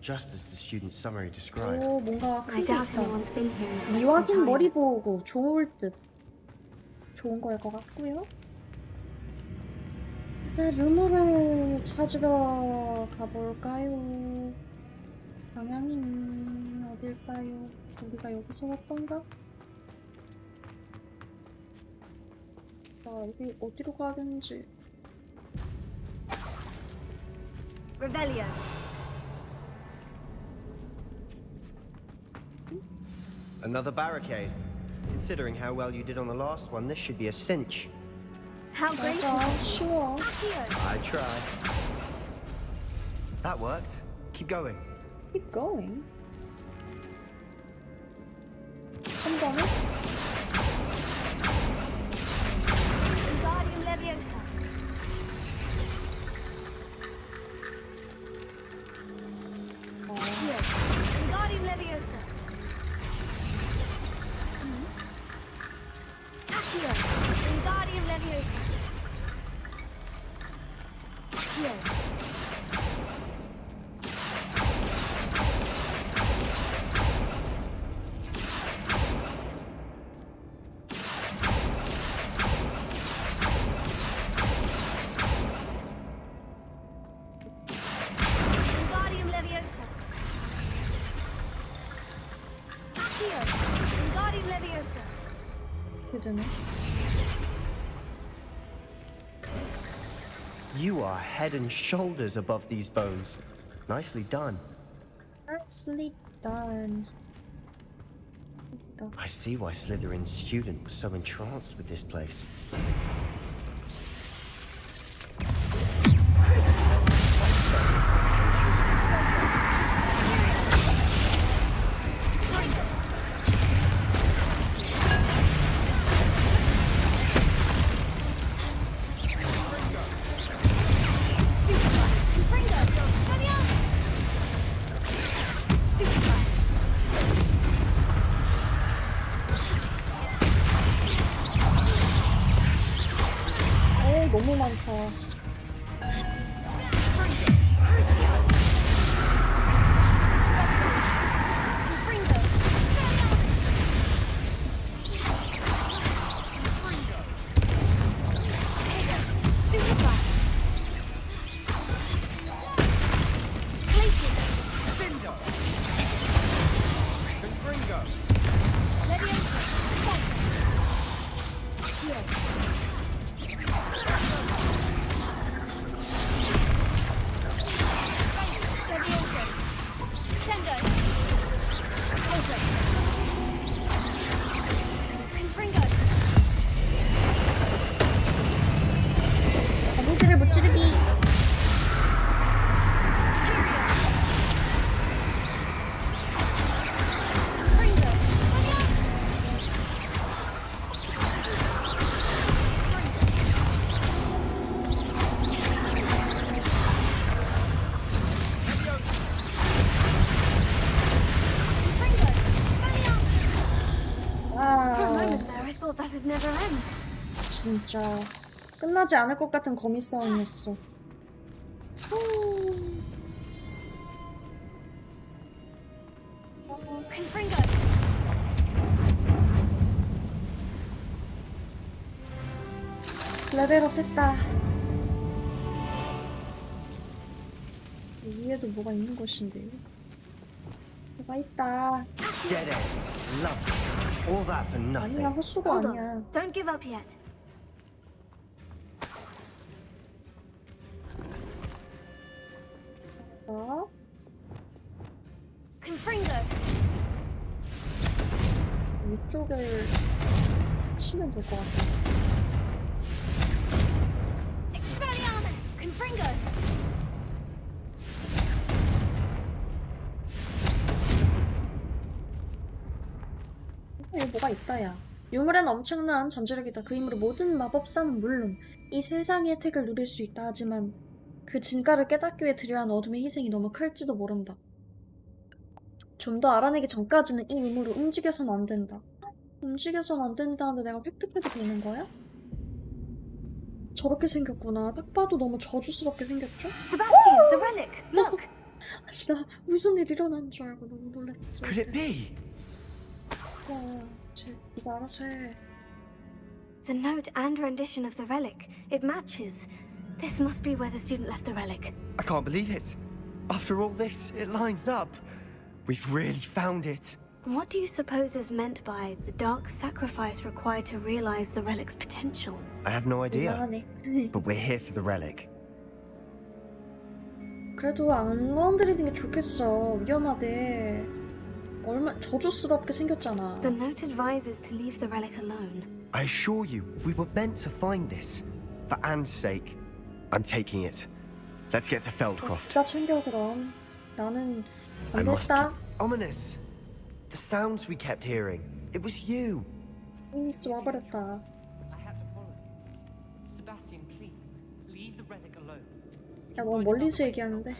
just as the student's summary described. 오, 뭔가 I 큰게 doubt 있다. anyone's been here in quite some 미확인 time. 머리 보고 좋을 듯. 좋은 거일 것 같고요. 이제 루머를 찾으러 가볼까요? 방향이 어딜까요? 우리가 여기서 왔던가? 자, 여기 어디로 가야 되는지. Revelio. Another barricade. Considering how well you did on the last one, this should be a cinch. How great 맞아, 쉬워. I tried. That worked. Keep going. Keep going. 한 번에? Wingardium Leviosa. Wingardium Leviosa. Accio. Wingardium Leviosa. Accio. Wingardium Leviosa. Accio. Wingardium Leviosa. 되네. You are head and shoulders above these bones. Nicely done. Nicely done. I see why Slytherin's student was so entranced with this place. 너무 많다. 거북이를 무찌르기. 진짜 끝나지 않을 것 같은 거미 싸움이었어. 레벨업 했다. 위에도 뭐가 있는 것인데. 뭐가 있다. Dead end. Lovely. All that for nothing. 아니야, 헛수고 아니야. Don't give up yet. 어? Confringo. 위쪽을 치면 될 것 같아. Expelliarmus. Confringo. 여기 뭐가 있다, 야. 유물엔 엄청난 잠재력이다. 그 힘으로 모든 마법사는 물론 이 세상의 혜택을 누릴 수 있다. 하지만 그 진가를 깨닫기 위해 들여야 하는 어둠의 희생이 너무 클지도 모른다. 좀 더 알아내기 전까지는 이 힘으로 움직여서는 안 된다. 움직여서는 안 된다는데 내가 획득해도 되는 거야? 저렇게 생겼구나. 딱 봐도 너무 저주스럽게 생겼죠? Sebastian, the relic! Look! 아씨, 나 무슨 일 일어난 줄 알고 너무 놀랐어. Could it be? 이거 알아서 해. The note and rendition of the relic. It matches. This must be where the student left the relic. I can't believe it. After all this, it lines up. We've really found it. What do you suppose is meant by the dark sacrifice required to realize the relic's potential? I have no idea. 이상하네. But we're here for the relic. 그래도 안 건드리는 게 좋겠어. 위험하대. 얼마 저주스럽게 생겼잖아. The note advises to leave the relic alone. I assure you, we were meant to find this. For Anne's sake. I'm taking it. Let's get to Feldcroft. 나 챙겨 그럼. 나는 I 안 must 됐다. keep... Ominous. The sounds we kept hearing. It was you. 미니스 와버렸다. I had to follow you. Sebastian, please, leave the relic alone. 야, 뭐 멀리서 얘기하는데.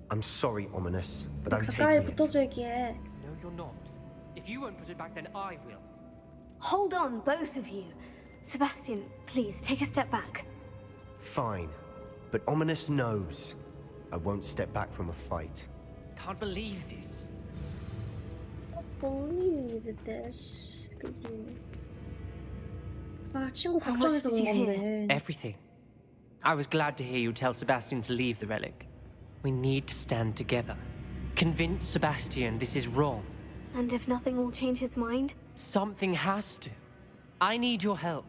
I'm sorry, Ominous, but I'm 가까이 taking it. 붙어서 얘기해. No, you're not. If you won't put it back, then I will. Hold on, both of you. Sebastian, please take a step back. Fine. But Ominous knows. I won't step back from a fight. Can't believe this. believe this. 그지. 아, 친구 걱정해서 그런 건데. Everything. I was glad to hear you tell Sebastian to leave the relic. We need to stand together. Convince Sebastian this is wrong. And if nothing will change his mind? Something has to. I need your help.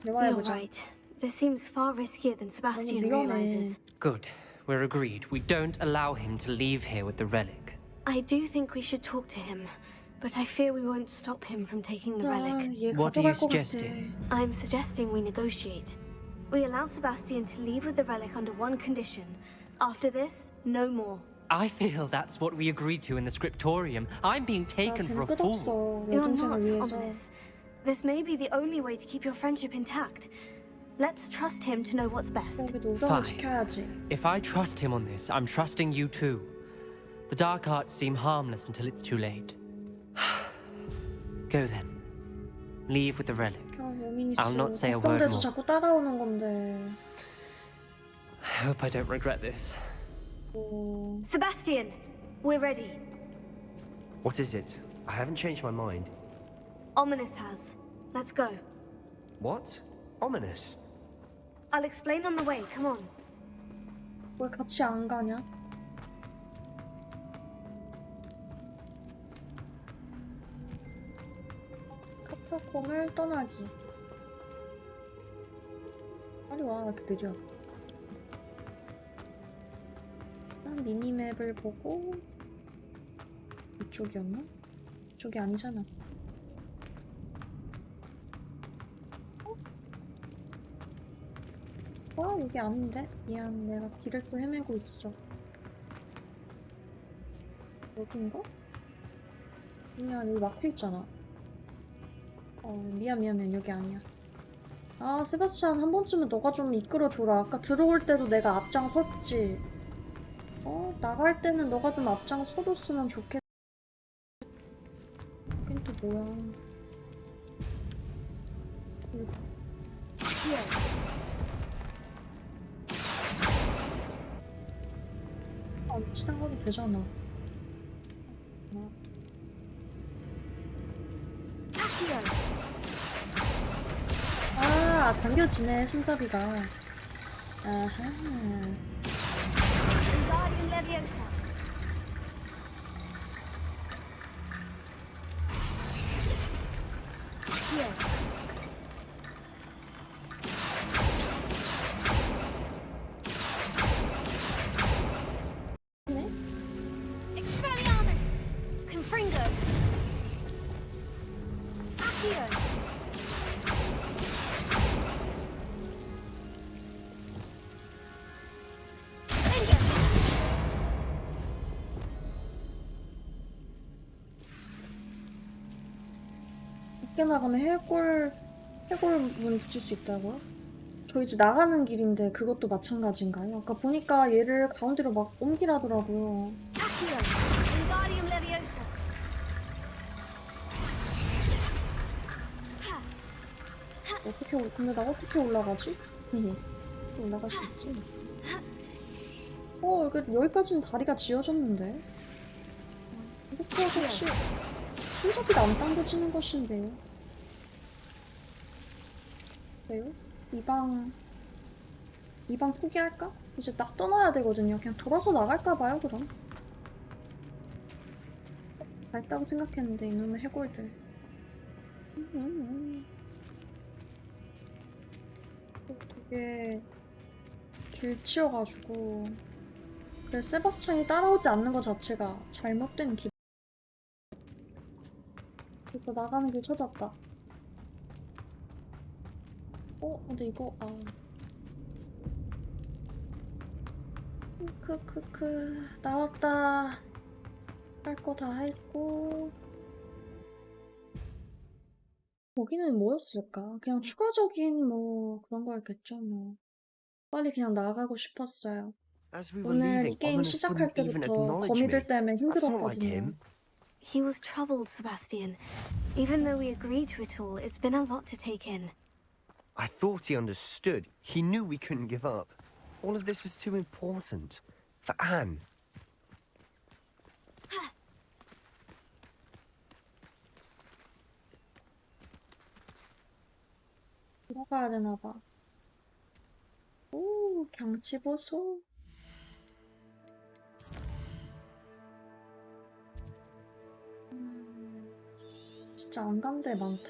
You're right. This seems far riskier than Sebastian realizes. Good. We're agreed. We don't allow him to leave here with the relic. I do think we should talk to him, but I fear we won't stop him from taking the relic. What are you suggesting? I'm suggesting we negotiate. We allow Sebastian to leave with the relic under one condition. After this, no more. I feel that's what we agreed to in the scriptorium. I'm being taken for a fool. You're not, Ominous. This may be the only way to keep your friendship intact. Let's trust him to know what's best. Fine. If I trust him on this, I'm trusting you too. The dark arts seem harmless until it's too late. Go then. Leave with the relic. I'll not say a word more. 자꾸 따라오는 건데. I hope I don't regret this. Sebastian, we're ready. What is it? I haven't changed my mind. Ominous has. Let's go. What? Ominous? I'll explain on the way. Come on. 왜 같이 안 가냐? 카타콤을 떠나기. 빨리 와, 왜 이렇게 느려. 일단 미니맵을 보고 이쪽이었나? 이쪽이 아니잖아. 여기 아닌데? 미안, 내가 길을 또 헤매고 있어. 여긴가? 미안, 여기 막혀있잖아. 미안, 여기 아니야. 아, 세바스찬, 한 번쯤은 너가 좀 이끌어줘라. 아까 들어올 때도 내가 앞장섰지. 나갈 때는 너가 좀 앞장서줬으면 좋겠... 여긴 또 뭐야. 치랑 가도 되잖아. 아, 당겨지네, 손잡이가. 아하. 밖에 나가면 해골문 붙일 수 있다고요? 저 이제 나가는 길인데 그것도 마찬가지인가요? 아까 보니까 얘를 가운데로 막 옮기라더라고요. 근데 나 어떻게 올라가지? 올라갈 수 있지. 여기까지는 다리가 지어졌는데. 이렇게 해서 혹시 손잡이가 안 당겨지는 것인데요. 그래요? 이 방 포기할까? 이제 딱 떠나야 되거든요. 그냥 돌아서 나갈까봐요, 그럼. 밝다고 생각했는데, 이놈의 해골들. 되게 길치여가지고. 그래, 세바스찬이 따라오지 않는 것 자체가 잘못된 길. 이거 나가는 길 찾았다. 근데 이거, 나왔다. 할 거 다 했고. 여기는 뭐였을까? 그냥 추가적인 그런 거였겠죠, 빨리 그냥 나가고 싶었어요. 오늘 이 게임 시작할 때부터 거미들 때문에 힘들었거든요. He was troubled, Sebastian. Even though we agreed to it all, it's been a lot to take in. I thought he understood. He knew we couldn't give up. All of this is too important. For Anne. 들어가야 되나봐. 오, 경치 보소. 진짜 안 간 데 많다.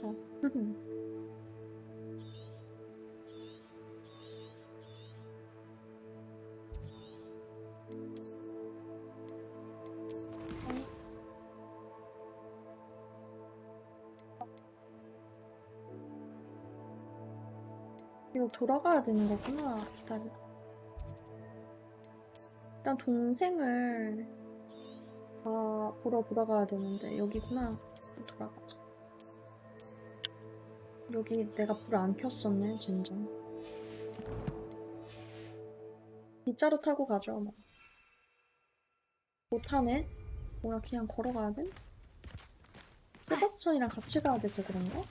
이거 돌아가야 되는 거구나. 기다려. 일단 동생을 보러 돌아가야 되는데 여기구나. 돌아가자. 여기 내가 불 안 켰었네, 젠장. 빗자루 타고 가죠, 뭐. 못하네? 뭐야, 그냥 걸어가야 돼? 세바스찬이랑 같이 가야 돼서 그런가?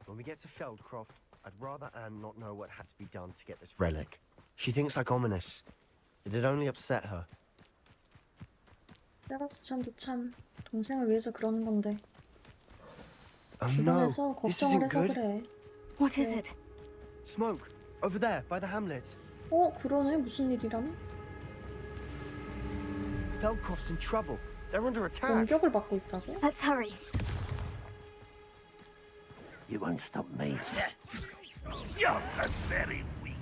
When we get to Feldcroft, I'd rather Anne not know what had to be done to get this relic. She thinks like ominous. It'd only upset her. 세바스찬도 참 동생을 위해서 그러는 건데. Oh no, 주변에서 this 걱정을 isn't 해서 good. 그래. What is it? Smoke, over there, by the hamlet. 그러네. 무슨 일이람? Feldcroft's in trouble. They're under attack. 공격을 받고 있다고? Let's hurry. You won't stop me. You're so very weak.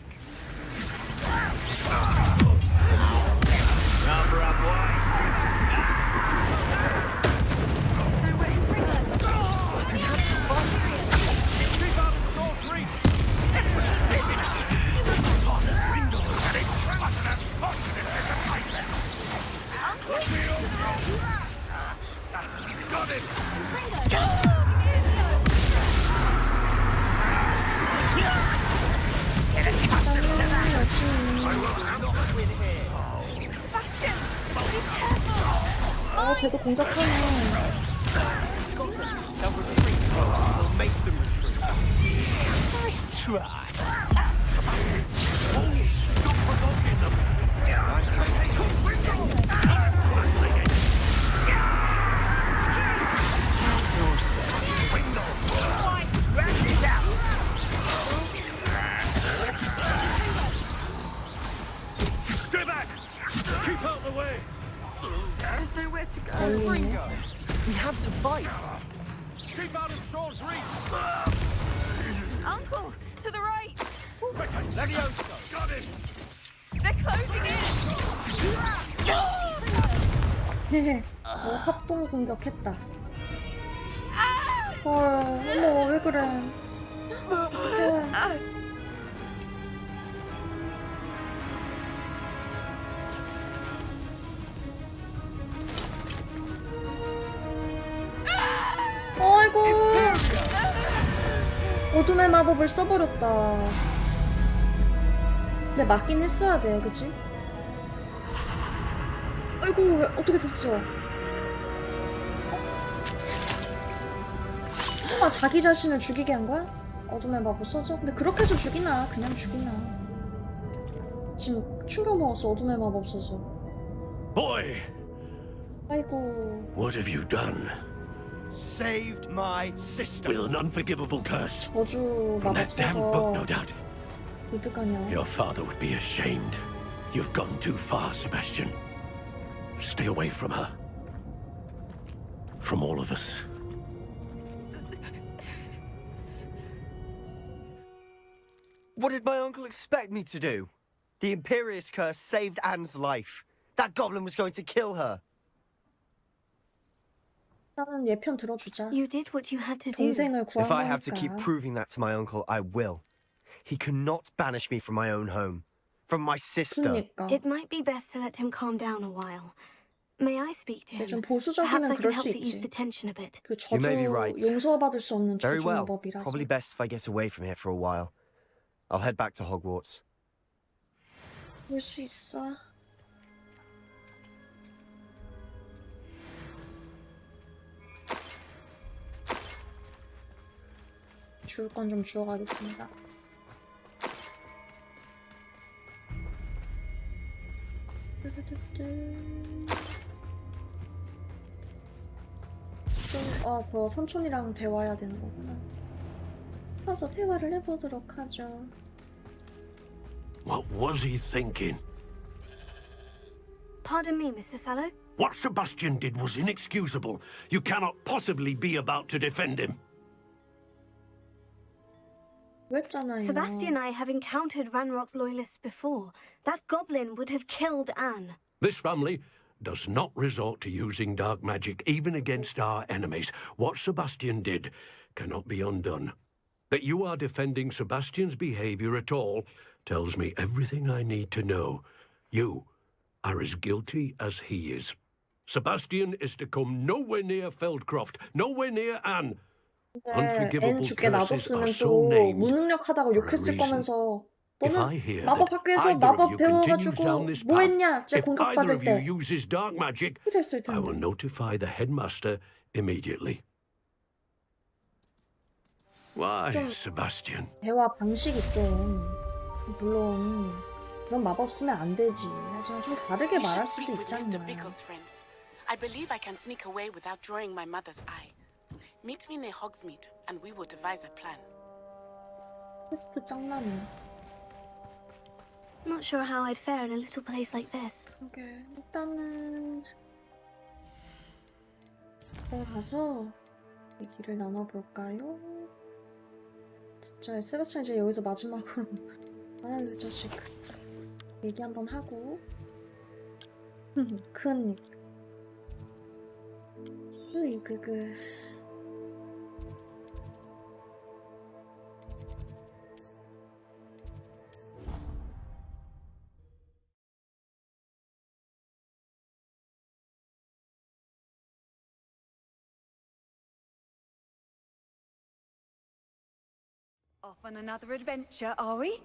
Rubber up wide. Stay away, Springer! Keep out of Sword's reach! Got him! 쟤도 공격하네. We'll make them retreat. Nice try. Stop provoking them. Stay back! Keep out of the way! There's nowhere to go. Ringo! We have to fight. Keep out of Sword's reach! Uncle! To the right! Levioso! Got him! They're closing in! 합동 공격했다. 어머, 왜 그래? 어둠의 마법을 써버렸다. 근데 맞긴 했어야 돼, 그치? 아이고, 왜 어떻게 됐어? 설마 자기 자신을 죽이게 한 거야? 어둠의 마법 써서? 근데 그렇게 해서 죽이나? 그냥 죽이나? 지금 충격 먹었어, 어둠의 마법 써서. Boy! 아이고. What have you done? Saved my sister. With an unforgivable curse. 저주 From 마법 that damn book, no 써서 doubt. 어떡하냐. Your father would be ashamed. You've gone too far, Sebastian. Stay away from her. From all of us. What did my uncle expect me to do? The Imperious curse saved Anne's life. That goblin was going to kill her. 나는 얘 편 들어주자. You did what you had to do. 동생을 구한 If I have to keep 거니까. proving that to my uncle, I will. He cannot banish me from my own home. From my sister. 그러니까. It might be best to let him calm down a while. May I speak to him? 좀 Perhaps 보수적이면 I 그럴 can 수 help to ease 있지. the tension a bit. 그 You 저주 may be right. 용서받을 수 없는 Very 저주 well. 마법이라서. Probably best if I get away from here for a while. I'll head back to Hogwarts. 볼 수 있어. 주울 건 좀 주워가겠습니다. 그 삼촌이랑 대화해야 되는 거구나. 가서 대화를 해보도록 하죠. What was he thinking? Pardon me, Mr. Sallow. What Sebastian did was inexcusable. You cannot possibly be about to defend him. 그랬잖아요. Sebastian and I have encountered Ranrock's loyalists before. That goblin would have killed Anne. This family does not resort to using dark magic even against our enemies. What Sebastian did cannot be undone. That you are defending Sebastian's behavior at all tells me everything I need to know. You are as guilty as he is. Sebastian is to come nowhere near Feldcroft, nowhere near Anne. 앤 죽게 놔뒀으면 또 무능력하다고 욕했을 거면서 너는 마법 학교에서 마법 배워가지고 뭐 했냐? 쟤 공격받을 때 이랬을 텐데. I will notify the headmaster immediately. Why, Sebastian? 대화 방식이 좀 물론 그런 마법 쓰면 안 되지. 하지만 좀 다르게 말할 수도 있잖아. I believe I can sneak away without drawing my mother's eye. Meet me near Hogsmeade, and we will devise a plan. 퀘스트 짱나네. Not sure how I'd fare in a little place like this. 그러게 일단은 들어가서 얘기를 나눠볼까요? 진짜 세바스찬 이제 여기서 마지막으로 아유 자식 얘기 한번 하고 큰 으이그그 Off on another adventure, are we?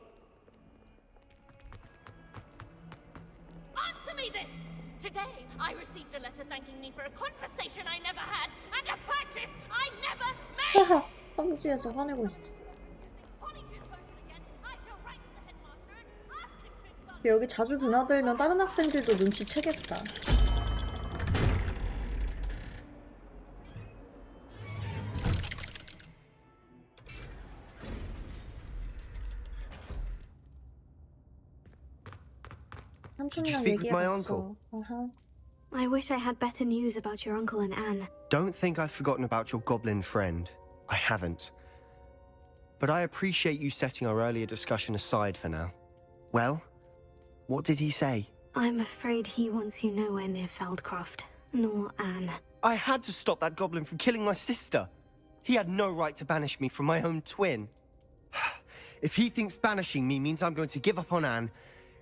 Answer me this! Today, I received a letter thanking me for a conversation I never had and a purchase I never made! 빵지에서 화내고 있어. 여기 자주 드나들면 다른 학생들도 눈치채겠다. 삼촌이랑 얘기해봤어. I wish I had better news about your uncle and Anne. Don't think I've forgotten about your goblin friend. I haven't. But I appreciate you setting our earlier discussion aside for now. Well, what did he say? I'm afraid he wants you nowhere near Feldcroft, nor Anne. I had to stop that goblin from killing my sister. He had no right to banish me from my own twin. If he thinks banishing me means I'm going to give up on Anne,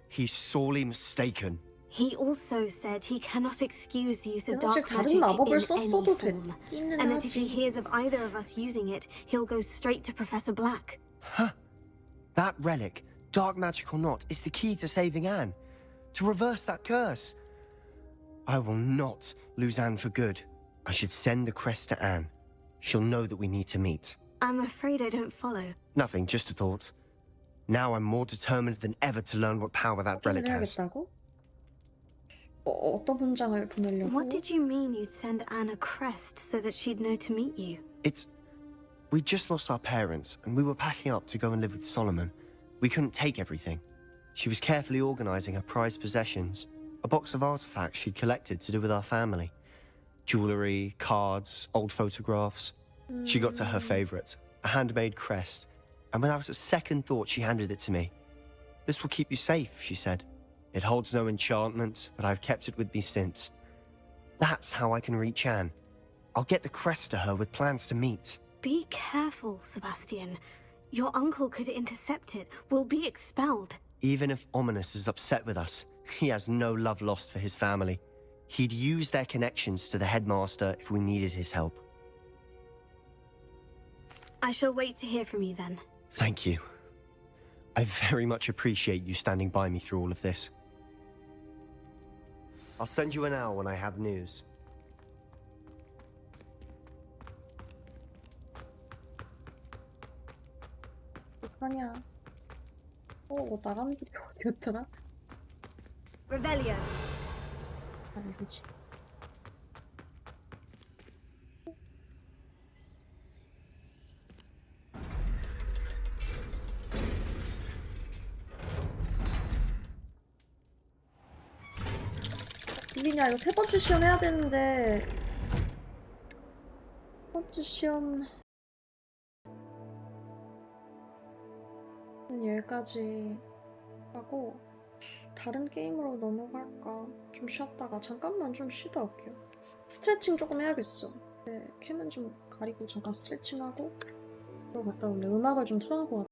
he's sorely mistaken. He also said he cannot excuse the use of 사실 dark 다른 magic in 마법을 any 썼어도 form, 됐기는 and that if he 하지. hears of either of us using it, he'll go straight to Professor Black. Huh. That relic, dark magic or not, is the key to saving Anne. To reverse that curse. I will not lose Anne for good. I should send the crest to Anne. She'll know that we need to meet. I'm afraid I don't follow. Nothing, just a thought. Now I'm more determined than ever to learn what power that relic has. 해야겠다고? 어떤 문장을 보내려고? What did you mean you'd send Anne a crest so that she'd know to meet you? We just lost our parents, and we were packing up to go and live with Solomon. We couldn't take everything. She was carefully organizing her prized possessions, a box of artifacts she'd collected to do with our family. Jewelry, cards, old photographs. She got to her favorite, a handmade crest, and without a second thought she handed it to me. This will keep you safe, she said. It holds no enchantment, but I've kept it with me since. That's how I can reach Anne. I'll get the crest to her with plans to meet. Be careful, Sebastian. Your uncle could intercept it. We'll be expelled. Even if Ominous is upset with us, he has no love lost for his family. He'd use their connections to the headmaster if we needed his help. I shall wait to hear from you then. Thank you. I very much appreciate you standing by me through all of this. I'll send you an hour when I have news. 아니야. 나가는 길이 어디였더라? Revelio. 아니지. 빌리냐, 이거 세 번째 시험 해야 되는데. 세 번째 시험. 여기까지 하고 다른 게임으로 넘어갈까? 좀 쉬었다가 잠깐만 좀 쉬다 올게요. 스트레칭 조금 해야겠어. 네, 캠은 좀 가리고 잠깐 스트레칭하고 그러고 갔다 올래. 음악을 좀 틀어놓고